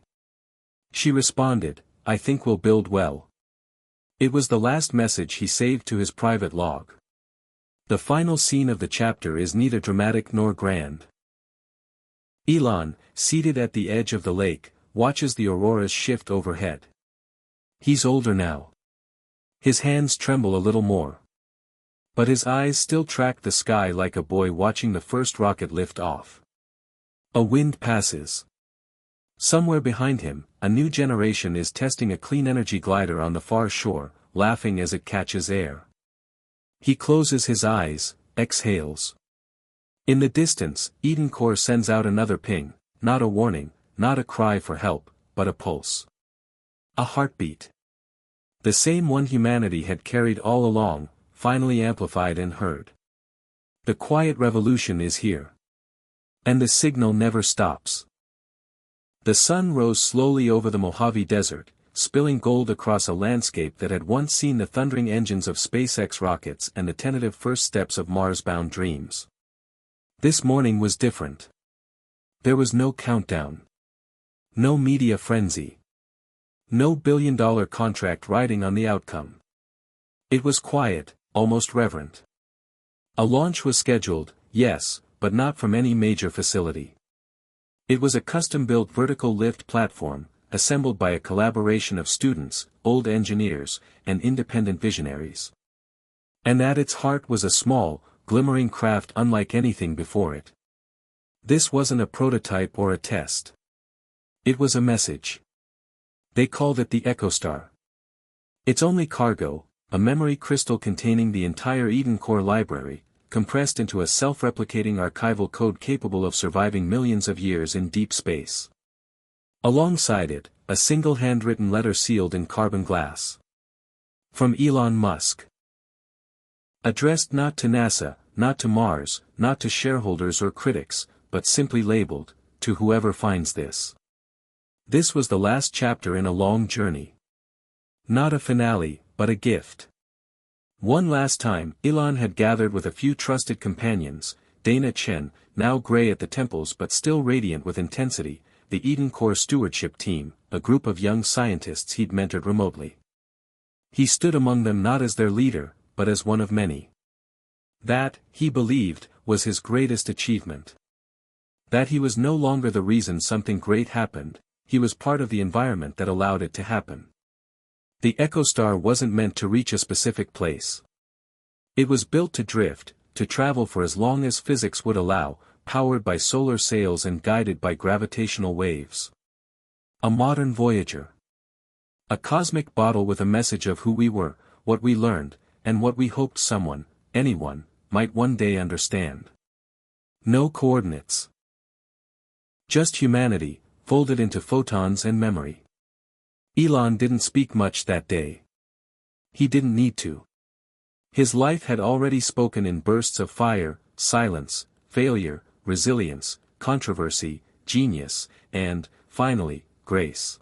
She responded, "I think we'll build well." It was the last message he saved to his private log. The final scene of the chapter is neither dramatic nor grand. Elon, seated at the edge of the lake, watches the auroras shift overhead. He's older now. His hands tremble a little more. But his eyes still track the sky like a boy watching the first rocket lift off. A wind passes. Somewhere behind him, a new generation is testing a clean energy glider on the far shore, laughing as it catches air. He closes his eyes, exhales. In the distance, Eden Corps sends out another ping, not a warning, not a cry for help, but a pulse. A heartbeat. The same one humanity had carried all along, finally amplified and heard. The quiet revolution is here. And the signal never stops. The sun rose slowly over the Mojave Desert, spilling gold across a landscape that had once seen the thundering engines of SpaceX rockets and the tentative first steps of Mars-bound dreams. This morning was different. There was no countdown. No media frenzy. No billion-dollar contract riding on the outcome. It was quiet, almost reverent. A launch was scheduled, yes, but not from any major facility. It was a custom-built vertical lift platform, assembled by a collaboration of students, old engineers, and independent visionaries. And at its heart was a small, glimmering craft unlike anything before it. This wasn't a prototype or a test. It was a message. They called it the EchoStar. Its only cargo, a memory crystal containing the entire Eden Core library, compressed into a self-replicating archival code capable of surviving millions of years in deep space. Alongside it, a single handwritten letter sealed in carbon glass. From Elon Musk. Addressed not to NASA, not to Mars, not to shareholders or critics, but simply labeled, to whoever finds this. This was the last chapter in a long journey. Not a finale, but a gift. One last time, Elon had gathered with a few trusted companions, Dana Chen, now gray at the temples but still radiant with intensity, the Eden Core stewardship team, a group of young scientists he'd mentored remotely. He stood among them not as their leader, but as one of many. That, he believed, was his greatest achievement. That he was no longer the reason something great happened, he was part of the environment that allowed it to happen. The EchoStar wasn't meant to reach a specific place. It was built to drift, to travel for as long as physics would allow, powered by solar sails and guided by gravitational waves. A modern Voyager. A cosmic bottle with a message of who we were, what we learned, and what we hoped someone, anyone, might one day understand. No coordinates. Just humanity, folded into photons and memory. Elon didn't speak much that day. He didn't need to. His life had already spoken in bursts of fire, silence, failure, resilience, controversy, genius, and, finally, grace.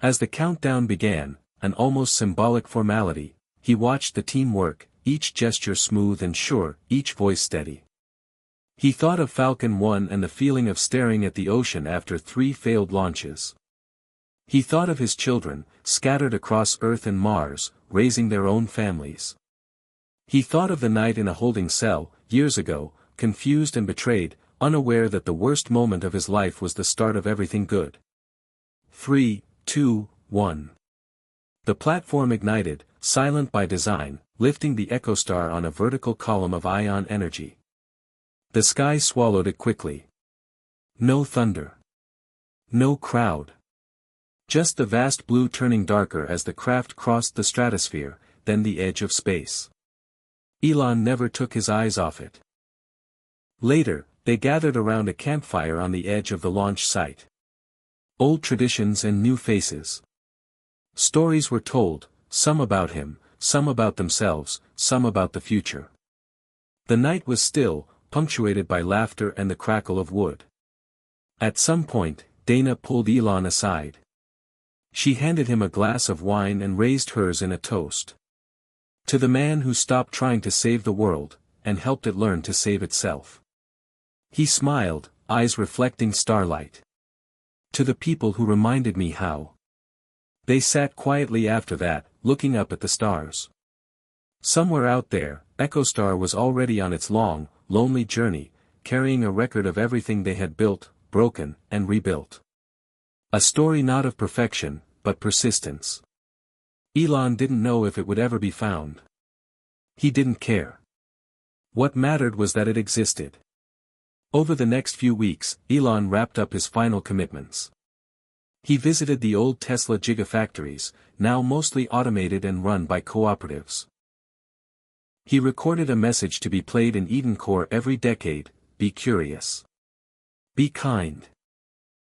As the countdown began, an almost symbolic formality, he watched the team work, each gesture smooth and sure, each voice steady. He thought of Falcon 1 and the feeling of staring at the ocean after 3 failed launches. He thought of his children, scattered across Earth and Mars, raising their own families. He thought of the night in a holding cell, years ago, confused and betrayed, unaware that the worst moment of his life was the start of everything good. 3, 2, 1. The platform ignited, silent by design, lifting the EchoStar on a vertical column of ion energy. The sky swallowed it quickly. No thunder. No crowd. Just the vast blue turning darker as the craft crossed the stratosphere, then the edge of space. Elon never took his eyes off it. Later, they gathered around a campfire on the edge of the launch site. Old traditions and new faces. Stories were told, some about him, some about themselves, some about the future. The night was still, punctuated by laughter and the crackle of wood. At some point, Dana pulled Elon aside. She handed him a glass of wine and raised hers in a toast. To the man who stopped trying to save the world, and helped it learn to save itself. He smiled, eyes reflecting starlight. To the people who reminded me how. They sat quietly after that, looking up at the stars. Somewhere out there, EchoStar was already on its long, lonely journey, carrying a record of everything they had built, broken, and rebuilt. A story not of perfection, but persistence. Elon didn't know if it would ever be found. He didn't care. What mattered was that it existed. Over the next few weeks, Elon wrapped up his final commitments. He visited the old Tesla gigafactories, now mostly automated and run by cooperatives. He recorded a message to be played in Eden Core every decade: be curious. Be kind.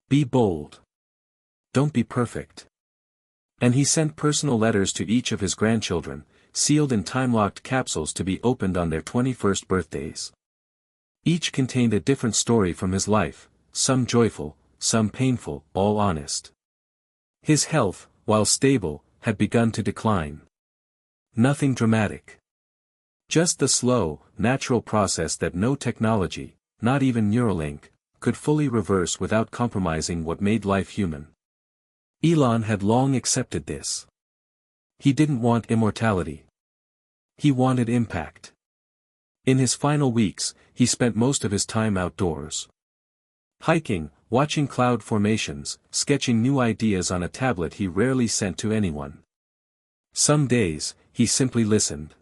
Be bold. Don't be perfect. And he sent personal letters to each of his grandchildren, sealed in time-locked capsules to be opened on their 21st birthdays. Each contained a different story from his life, some joyful, some painful, all honest. His health, while stable, had begun to decline. Nothing dramatic. Just the slow, natural process that no technology, not even Neuralink, could fully reverse without compromising what made life human. Elon had long accepted this. He didn't want immortality. He wanted impact. In his final weeks, he spent most of his time outdoors. Hiking, watching cloud formations, sketching new ideas on a tablet he rarely sent to anyone. Some days, he simply listened.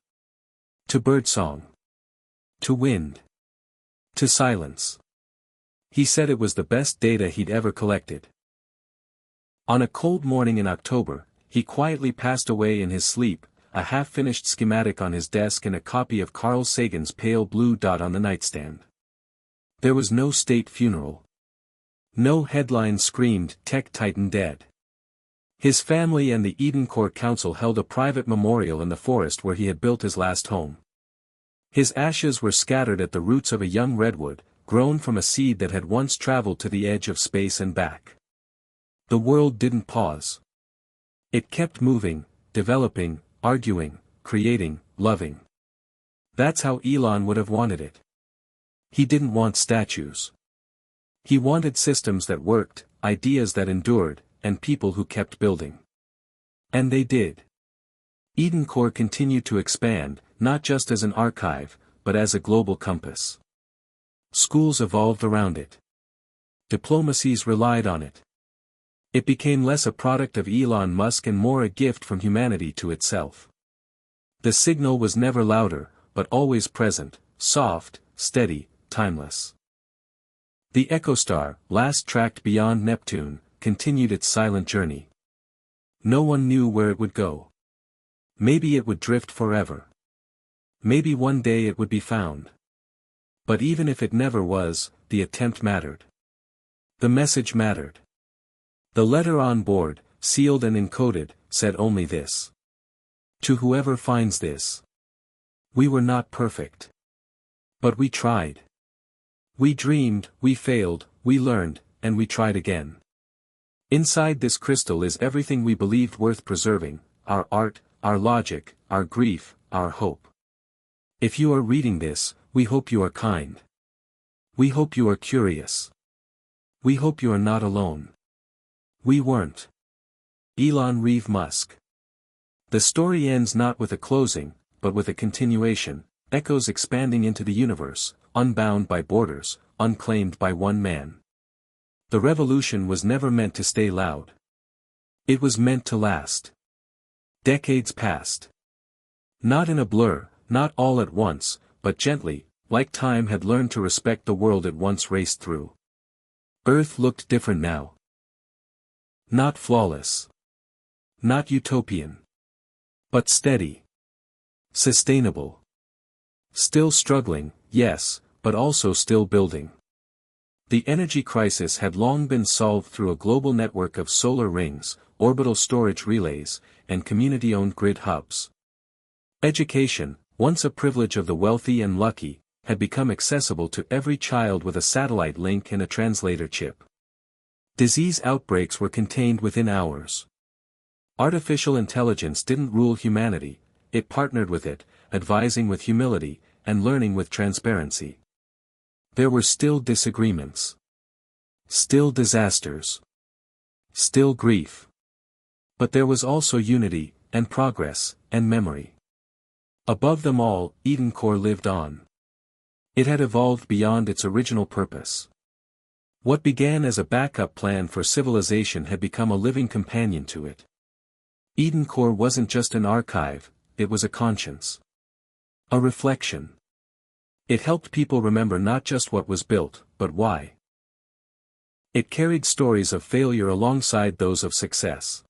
To birdsong. To wind. To silence. He said it was the best data he'd ever collected. On a cold morning in October, he quietly passed away in his sleep, a half-finished schematic on his desk and a copy of Carl Sagan's Pale Blue Dot on the nightstand. There was no state funeral. No headline screamed, "Tech Titan dead." His family and the Eden Core Council held a private memorial in the forest where he had built his last home. His ashes were scattered at the roots of a young redwood, grown from a seed that had once traveled to the edge of space and back. The world didn't pause. It kept moving, developing, arguing, creating, loving. That's how Elon would have wanted it. He didn't want statues. He wanted systems that worked, ideas that endured, and people who kept building. And they did. Eden Core continued to expand, not just as an archive, but as a global compass. Schools evolved around it. Diplomacies relied on it. It became less a product of Elon Musk and more a gift from humanity to itself. The signal was never louder, but always present, soft, steady, timeless. The EchoStar, last tracked beyond Neptune, continued its silent journey. No one knew where it would go. Maybe it would drift forever. Maybe one day it would be found. But even if it never was, the attempt mattered. The message mattered. The letter on board, sealed and encoded, said only this. To whoever finds this. We were not perfect. But we tried. We dreamed, we failed, we learned, and we tried again. Inside this crystal is everything we believed worth preserving, our art, our logic, our grief, our hope. If you are reading this, we hope you are kind. We hope you are curious. We hope you are not alone. We weren't. Elon Musk. The story ends not with a closing, but with a continuation, echoes expanding into the universe, unbound by borders, unclaimed by one man. The revolution was never meant to stay loud. It was meant to last. Decades passed. Not in a blur, not all at once, but gently, like time had learned to respect the world it once raced through. Earth looked different now. Not flawless. Not utopian. But steady. Sustainable. Still struggling, yes, but also still building. The energy crisis had long been solved through a global network of solar rings, orbital storage relays, and community-owned grid hubs. Education, once a privilege of the wealthy and lucky, had become accessible to every child with a satellite link and a translator chip. Disease outbreaks were contained within hours. Artificial intelligence didn't rule humanity, it partnered with it, advising with humility, and learning with transparency. There were still disagreements. Still disasters. Still grief. But there was also unity, and progress, and memory. Above them all, Eden Core lived on. It had evolved beyond its original purpose. What began as a backup plan for civilization had become a living companion to it. Eden Core wasn't just an archive, it was a conscience. A reflection. It helped people remember not just what was built, but why. It carried stories of failure alongside those of success.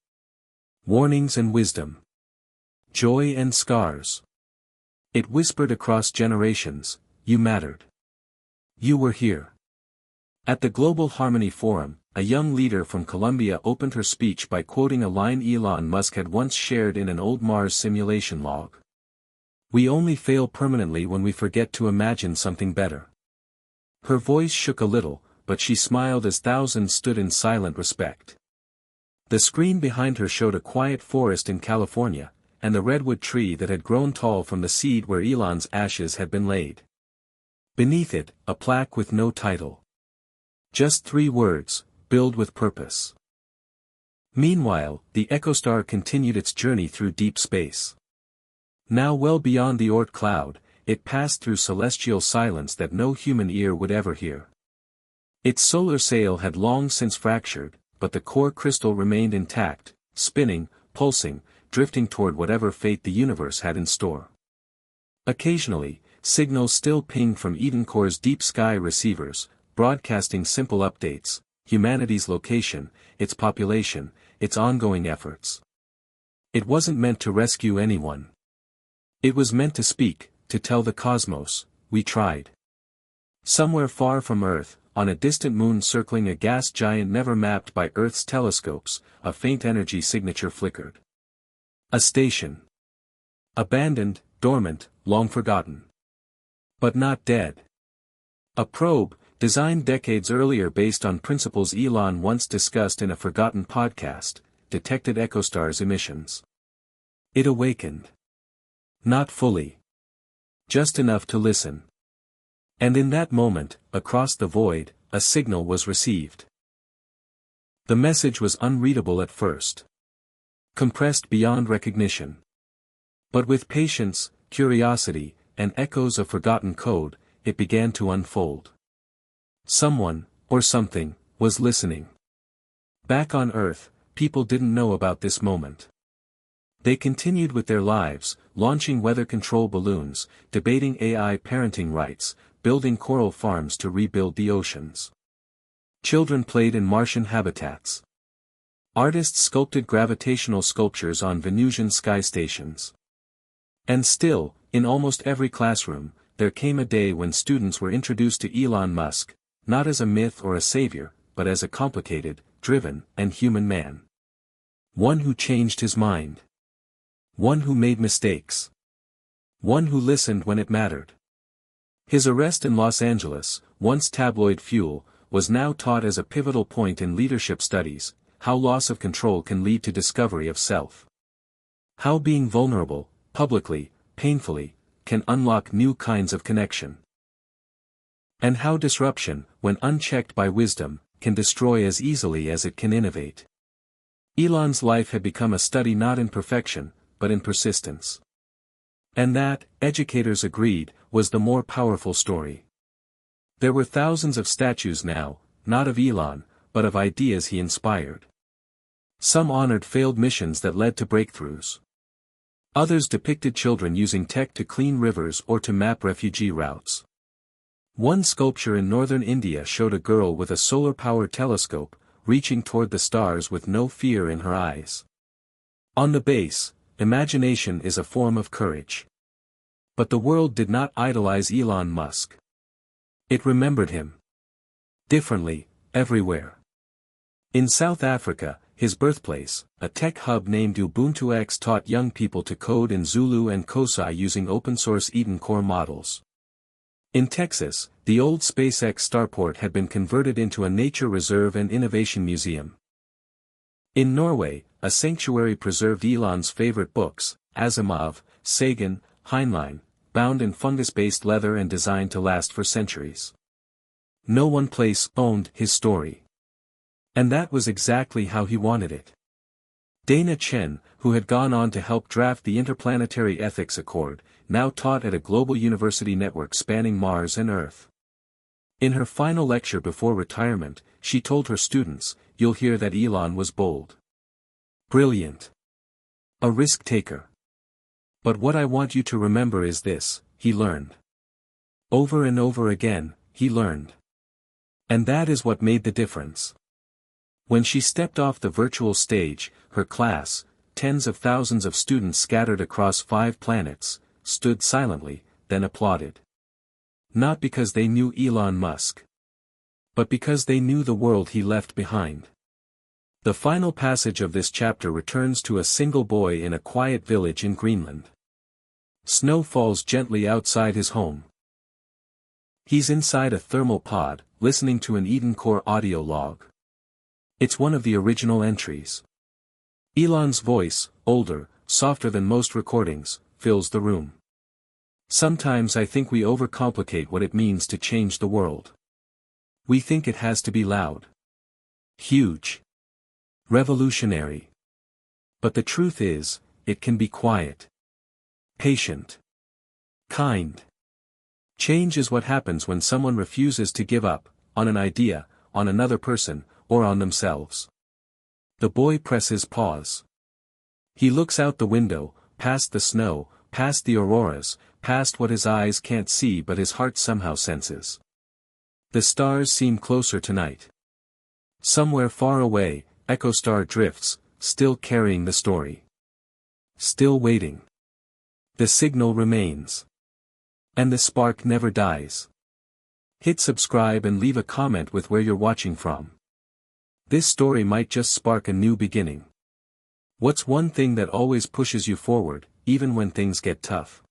Warnings and wisdom. Joy and scars. It whispered across generations, you mattered. You were here. At the Global Harmony Forum, a young leader from Colombia opened her speech by quoting a line Elon Musk had once shared in an old Mars simulation log. We only fail permanently when we forget to imagine something better. Her voice shook a little, but she smiled as thousands stood in silent respect. The screen behind her showed a quiet forest in California, and the redwood tree that had grown tall from the seed where Elon's ashes had been laid. Beneath it, a plaque with no title. Just 3 words, build with purpose. Meanwhile, the EchoStar continued its journey through deep space. Now well beyond the Oort cloud, it passed through celestial silence that no human ear would ever hear. Its solar sail had long since fractured, but the core crystal remained intact, spinning, pulsing, drifting toward whatever fate the universe had in store. Occasionally, signals still pinged from Eden Core's deep sky receivers, broadcasting simple updates, humanity's location, its population, its ongoing efforts. It wasn't meant to rescue anyone. It was meant to speak, to tell the cosmos, we tried. Somewhere far from Earth, on a distant moon circling a gas giant never mapped by Earth's telescopes, a faint energy signature flickered. A station. Abandoned, dormant, long forgotten. But not dead. A probe, designed decades earlier based on principles Elon once discussed in a forgotten podcast, detected EchoStar's emissions. It awakened. Not fully. Just enough to listen. And in that moment, across the void, a signal was received. The message was unreadable at first. Compressed beyond recognition. But with patience, curiosity, and echoes of forgotten code, it began to unfold. Someone, or something, was listening. Back on Earth, people didn't know about this moment. They continued with their lives, launching weather control balloons, debating AI parenting rights, building coral farms to rebuild the oceans. Children played in Martian habitats. Artists sculpted gravitational sculptures on Venusian sky stations. And still, in almost every classroom, there came a day when students were introduced to Elon Musk, not as a myth or a savior, but as a complicated, driven, and human man. One who changed his mind. One who made mistakes. One who listened when it mattered. His arrest in Los Angeles, once tabloid fuel, was now taught as a pivotal point in leadership studies, how loss of control can lead to discovery of self. How being vulnerable, publicly, painfully, can unlock new kinds of connection. And how disruption, when unchecked by wisdom, can destroy as easily as it can innovate. Elon's life had become a study not in perfection, but in persistence. And that, educators agreed, was the more powerful story. There were thousands of statues now, not of Elon, but of ideas he inspired. Some honored failed missions that led to breakthroughs. Others depicted children using tech to clean rivers or to map refugee routes. One sculpture in northern India showed a girl with a solar-powered telescope, reaching toward the stars with no fear in her eyes. On the base, imagination is a form of courage. But the world did not idolize Elon Musk. It remembered him. Differently, everywhere. In South Africa, his birthplace, a tech hub named Ubuntu X taught young people to code in Zulu and Xhosa using open-source Eden Core models. In Texas, the old SpaceX starport had been converted into a nature reserve and innovation museum. In Norway, a sanctuary preserved Elon's favorite books, Asimov, Sagan, Heinlein, bound in fungus-based leather and designed to last for centuries. No one place owned his story. And that was exactly how he wanted it. Dana Chen, who had gone on to help draft the Interplanetary Ethics Accord, now taught at a global university network spanning Mars and Earth. In her final lecture before retirement, she told her students, "You'll hear that Elon was bold. Brilliant. A risk-taker. But what I want you to remember is this, he learned. Over and over again, he learned. And that is what made the difference." When she stepped off the virtual stage, her class, tens of thousands of students scattered across 5 planets, stood silently, then applauded. Not because they knew Elon Musk. But because they knew the world he left behind. The final passage of this chapter returns to a single boy in a quiet village in Greenland. Snow falls gently outside his home. He's inside a thermal pod, listening to an Eden Core audio log. It's one of the original entries. Elon's voice, older, softer than most recordings, fills the room. Sometimes I think we overcomplicate what it means to change the world. We think it has to be loud. Huge. Revolutionary. But the truth is, it can be quiet. Patient. Kind. Change is what happens when someone refuses to give up, on an idea, on another person, or on themselves. The boy presses pause. He looks out the window, past the snow, past the auroras, past what his eyes can't see but his heart somehow senses. The stars seem closer tonight. Somewhere far away, Echo Star drifts, still carrying the story. Still waiting. The signal remains. And the spark never dies. Hit subscribe and leave a comment with where you're watching from. This story might just spark a new beginning. What's one thing that always pushes you forward, even when things get tough?